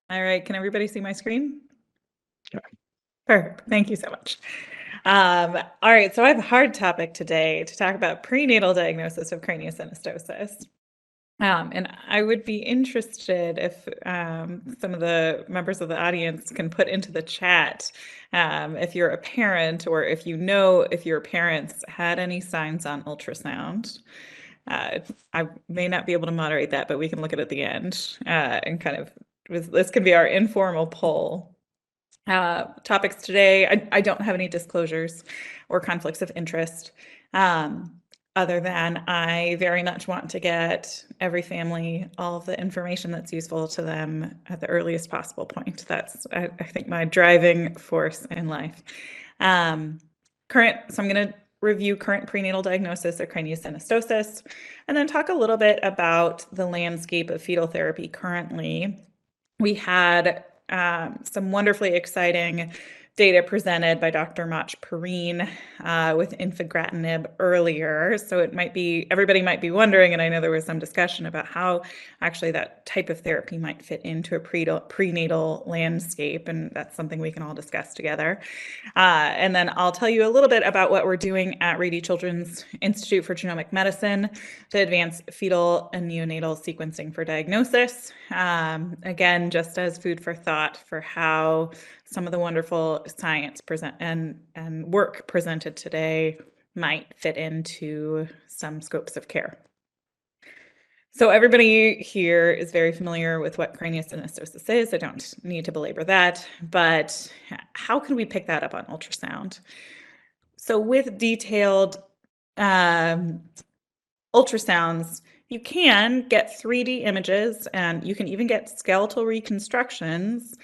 All right, can everybody see my screen? Yeah. Perfect, thank you so much. All right, so I have a hard topic today to talk about prenatal diagnosis of craniosynostosis. And I would be interested if some of the members of the audience can put into the chat if you're a parent or if you know if your parents had any signs on ultrasound. I may not be able to moderate that, but we can look at it at the end and kind of, this can be our informal poll. Topics today, I don't have any disclosures or conflicts of interest. Other than I very much want to get every family all of the information that's useful to them at the earliest possible point. That's, I think, my driving force in life. So I'm going to review current prenatal diagnosis of craniosynostosis, and then talk a little bit about the landscape of fetal therapy currently. We had some wonderfully exciting data presented by Dr. Mach Perrine with infigratinib earlier. So it might be, everybody might be wondering, and I know there was some discussion about how actually that type of therapy might fit into a prenatal landscape, and that's something we can all discuss together. And then I'll tell you a little bit about what we're doing at Rady Children's Institute for Genomic Medicine to advance fetal and neonatal sequencing for diagnosis. Again, just as food for thought for how some of the wonderful science and work presented today might fit into some scopes of care. So everybody here is very familiar with what craniosynostosis is. I don't need to belabor that, but how can we pick that up on ultrasound? So with detailed ultrasounds, you can get 3D images, and you can even get skeletal reconstructions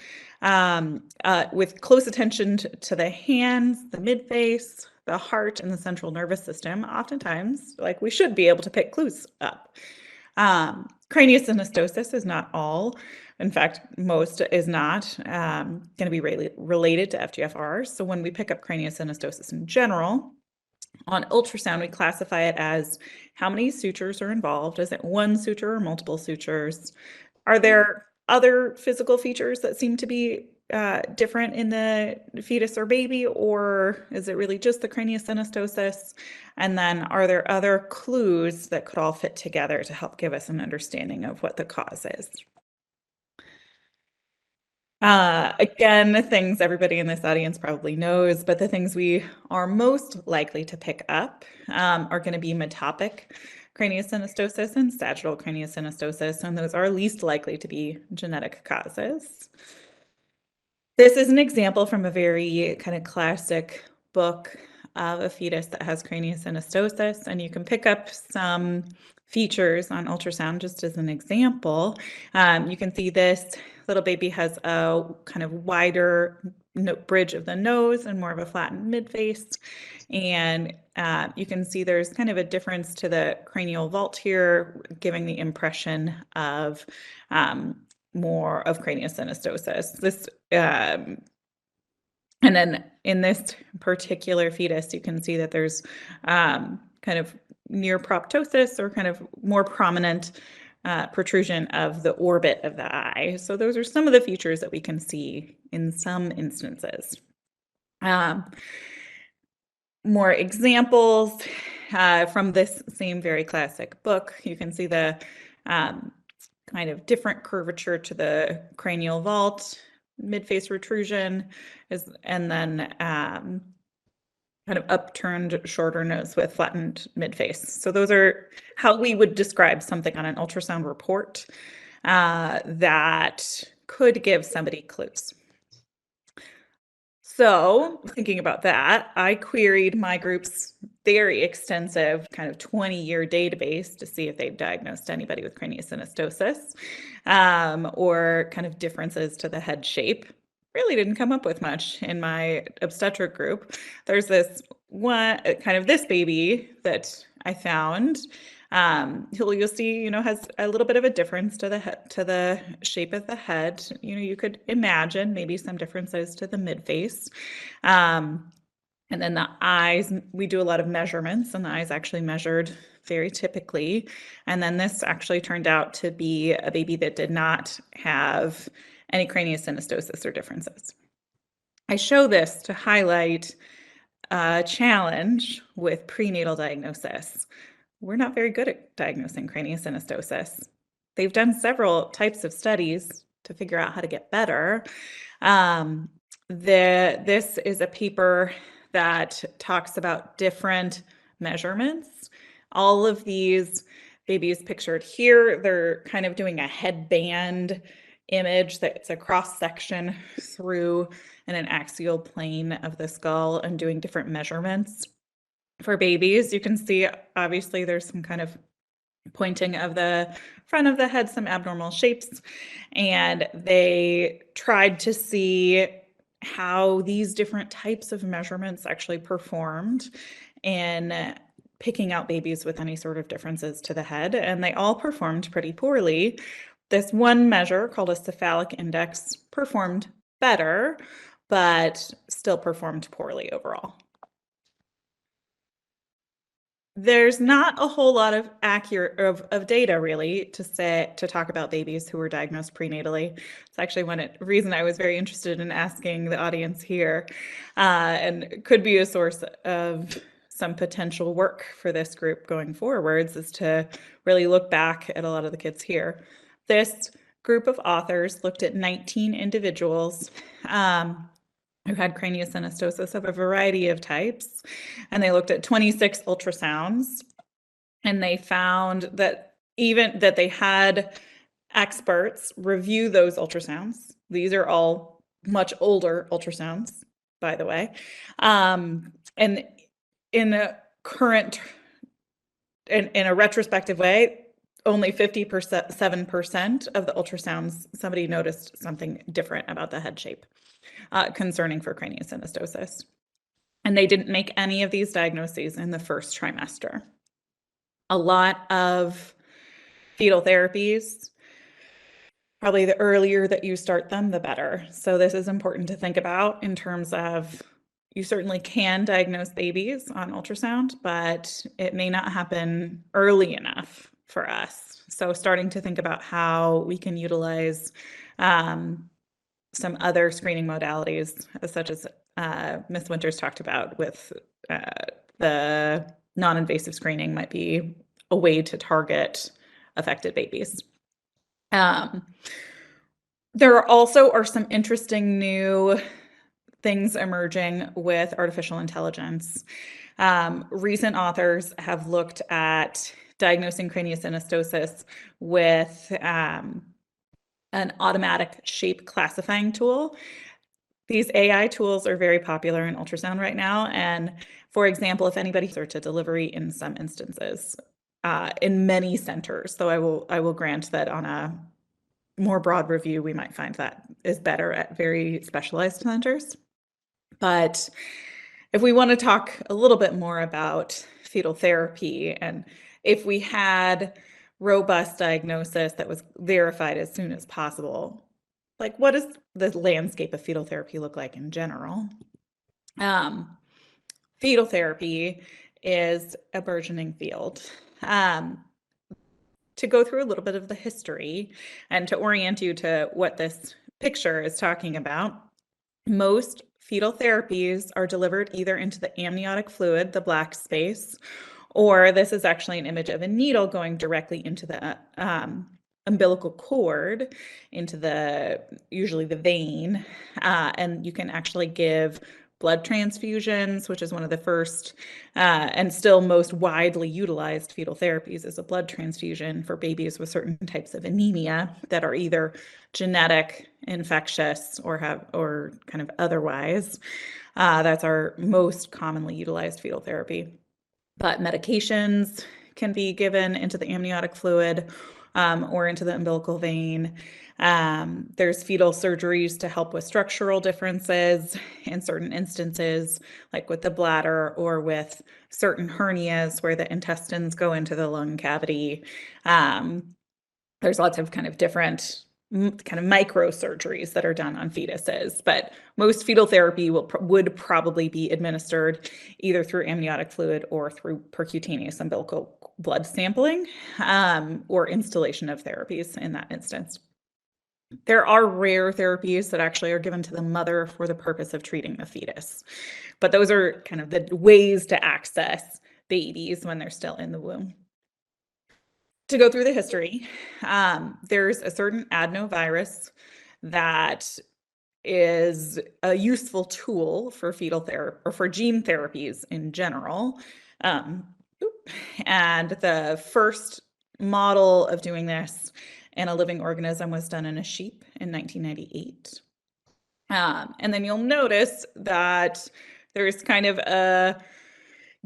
with close attention to the hands, the midface, the heart, and the central nervous system. Oftentimes, like, we should be able to pick clues up. Craniosynostosis is not all. In fact, most is not going to be related to FGFR. So when we pick up craniosynostosis in general, On ultrasound, we classify it as how many sutures are involved. Is it one suture or multiple sutures? Are there other physical features that seem to be different in the fetus or baby, or is it really just the craniosynostosis? And then are there other clues that could all fit together to help give us an understanding of what the cause is? Again, things everybody in this audience probably knows, but the things we are most likely to pick up are going to be metopic craniosynostosis and sagittal craniosynostosis, and those are least likely to be genetic causes. This is an example from a very kind of classic book of a fetus that has craniosynostosis, and you can pick up some features on ultrasound just as an example. You can see this little baby has a kind of wider bridge of the nose and more of a flattened midface. And you can see there's kind of a difference to the cranial vault here, giving the impression of more of craniosynostosis. This and then in this particular fetus, you can see that there's kind of near proptosis or kind of more prominent protrusion of the orbit of the eye. So those are some of the features that we can see in some instances. More examples from this same very classic book. You can see the kind of different curvature to the cranial vault, midface protrusion, and then kind of upturned shorter nose with flattened midface. So those are how we would describe something on an ultrasound report that could give somebody clues. So thinking about that, I queried my group's very extensive kind of 20-year database to see if they've diagnosed anybody with craniosynostosis or kind of differences to the head shape. Really didn't come up with much in my obstetric group. There's this one, kind of this baby that I found. You'll see, has a little bit of a difference to the shape of the head. You could imagine maybe some differences to the midface. And then the eyes, we do a lot of measurements, and the eyes actually measured very typically. And then this actually turned out to be a baby that did not have any craniosynostosis or differences. I show this to highlight a challenge with prenatal diagnosis. We're not very good at diagnosing craniosynostosis. They've done several types of studies to figure out how to get better. This is a paper that talks about different measurements. All of these babies pictured here, they're kind of doing a headband image that's a cross section through an axial plane of the skull and doing different measurements. For babies, you can see obviously there's some kind of pointing of the front of the head, some abnormal shapes, and they tried to see how these different types of measurements actually performed in picking out babies with any sort of differences to the head, and they all performed pretty poorly. This one measure called a cephalic index performed better, but still performed poorly overall. There's not a whole lot of accurate of data really to talk about babies who were diagnosed prenatally. It's actually one reason I was very interested in asking the audience here, and could be a source of some potential work for this group going forwards, is to really look back at a lot of the kids here. This group of authors looked at 19 individuals who had craniosynostosis of a variety of types, and they looked at 26 ultrasounds, and they found that they had experts review those ultrasounds. These are all much older ultrasounds, by the way, and in a retrospective way, only 57% of the ultrasounds, somebody noticed something different about the head shape. Concerning for craniosynostosis. And they didn't make any of these diagnoses in the first trimester. A lot of fetal therapies, probably the earlier that you start them, the better. So this is important to think about in terms of you certainly can diagnose babies on ultrasound, but it may not happen early enough for us. So starting to think about how we can utilize some other screening modalities, such as Ms. Winters talked about with the non-invasive screening might be a way to target affected babies. There also are some interesting new things emerging with artificial intelligence. Recent authors have looked at diagnosing craniosynostosis with an automatic shape classifying tool. These AI tools are very popular in ultrasound right now. And for example, if anybody to delivery in some instances, in many centers, though I will grant that on a more broad review, we might find that is better at very specialized centers. But if we want to talk a little bit more about fetal therapy, and if we had robust diagnosis that was verified as soon as possible, like what does the landscape of fetal therapy look like in general? Fetal therapy is a burgeoning field. To go through a little bit of the history and to orient you to what this picture is talking about, most fetal therapies are delivered either into the amniotic fluid, the black space, or this is actually an image of a needle going directly into the umbilical cord, into usually the vein, and you can actually give blood transfusions, which is one of the first and still most widely utilized fetal therapies, is a blood transfusion for babies with certain types of anemia that are either genetic, infectious, or kind of otherwise. That's our most commonly utilized fetal therapy. But medications can be given into the amniotic fluid or into the umbilical vein. There's fetal surgeries to help with structural differences in certain instances, like with the bladder or with certain hernias where the intestines go into the lung cavity. There's lots of kind of different kind of microsurgeries that are done on fetuses, but most fetal therapy would probably be administered either through amniotic fluid or through percutaneous umbilical blood sampling or installation of therapies in that instance. There are rare therapies that actually are given to the mother for the purpose of treating the fetus, but those are kind of the ways to access babies when they're still in the womb. To go through the history, there's a certain adenovirus that is a useful tool for fetal therapy or for gene therapies in general. And the first model of doing this in a living organism was done in a sheep in 1998. And then you'll notice that there's kind of a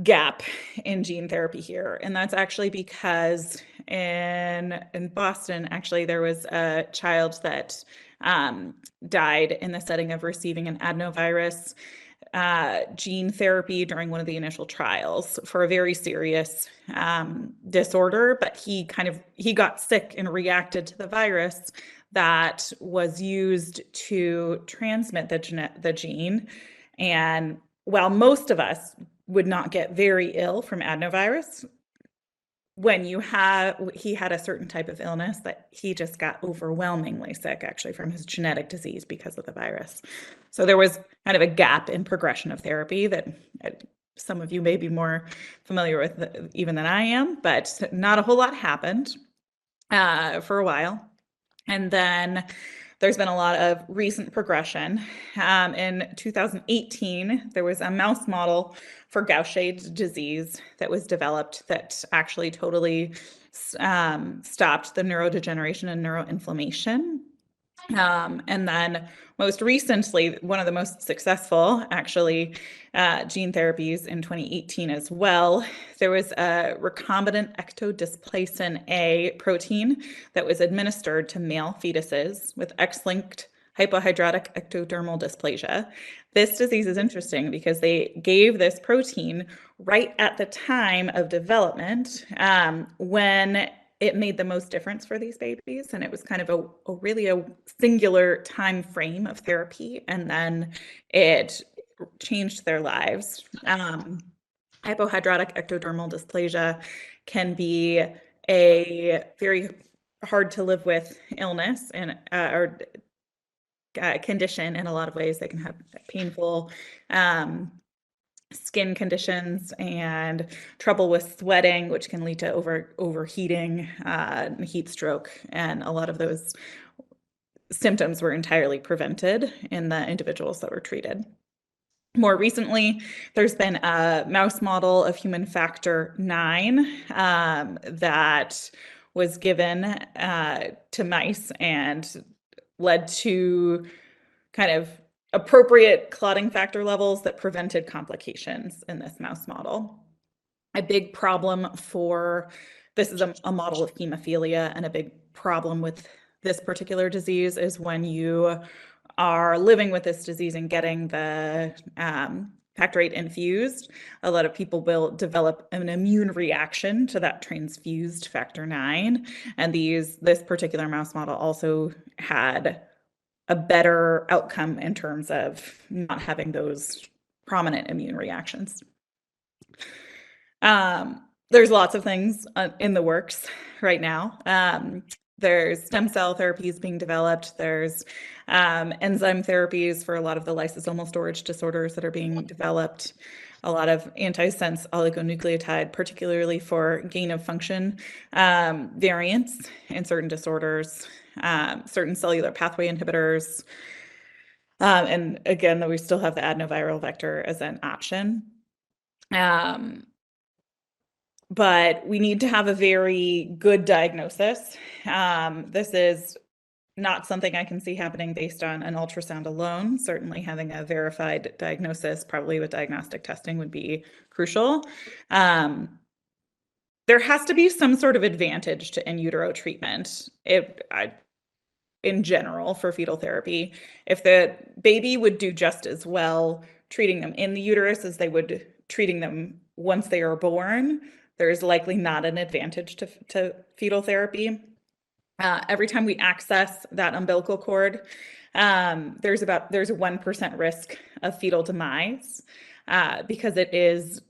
gap in gene therapy here. And that's actually because in Boston, actually, there was a child that died in the setting of receiving an adenovirus gene therapy during one of the initial trials for a very serious disorder, but he got sick and reacted to the virus that was used to transmit the gene. And while most of us would not get very ill from adenovirus, when he had a certain type of illness that he just got overwhelmingly sick actually from his genetic disease because of the virus. So there was kind of a gap in progression of therapy that some of you may be more familiar with even than I am, but not a whole lot happened for a while. And then there's been a lot of recent progression. In 2018, there was a mouse model for Gaucher disease that was developed that actually totally stopped the neurodegeneration and neuroinflammation. And then most recently, one of the most successful, actually, gene therapies in 2018 as well, there was a recombinant ectodysplasin A protein that was administered to male fetuses with X-linked hypohidrotic ectodermal dysplasia. This disease is interesting because they gave this protein right at the time of development when it made the most difference for these babies. And it was kind of a really singular time frame of therapy. And then it changed their lives. Hypohidrotic ectodermal dysplasia can be a very hard to live with illness and or condition in a lot of ways. They can have painful skin conditions and trouble with sweating, which can lead to overheating, heat stroke, and a lot of those symptoms were entirely prevented in the individuals that were treated. More recently, there's been a mouse model of human factor IX that was given to mice and led to kind of appropriate clotting factor levels that prevented complications in this mouse model. A big problem for this is a model of hemophilia, and a big problem with this particular disease is when you are living with this disease and getting the factor VIII infused, a lot of people will develop an immune reaction to that transfused factor IX. And this particular mouse model also had a better outcome in terms of not having those prominent immune reactions. There's lots of things in the works right now. There's stem cell therapies being developed. There's enzyme therapies for a lot of the lysosomal storage disorders that are being developed. A lot of antisense oligonucleotide, particularly for gain of function variants in certain disorders, certain cellular pathway inhibitors. And again, we still have the adenoviral vector as an option. But we need to have a very good diagnosis. This is not something I can see happening based on an ultrasound alone. Certainly having a verified diagnosis, probably with diagnostic testing, would be crucial. There has to be some sort of advantage to in utero treatment in general for fetal therapy. If the baby would do just as well treating them in the uterus as they would treating them once they are born, there's likely not an advantage to fetal therapy. Every time we access that umbilical cord, there's a 1% risk of fetal demise because it is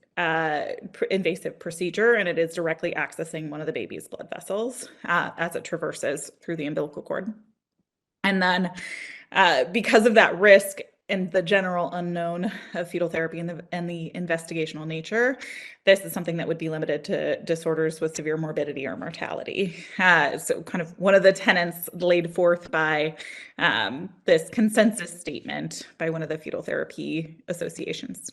invasive procedure and it is directly accessing one of the baby's blood vessels as it traverses through the umbilical cord. And then because of that risk and the general unknown of fetal therapy and the investigational nature, this is something that would be limited to disorders with severe morbidity or mortality. So kind of one of the tenets laid forth by this consensus statement by one of the fetal therapy associations.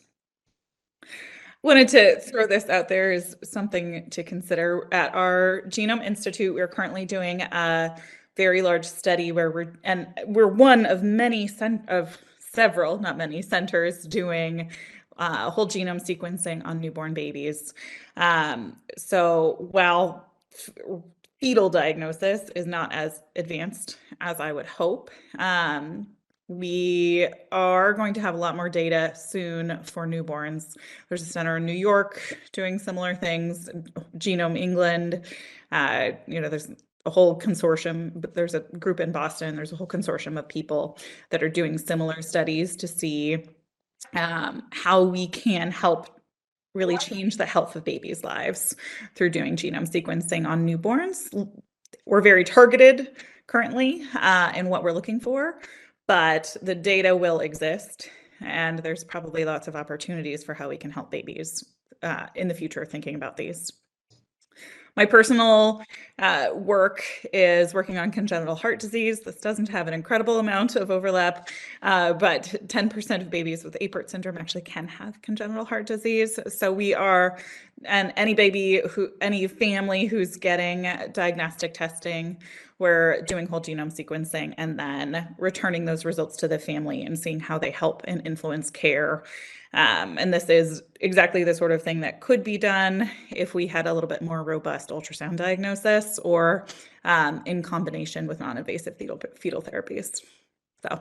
Wanted to throw this out there as something to consider. At our Genome Institute, we're currently doing a very large study where we're one of several, not many, centers doing whole genome sequencing on newborn babies. So while fetal diagnosis is not as advanced as I would hope, we are going to have a lot more data soon for newborns. There's a center in New York doing similar things, Genome England, there's a whole consortium, but there's a group in Boston, there's a whole consortium of people that are doing similar studies to see how we can help really change the health of babies' lives through doing genome sequencing on newborns. We're very targeted currently in what we're looking for, but the data will exist, and there's probably lots of opportunities for how we can help babies in the future thinking about these. My personal work is working on congenital heart disease. This doesn't have an incredible amount of overlap, but 10% of babies with Apert syndrome actually can have congenital heart disease. So we are, and any family who's getting diagnostic testing, we're doing whole genome sequencing and then returning those results to the family and seeing how they help and influence care. And this is exactly the sort of thing that could be done if we had a little bit more robust ultrasound diagnosis or in combination with non-invasive fetal therapies. So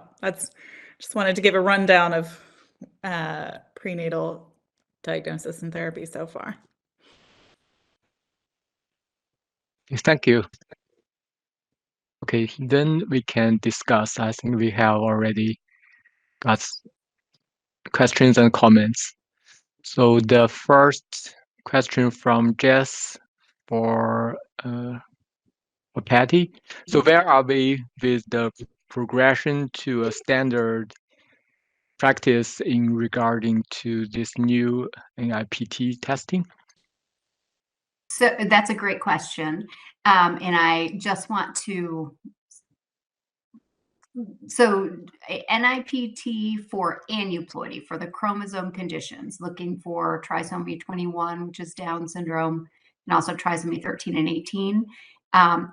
just wanted to give a rundown of prenatal diagnosis and therapy so far. Thank you. Okay, then we can discuss. I think we have already got questions and comments. So the first question from Jess for Patty. So where are we with the progression to a standard practice in regarding to this new NIPT testing? So that's a great question. And I just want to, so NIPT for aneuploidy, for the chromosome conditions, looking for trisomy 21, which is Down syndrome, and also trisomy 13 and 18,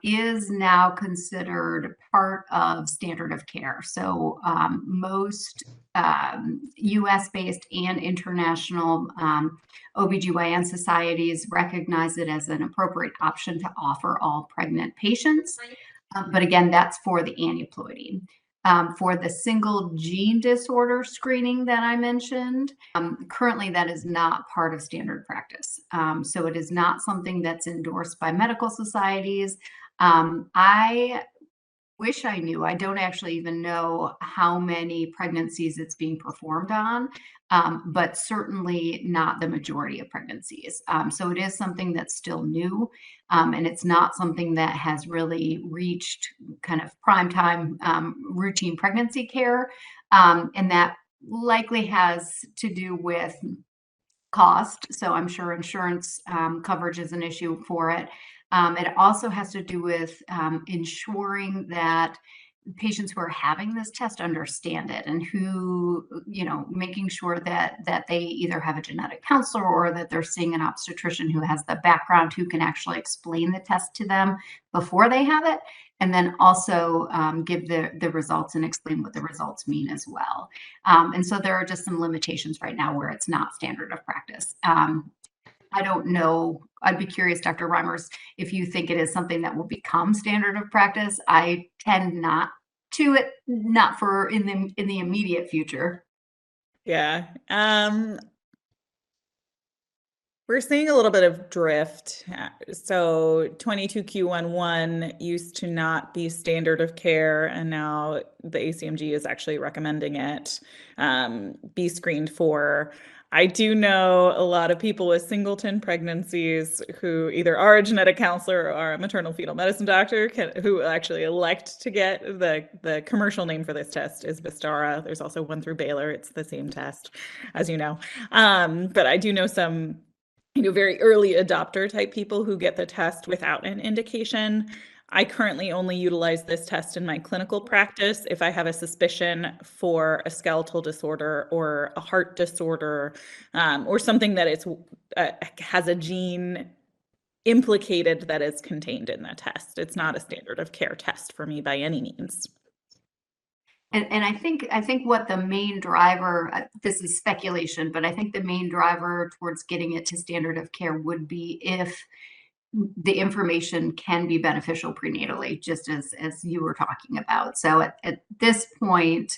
is now considered part of standard of care. So most US-based and international OBGYN societies recognize it as an appropriate option to offer all pregnant patients. But again, that's for the aneuploidy. For the single gene disorder screening that I mentioned, currently that is not part of standard practice. So it is not something that's endorsed by medical societies. I wish I knew. I don't actually even know how many pregnancies it's being performed on, but certainly not the majority of pregnancies. So it is something that's still new, and it's not something that has really reached kind of prime time routine pregnancy care. And that likely has to do with cost. So I'm sure insurance coverage is an issue for it. It also has to do with ensuring that patients who are having this test understand it, and who, making sure that they either have a genetic counselor or that they're seeing an obstetrician who has the background, who can actually explain the test to them before they have it, and then also give the results and explain what the results mean as well. And so there are just some limitations right now where it's not standard of practice. I don't know. I'd be curious, Dr. Reimers, if you think it is something that will become standard of practice. I tend not to it, not for in the immediate future. Yeah. We're seeing a little bit of drift. So 22q11 used to not be standard of care, and now the ACMG is actually recommending it be screened for. I do know a lot of people with singleton pregnancies who either are a genetic counselor or are a maternal fetal medicine doctor who actually elect to get the commercial name for this test is Vistara. There's also one through Baylor. It's the same test, as you know. But I do know some very early adopter type people who get the test without an indication. I currently only utilize this test in my clinical practice if I have a suspicion for a skeletal disorder or a heart disorder, or something that it's has a gene implicated that is contained in the test. It's not a standard of care test for me by any means. And I think what the main driver, this is speculation, but I think the main driver towards getting it to standard of care would be if the information can be beneficial prenatally, just as you were talking about. So at this point,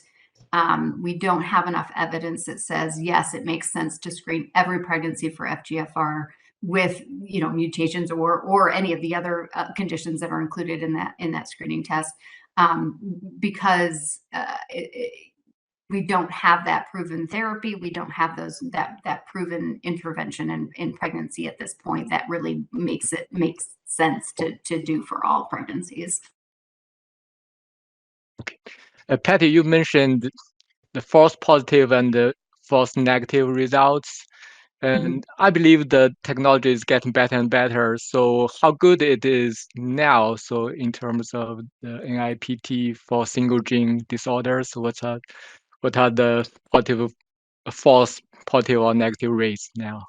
we don't have enough evidence that says, yes, it makes sense to screen every pregnancy for FGFR with mutations or any of the other conditions that are included in that screening test, because we don't have that proven therapy. We don't have that proven intervention in pregnancy at this point that really makes sense to do for all pregnancies. Okay. Patty, you mentioned the false positive and the false negative results. And I believe the technology is getting better and better. So how good it is now? So in terms of the NIPT for single gene disorders, what are the false positive or negative rates now?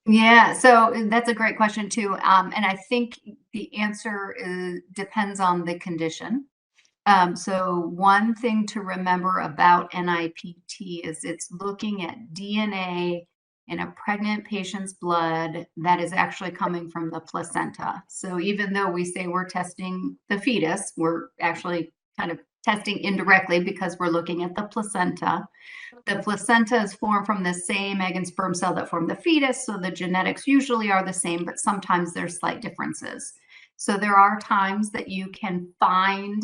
Yeah, so that's a great question too. And I think the answer depends on the condition. So one thing to remember about NIPT is it's looking at DNA in a pregnant patient's blood that is actually coming from the placenta. So even though we say we're testing the fetus, we're actually kind of testing indirectly because we're looking at the placenta. The placenta is formed from the same egg and sperm cell that form the fetus, so the genetics usually are the same, but sometimes there's slight differences. So there are times that you can find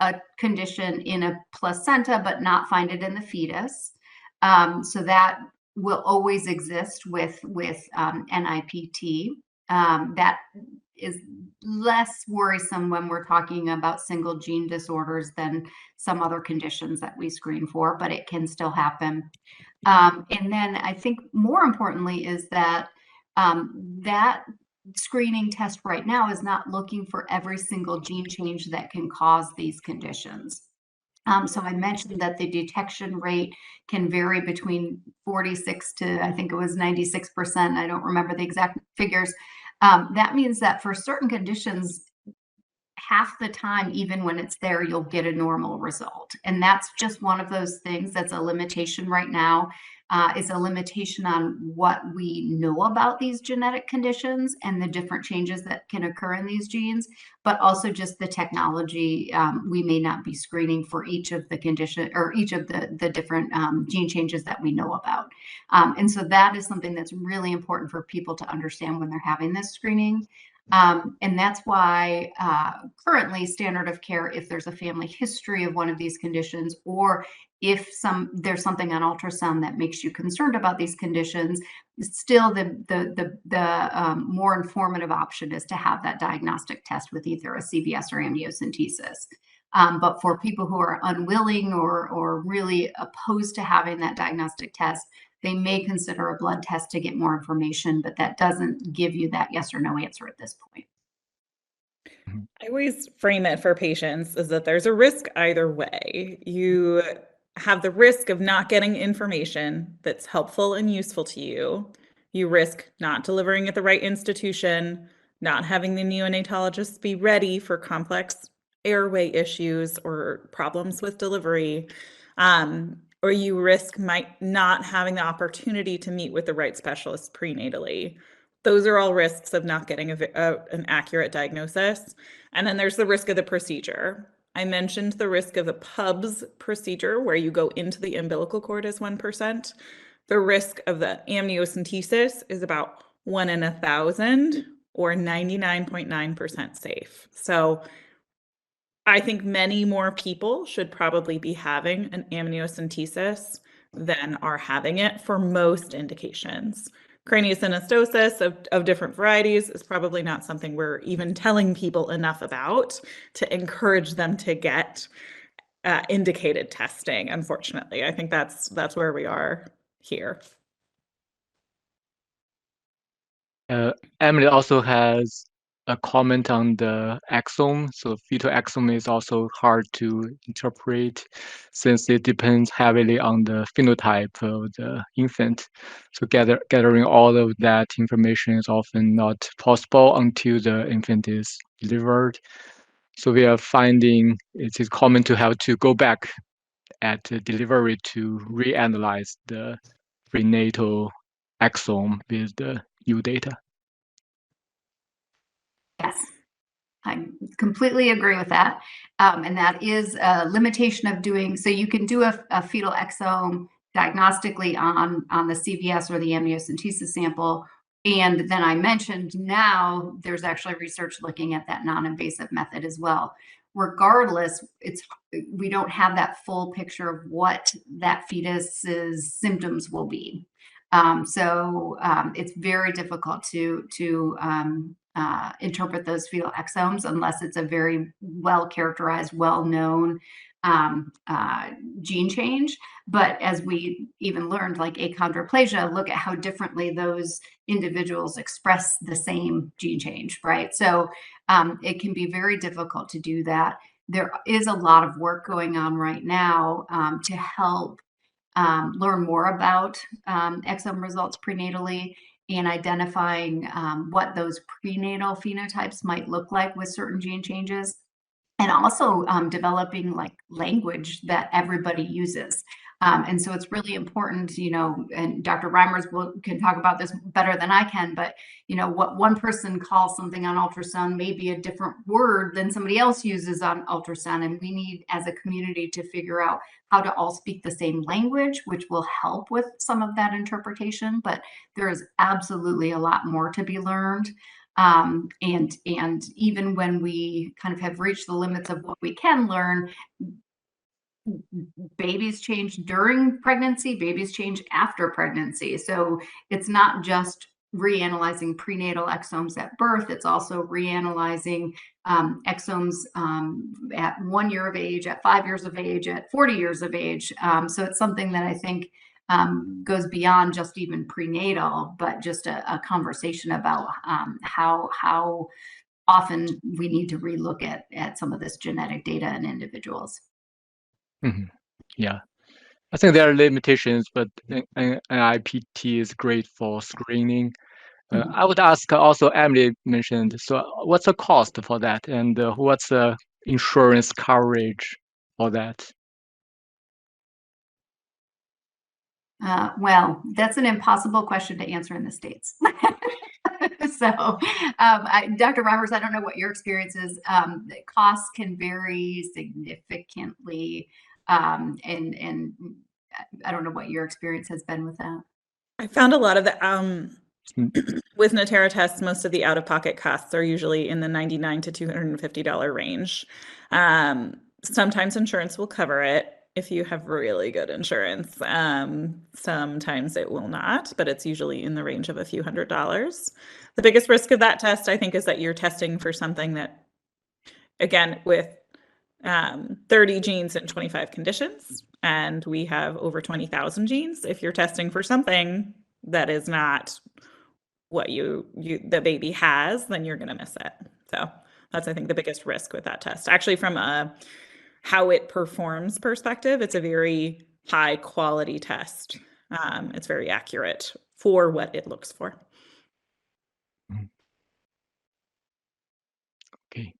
a condition in a placenta but not find it in the fetus. So that will always exist with NIPT. That is less worrisome when we're talking about single gene disorders than some other conditions that we screen for, but it can still happen. And then I think more importantly is that that screening test right now is not looking for every single gene change that can cause these conditions. So I mentioned that the detection rate can vary between 46 to, I think it was 96%. I don't remember the exact figures. That means that for certain conditions, half the time, even when it's there, you'll get a normal result. And that's just one of those things that's a limitation right now. It's a limitation on what we know about these genetic conditions and the different changes that can occur in these genes, but also just the technology. We may not be screening for each of the condition or each of the different gene changes that we know about. And so that is something that's really important for people to understand when they're having this screening. And that's why currently standard of care, if there's a family history of one of these conditions, or if there's something on ultrasound that makes you concerned about these conditions, still the more informative option is to have that diagnostic test with either a CVS or amniocentesis. But for people who are unwilling or really opposed to having that diagnostic test, they may consider a blood test to get more information, but that doesn't give you that yes or no answer at this point. I always frame it for patients is that there's a risk either way. You have the risk of not getting information that's helpful and useful to you. You risk not delivering at the right institution, not having the neonatologists be ready for complex airway issues or problems with delivery. Or you risk not having the opportunity to meet with the right specialist prenatally. Those are all risks of not getting an accurate diagnosis. And then there's the risk of the procedure. I mentioned the risk of the PUBS procedure where you go into the umbilical cord is 1%. The risk of the amniocentesis is about 1 in 1,000 or 99.9% safe. So I think many more people should probably be having an amniocentesis than are having it for most indications. Craniosynostosis of different varieties is probably not something we're even telling people enough about to encourage them to get indicated testing, unfortunately. I think that's where we are here. Emily also has a comment on the exome. So fetal exome is also hard to interpret since it depends heavily on the phenotype of the infant. So gathering all of that information is often not possible until the infant is delivered. So we are finding it is common to have to go back at delivery to reanalyze the prenatal exome with the new data. Yes, I completely agree with that. And that is a limitation of doing, so you can do a fetal exome diagnostically on the CVS or the amniocentesis sample. And then I mentioned now there's actually research looking at that non-invasive method as well. Regardless, we don't have that full picture of what that fetus's symptoms will be. So it's very difficult to interpret those fetal exomes unless it's a very well-characterized, well-known gene change. But as we even learned, like achondroplasia, look at how differently those individuals express the same gene change, right? So it can be very difficult to do that. There is a lot of work going on right now to help learn more about exome results prenatally and identifying what those prenatal phenotypes might look like with certain gene changes, and also developing like language that everybody uses. And so it's really important, you know, and Dr. Reimers can talk about this better than I can, but, you know, what one person calls something on ultrasound may be a different word than somebody else uses on ultrasound. And we need, as a community, to figure out how to all speak the same language, which will help with some of that interpretation. But there is absolutely a lot more to be learned. And even when we kind of have reached the limits of what we can learn, babies change during pregnancy, babies change after pregnancy. So it's not just reanalyzing prenatal exomes at birth, it's also reanalyzing exomes at 1 year of age, at 5 years of age, at 40 years of age. So it's something that I think goes beyond just even prenatal, but just a conversation about how often we need to relook at some of this genetic data in individuals. Yeah, I think there are limitations, but an IPT is great for screening. I would ask also, Emily mentioned, so what's the cost for that, and what's the insurance coverage for that? Well, that's an impossible question to answer in the States. So, Dr. Roberts, I don't know what your experience is. The costs can vary significantly, and I don't know what your experience has been with that. I found a lot of the with Natera tests, most of the out-of-pocket costs are usually in the $99 to $250 range. Sometimes insurance will cover it if you have really good insurance. Sometimes it will not, but it's usually in the range of a few $100s. The biggest risk of that test, I think, is that you're testing for something that, again, with 30 genes and 25 conditions, and we have over 20,000 genes. If you're testing for something that is not what the baby has, then you're going to miss it. So that's, I think, the biggest risk with that test. Actually, from a how it performs perspective, it's a very high quality test. It's very accurate for what it looks for. Okay.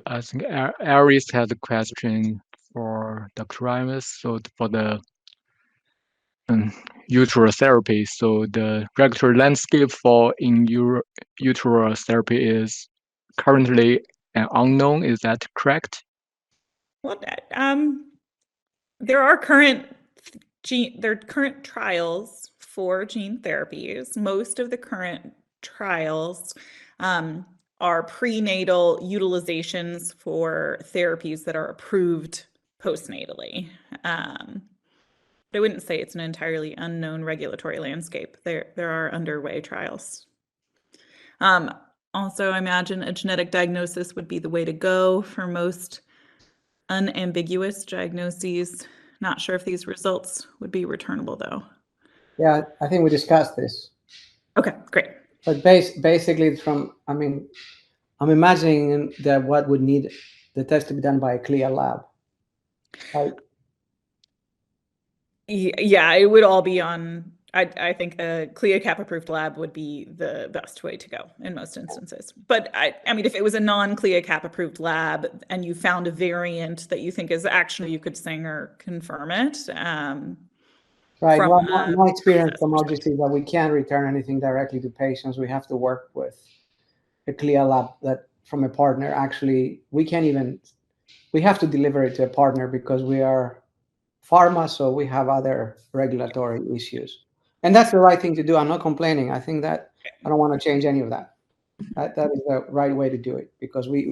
I think Aries had a question for Dr. Rimus. So for the utero therapy, so the regulatory landscape for in utero therapy is currently an unknown. Is that correct? Well, there are current trials for gene therapies. Most of the current trials are prenatal utilizations for therapies that are approved postnatally. But I wouldn't say it's an entirely unknown regulatory landscape. There are underway trials. Also, I imagine a genetic diagnosis would be the way to go for most unambiguous diagnoses. Not sure if these results would be returnable, though. Yeah, I think we discussed this. Okay, great. But basically, I'm imagining that what would need the test to be done by a CLIA lab. Right? Yeah, it would all be on. I think a CLIA CAP approved lab would be the best way to go in most instances. But I mean, if it was a non-CLIA CAP approved lab and you found a variant that you think is actually, you could sing or confirm it. Right. Well, my experience from OGC is that we can't return anything directly to patients. We have to work with a CLIA lab that from a partner. Actually, we have to deliver it to a partner because we are pharma, so we have other regulatory issues. And that's the right thing to do. I'm not complaining. I think that I don't want to change any of that. That is the right way to do it because we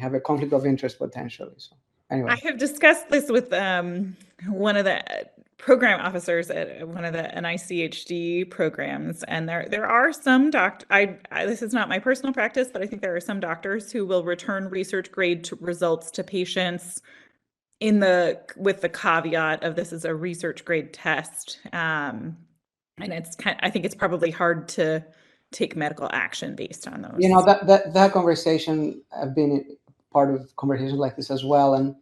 have a conflict of interest potentially. So anyway, I have discussed this with one of the program officers at one of the NICHD programs, and there are some this is not my personal practice, but I think there are some doctors who will return research grade results to patients with the caveat of this is a research grade test. And I think it's probably hard to take medical action based on those. that conversation, I've been part of conversations like this as well. And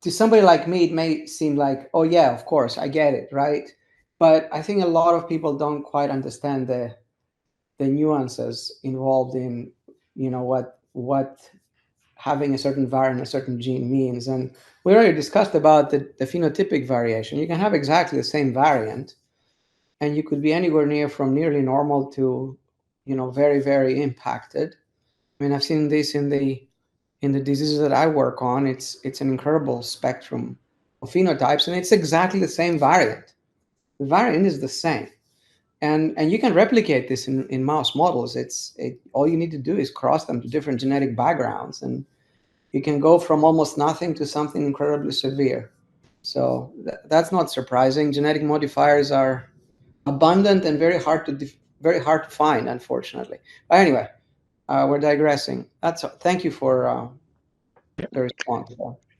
to somebody like me, it may seem like, oh yeah, of course, I get it, right? But I think a lot of people don't quite understand the nuances involved in, what having a certain variant, a certain gene means. And we already discussed about the phenotypic variation. You can have exactly the same variant, and you could be anywhere near from nearly normal to, very, very impacted. I mean, I've seen this in the diseases that I work on. It's an incredible spectrum of phenotypes, and it's exactly the same variant. The variant is the same. And you can replicate this in mouse models. All you need to do is cross them to different genetic backgrounds, and you can go from almost nothing to something incredibly severe. So that's not surprising. Genetic modifiers are abundant and very hard to find, unfortunately. But anyway, we're digressing. Thank you for the response.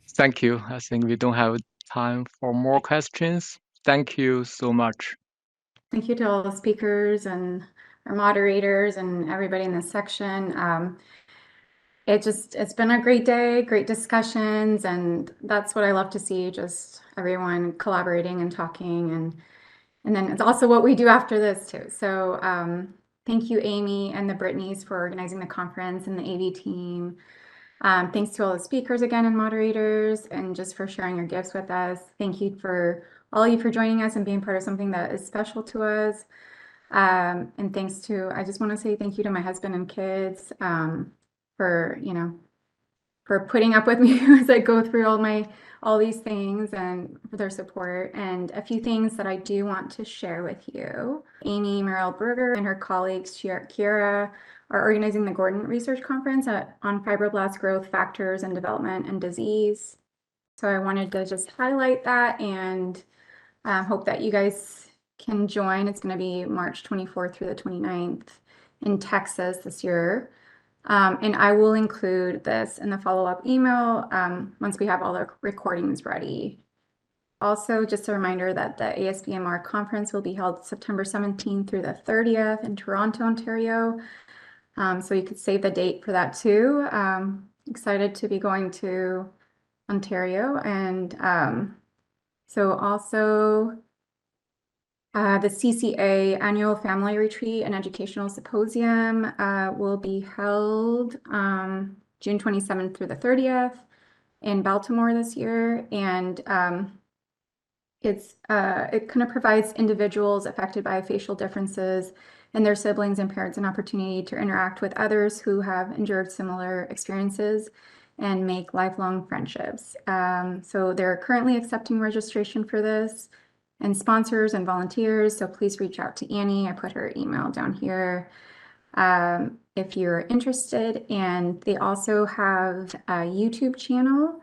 Thank you. I think we don't have time for more questions. Thank you so much. Thank you to all the speakers and our moderators and everybody in this section. It's been a great day, great discussions, and that's what I love to see, just everyone collaborating and talking, and then it's also what we do after this too. So thank you, Amy and the Brittnys, for organizing the conference and the AV team. Thanks to all the speakers again and moderators, and just for sharing your gifts with us. Thank you for all of you for joining us and being part of something that is special to us. And thanks to, I just want to say thank you to my husband and kids for, for putting up with me as I go through all these things, and for their support. And a few things that I do want to share with you. Amy Merrill Berger and her colleagues, Kiara, are organizing the Gordon Research Conference on fibroblast growth factors and development and disease. So I wanted to just highlight that and hope that you guys can join. It's going to be March 24th through the 29th in Texas this year. And I will include this in the follow-up email once we have all the recordings ready. Also, just a reminder that the ASBMR conference will be held September 17th through the 30th in Toronto, Ontario. So you could save the date for that too. Excited to be going to Ontario. And so also the CCA Annual Family Retreat and Educational Symposium will be held June 27th through the 30th in Baltimore this year. And it kind of provides individuals affected by facial differences and their siblings and parents an opportunity to interact with others who have endured similar experiences and make lifelong friendships. So they're currently accepting registration for this, and sponsors and volunteers. So please reach out to Annie. I put her email down here if you're interested. And they also have a YouTube channel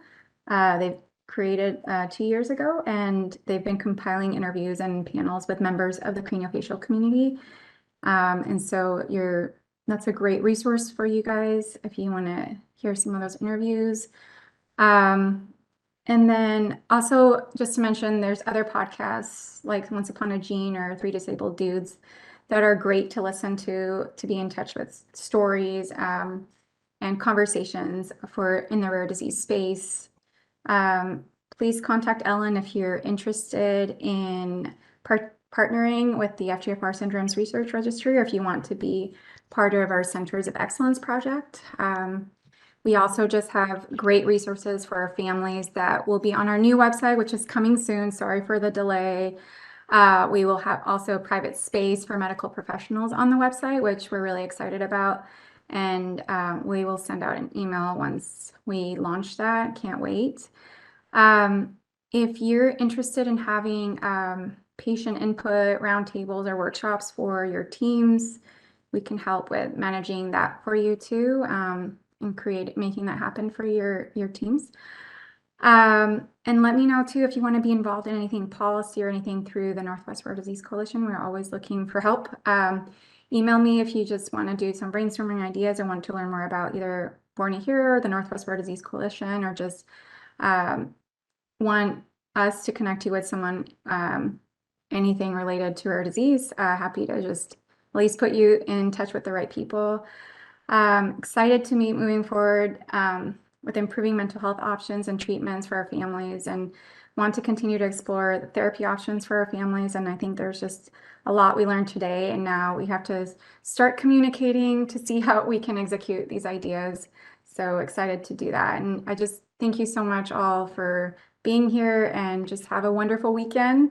they've created 2 years ago, and they've been compiling interviews and panels with members of the craniofacial community. And so that's a great resource for you guys if you want to hear some of those interviews. And then also just to mention, there's other podcasts like Once Upon a Gene or Three Disabled Dudes that are great to listen to be in touch with stories and conversations in the rare disease space. Please contact Ellen if you're interested in partnering with the FGFR Syndromes Research Registry, or if you want to be part of our Centers of Excellence project. We also just have great resources for our families that will be on our new website, which is coming soon. Sorry for the delay. We will have also private space for medical professionals on the website, which we're really excited about. And we will send out an email once we launch that. Can't wait. If you're interested in having patient input roundtables or workshops for your teams, we can help with managing that for you too. And making that happen for your teams. And let me know too if you want to be involved in anything policy or anything through the Northwest Rare Disease Coalition. We're always looking for help. Email me if you just want to do some brainstorming ideas or want to learn more about either Born a Hero or the Northwest Rare Disease Coalition, or just want us to connect you with someone, anything related to rare disease. Happy to just at least put you in touch with the right people. Excited to meet moving forward with improving mental health options and treatments for our families, and want to continue to explore the therapy options for our families. And I think there's just a lot we learned today, and now we have to start communicating to see how we can execute these ideas. So excited to do that. And I just thank you so much all for being here, and just have a wonderful weekend.